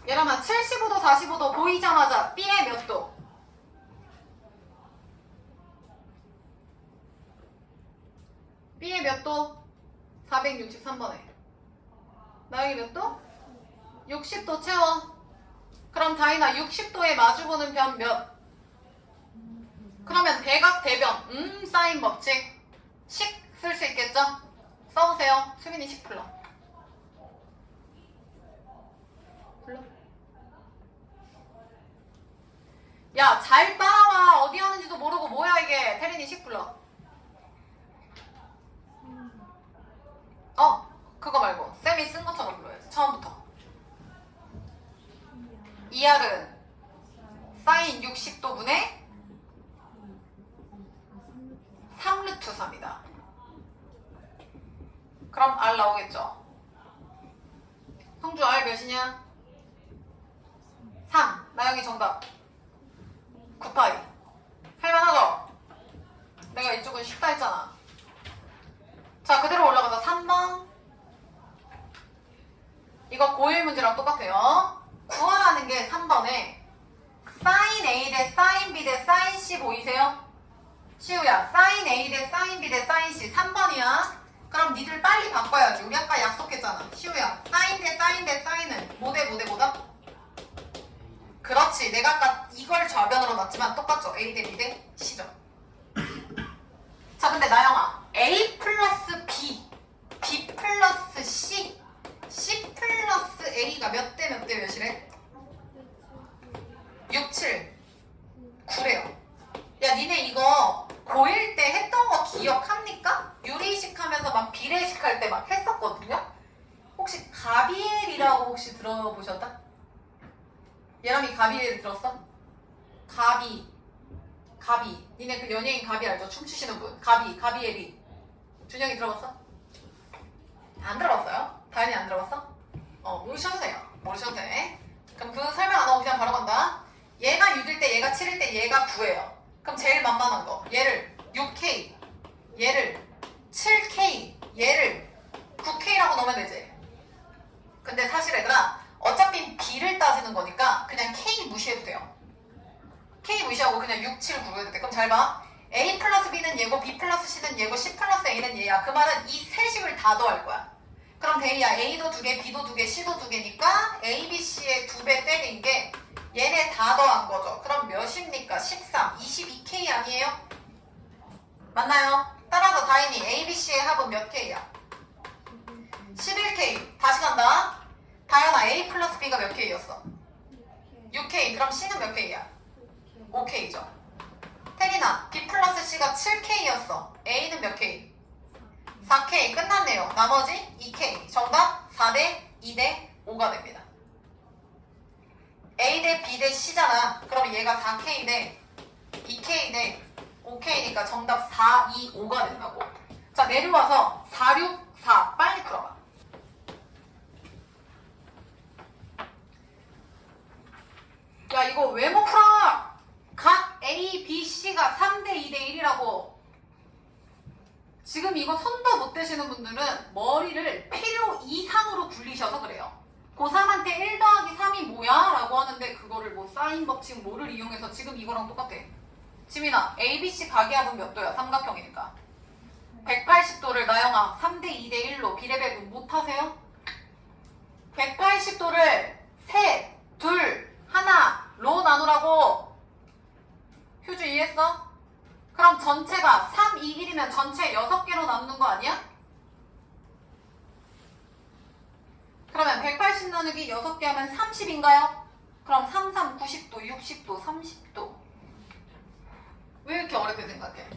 얘라면 75도 45도 보이자마자 B의 몇 도? B의 몇 도? 463번에 나에게 몇 도? 60도 채워. 그럼 다이나 60도에 마주보는 변 몇? 그러면 대각 대변 사인 법칙 식 쓸 수 있겠죠? 써보세요. 수민이 식 불러. 야, 잘 따라와. 어디 하는지도 모르고 뭐야 이게. 태린이 식 불러. 그거 말고 쌤이 쓴 것처럼 불러야지. 처음부터. 2R은 사인 60도분의 3루트 3이다. 그럼 R 나오겠죠? 성주 R 몇이냐? 3. 나영이 정답. 9파이. 할만하죠? 내가 이쪽은 쉽다 했잖아. 자, 그대로 올라가서 3번. 이거 고1 문제랑 똑같아요. 구하라는 게 3번에 사인 A 대 사인 B 대 사인 C 보이세요? 시우야, 사인 A 대 사인 B 대 사인 C 3번이야. 그럼 니들 빨리 바꿔야지. 우리 아까 약속했잖아. 시우야, 사인 대 사인 대 사인은 뭐 대 뭐 대 뭐다? 그렇지. 내가 아까 이걸 좌변으로 놨지만 똑같죠. A 대 B 대 C죠. 자, 근데 나영아, A 플러스 B, B 플러스 C, C 플러스 A가 몇 대 몇 대 몇이래? 6, 7, 9래요. 야, 니네 이거 고1 때 했던 거 기억합니까? 유리식 하면서 막 비례식 할 때 막 했었거든요? 혹시 가비엘이라고 혹시 들어보셨다? 예람이 가비엘 들었어? 가비. 니네 그 연예인 가비 알죠? 춤추시는 분. 가비엘이. 준영이 들어봤어? 안 들어봤어요? 다현이 안 들어봤어? 모르셔도 돼요. 모르셔도 돼. 그럼 그 설명 안 하고 그냥 바로 간다. 얘가 6일 때, 얘가 7일 때, 얘가 9예요. 그럼 제일 만만한 거. 얘를 6K, 얘를 7K, 얘를 9K라고 넣으면 되지. 근데 사실 얘들아, 어차피 B를 따지는 거니까 그냥 K 무시해도 돼요. K 무시하고 그냥 6, 7, 9 해도 돼. 그럼 잘 봐. A 플러스 B는 얘고 B 플러스 C는 얘고 C 플러스 A는 얘야. 그 말은 이 세 식을 다 더할 거야. 그럼 대리야, A도 2개, B도 2개, C도 2개니까 A, B, C의 2배 때린 게 얘네 다 더한 거죠. 그럼 몇입니까? 13, 22K 아니에요? 맞나요? 따라서 다인이 A, B, C의 합은 몇 K야? 11K. 다시 간다. 다현아, A 플러스 B가 몇 K였어? 6K. 그럼 C는 몇 K야? 5K죠. 태린아, B 플러스 C가 7K였어. A는 몇 K? 4K. 끝났네요. 나머지 2K. 정답 4대 2대 5가 됩니다. A 대 B 대 C잖아. 그럼 얘가 4K 대 2K 대 5K니까 정답 4, 2, 5가 된다고. 자, 내려와서 4, 6, 4 빨리 풀어봐. 야, 이거 왜 못 풀어? 각 A, B, C가 3대 2대 1이라고. 지금 이거 손도 못 대시는 분들은 머리를 필요 이상으로 굴리셔서 그래요. 고3한테 1 더하기 3이 뭐야? 라고 하는데 그거를 뭐 사인 법칙 뭐를 이용해서 지금 이거랑 똑같아. 지민아, A, B, C 각의합은 몇 도야? 삼각형이니까. 180도를 나영아 3대 2대 1로 비례배분 못하세요? 180도를 셋, 둘, 하나로 나누라고. 휴주 이해했어? 그럼 전체가 3, 2, 1이면 전체 6개로 나누는 거 아니야? 그러면 180 나누기 6개 하면 30인가요? 그럼 3, 3, 90도, 60도, 30도. 왜 이렇게 어렵게 생각해?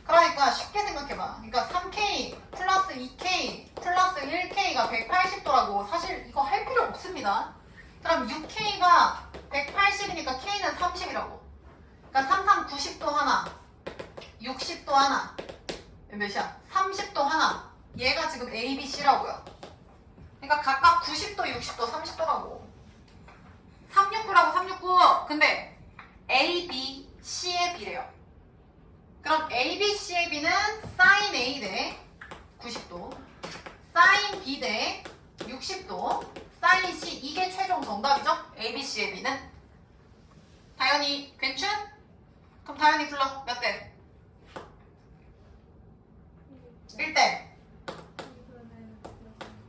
그러니까 쉽게 생각해봐. 그러니까 3K 플러스 2K 플러스 1K가 180도라고. 사실 이거 할 필요 없습니다. 그럼 6K가 180이니까 K는 30이라고. 그러니까 3, 3, 90도 하나, 60도 하나, 몇이야? 30도 하나. 얘가 지금 A, B, C라고요. 그러니까 각각 90도, 60도, 30도라고. 369라고 369. 근데 A, B, C의 B래요. 그럼 A, B, C의 B는 sin A 대 90도, sin B 대 60도, sin C. 이게 최종 정답이죠? A, B, C의 B는. 다현이 괜춘? 그럼 다현이 불러. 몇 대? 1대.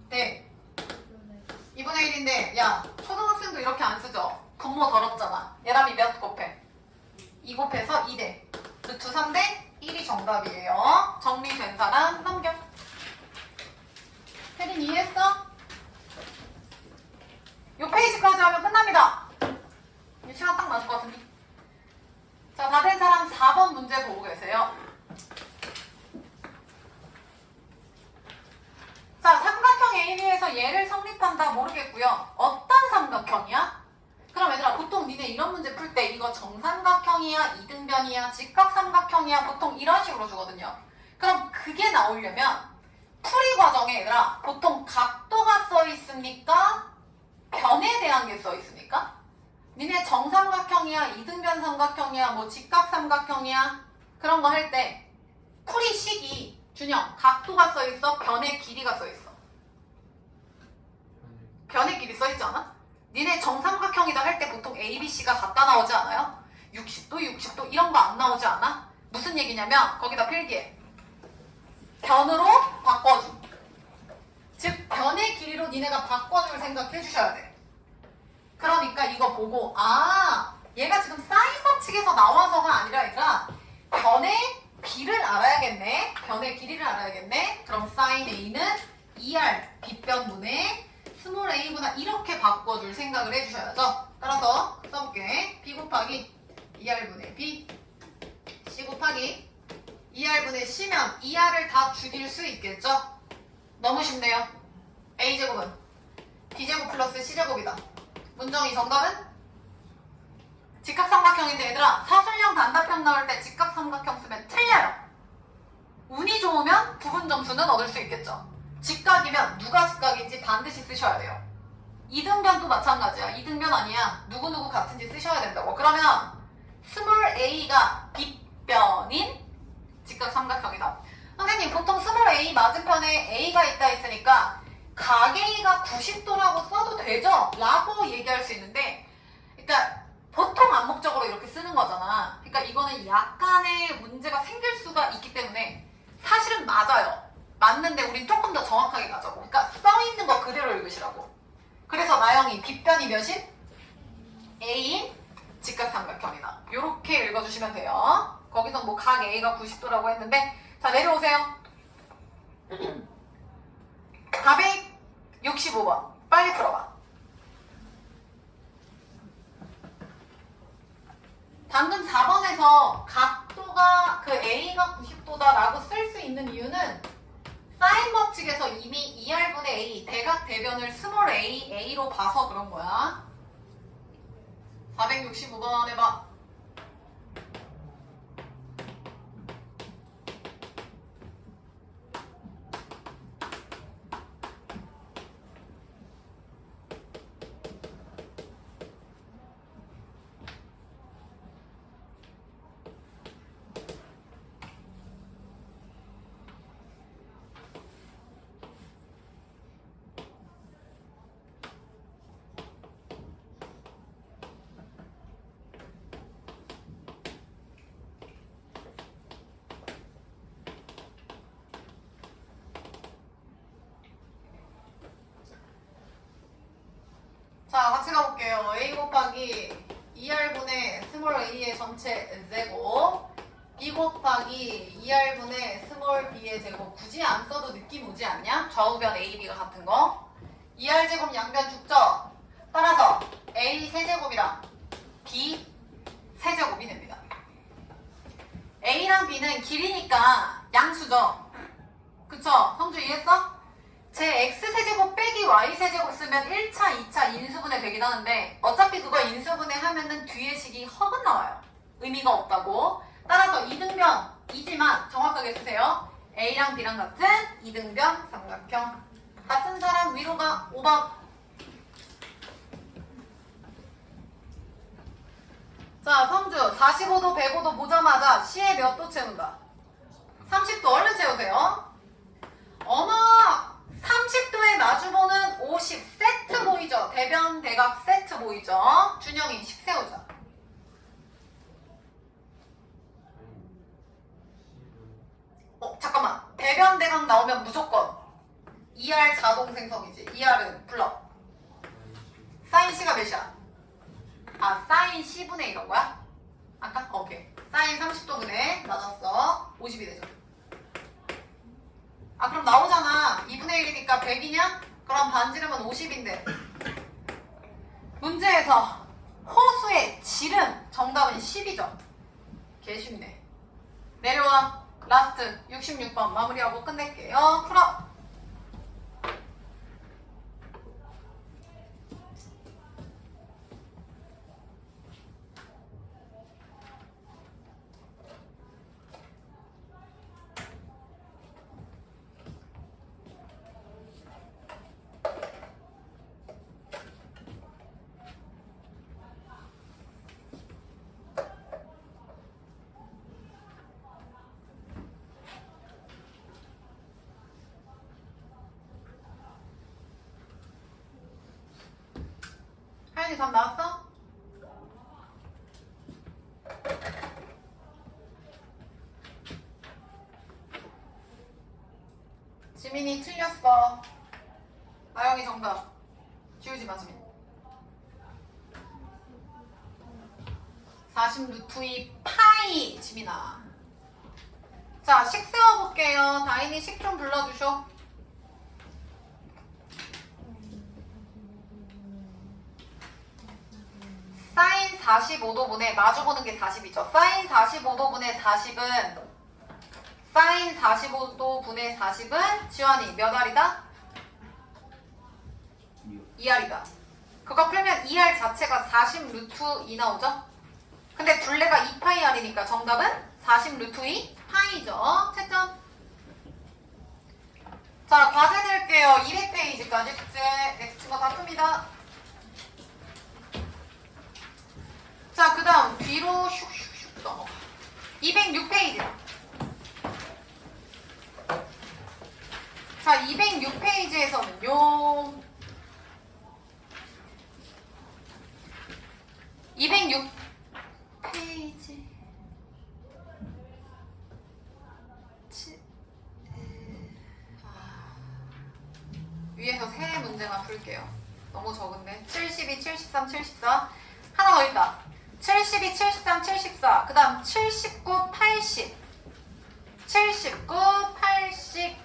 네. 2분의 1인데 야, 초등학생도 이렇게 안 쓰죠? 분모 더럽잖아. 얘람이 몇 곱해? 2 곱해서 2대. 루트 3대 1이 정답이에요. 정리된 사람 넘겨. 혜린 이해했어? 요 페이지까지 하면 끝납니다. 이 시간 딱 맞을 것 같은데. 자, 다 된 사람 4번 문제 보고 계세요. 자, 삼각형 AB에서 얘를 성립한다 모르겠고요. 어떤 삼각형이야? 그럼 얘들아, 보통 니네 이런 문제 풀 때 이거 정삼각형이야, 이등변이야, 직각삼각형이야, 보통 이런 식으로 주거든요. 그럼 그게 나오려면 풀이 과정에 얘들아, 보통 각도가 써 있습니까? 변에 대한 게 써 있습니까? 니네 정삼각형이야, 이등변 삼각형이야, 뭐 직각삼각형이야, 그런 거 할 때 풀이 식이 준영, 각도가 써 있어? 변의 길이가 써 있어? 변의 길이 써 있지 않아? 니네 정삼각형이다 할 때 보통 A, B, C가 같다 나오지 않아요? 60도, 60도 이런 거 안 나오지 않아? 무슨 얘기냐면 거기다 필기해. 변으로 바꿔줌. 즉 변의 길이로 니네가 바꿔줄 생각해 주셔야 돼. 그러니까 이거 보고 아 얘가 지금 사인 법칙에서 나와서가 아니라 얘가 변의 B를 알아야겠네. 변의 길이를 알아야겠네. 그럼 사인 A는 2R 빗변분의 스몰 a보다 이렇게 바꿔줄 생각을 해주셔야죠. 따라서 써볼게. b 곱하기 2r분의 b c 곱하기 2r분의 c면 2r을 다 죽일 수 있겠죠? 너무 쉽네요. a제곱은 b제곱 플러스 c제곱이다. 문정이 정답은? 직각삼각형인데 얘들아 사술형 단답형 나올 때 직각삼각형 쓰면 틀려요. 운이 좋으면 부분 점수는 얻을 수 있겠죠. 직각이면 누가 직각인지 반드시 쓰셔야 돼요. 이등변도 마찬가지야. 이등변 아니야. 누구누구 같은지 쓰셔야 된다고. 그러면 스몰 a가 빗변인 직각삼각형이다. 선생님 보통 스몰 a 맞은편에 a가 있다 했으니까 각 a가 90도라고 써도 되죠? 라고 얘기할 수 있는데 그러니까 보통 암묵적으로 이렇게 쓰는 거잖아. 그러니까 이거는 약간의 문제가 생길 수가 있기 때문에 사실은 맞아요. 맞는데 우린 조금 더 정확하게 가자고. 그러니까 써있는 거 그대로 읽으시라고. 그래서 나영이 빗변이 몇인? A인 직각삼각형이다. 이렇게 읽어주시면 돼요. 거기서 뭐 각 A가 90도라고 했는데 자 내려오세요. 465번 빨리 풀어봐. 방금 4번에서 각도가 그 A가 90도다라고 쓸 수 있는 이유는 사인 법칙에서 이미 2R분의 A, 대각 대변을 스몰 a, a로 봐서 그런 거야. 465번 해봐. 자, 같이 가볼게요. a 곱하기 2r분의 스몰 a의 전체 제곱 b 곱하기 2r분의 스몰 b의 제곱 굳이 안 써도 느낌 오지 않냐? 좌우변 a, b가 같은 거 2r제곱 양변 죽죠? 따라서 a 세제곱이랑 b 세제곱이 됩니다. a랑 b는 길이니까 양수죠? 그쵸? 성주 이해했어? 제 x세제곱 빼기 y세제곱 쓰면 1차, 2차 인수분해 되긴 하는데 어차피 그거 인수분해 하면은 뒤에 식이 허근 나와요. 의미가 없다고. 따라서 이등변이지만 정확하게 쓰세요. A랑 B랑 같은 이등변 삼각형. 같은 사람 위로가 5번. 자, 성주 45도, 105도 보자마자 C에 몇 도 채운다? 30도 얼른 채우세요. 어머! 30도에 마주보는 50 세트 보이죠? 대변, 대각 세트 보이죠? 준영이 식 세우자. 잠깐만. 대변, 대각 나오면 무조건 2R 자동 생성이지. 2R은 불러. 사인 C가 몇이야? 아, 사인 C분의 이런 거야? 아까? 오케이. 사인 30도분의 맞았어. 50이 되죠. 아 그럼 나오잖아. 2분의 1이니까 100이냐? 그럼 반지름은 50인데 문제에서 호수의 질은 정답은 10이죠. 개쉽네. 내려와. 라스트 66번 마무리하고 끝낼게요. 풀어. 하연이 답 나왔어? 지민이 틀렸어. 나영이 정답. 지우지 마 지민. 40 루트 2 파이 지민아. 자, 식 세워볼게요. 다인이 식 좀 불러주쇼. 사인 45도분의 마주보는 게 40이죠. 사인 45도분의 40은 사인 45도분의 40은 지환이 몇 알이다? 2알이다. 그거 풀면 2알 자체가 40 루트 2 나오죠? 근데 둘레가 2파이 알이니까 정답은 40 루트 2 파이죠. 채점. 자, 과제 낼게요. 200페이지까지 숙제. 넥스트 거 다 풉니다. 자, 그 다음 뒤로 슉슉슉 넘어가. 206페이지. 자, 206페이지에서는요. 206페이지. 위에서 세 문제만 풀게요. 너무 적은데. 72, 73, 74. 하나 더 있다. 72, 73, 74. 그 다음 79, 80. 79, 80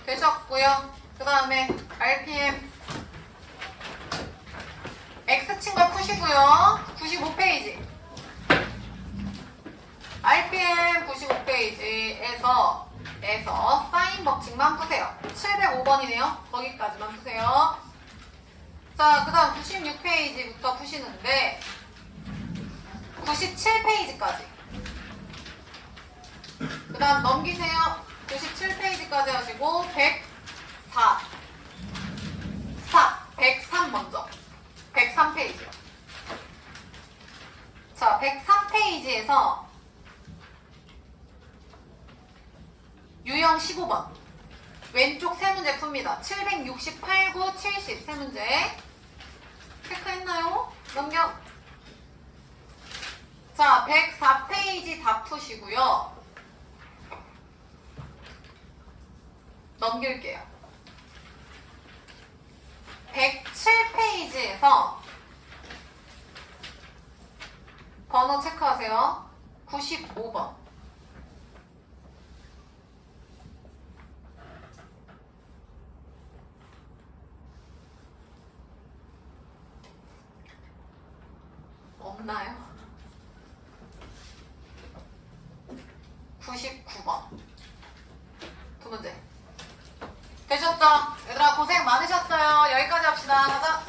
되셨고요. 그 다음에 RPM X 친 거 푸시고요. 95페이지. RPM 95페이지에서 사인 법칙만 푸세요. 705번이네요. 거기까지만 푸세요. 자, 그 다음 96페이지부터 푸시는데 97페이지까지. 그 다음 넘기세요. 97페이지까지 하시고 104 103 먼저. 103페이지요. 자, 103페이지에서 유형 15번 왼쪽 세 문제 풉니다. 768, 9, 70 세 문제 체크했나요? 넘겨. 자, 104페이지 다 푸시고요. 넘길게요. 107페이지에서 번호 체크하세요. 95번. 없나요? 99번. 두 문제. 되셨죠? 얘들아 고생 많으셨어요. 여기까지 합시다. 가자.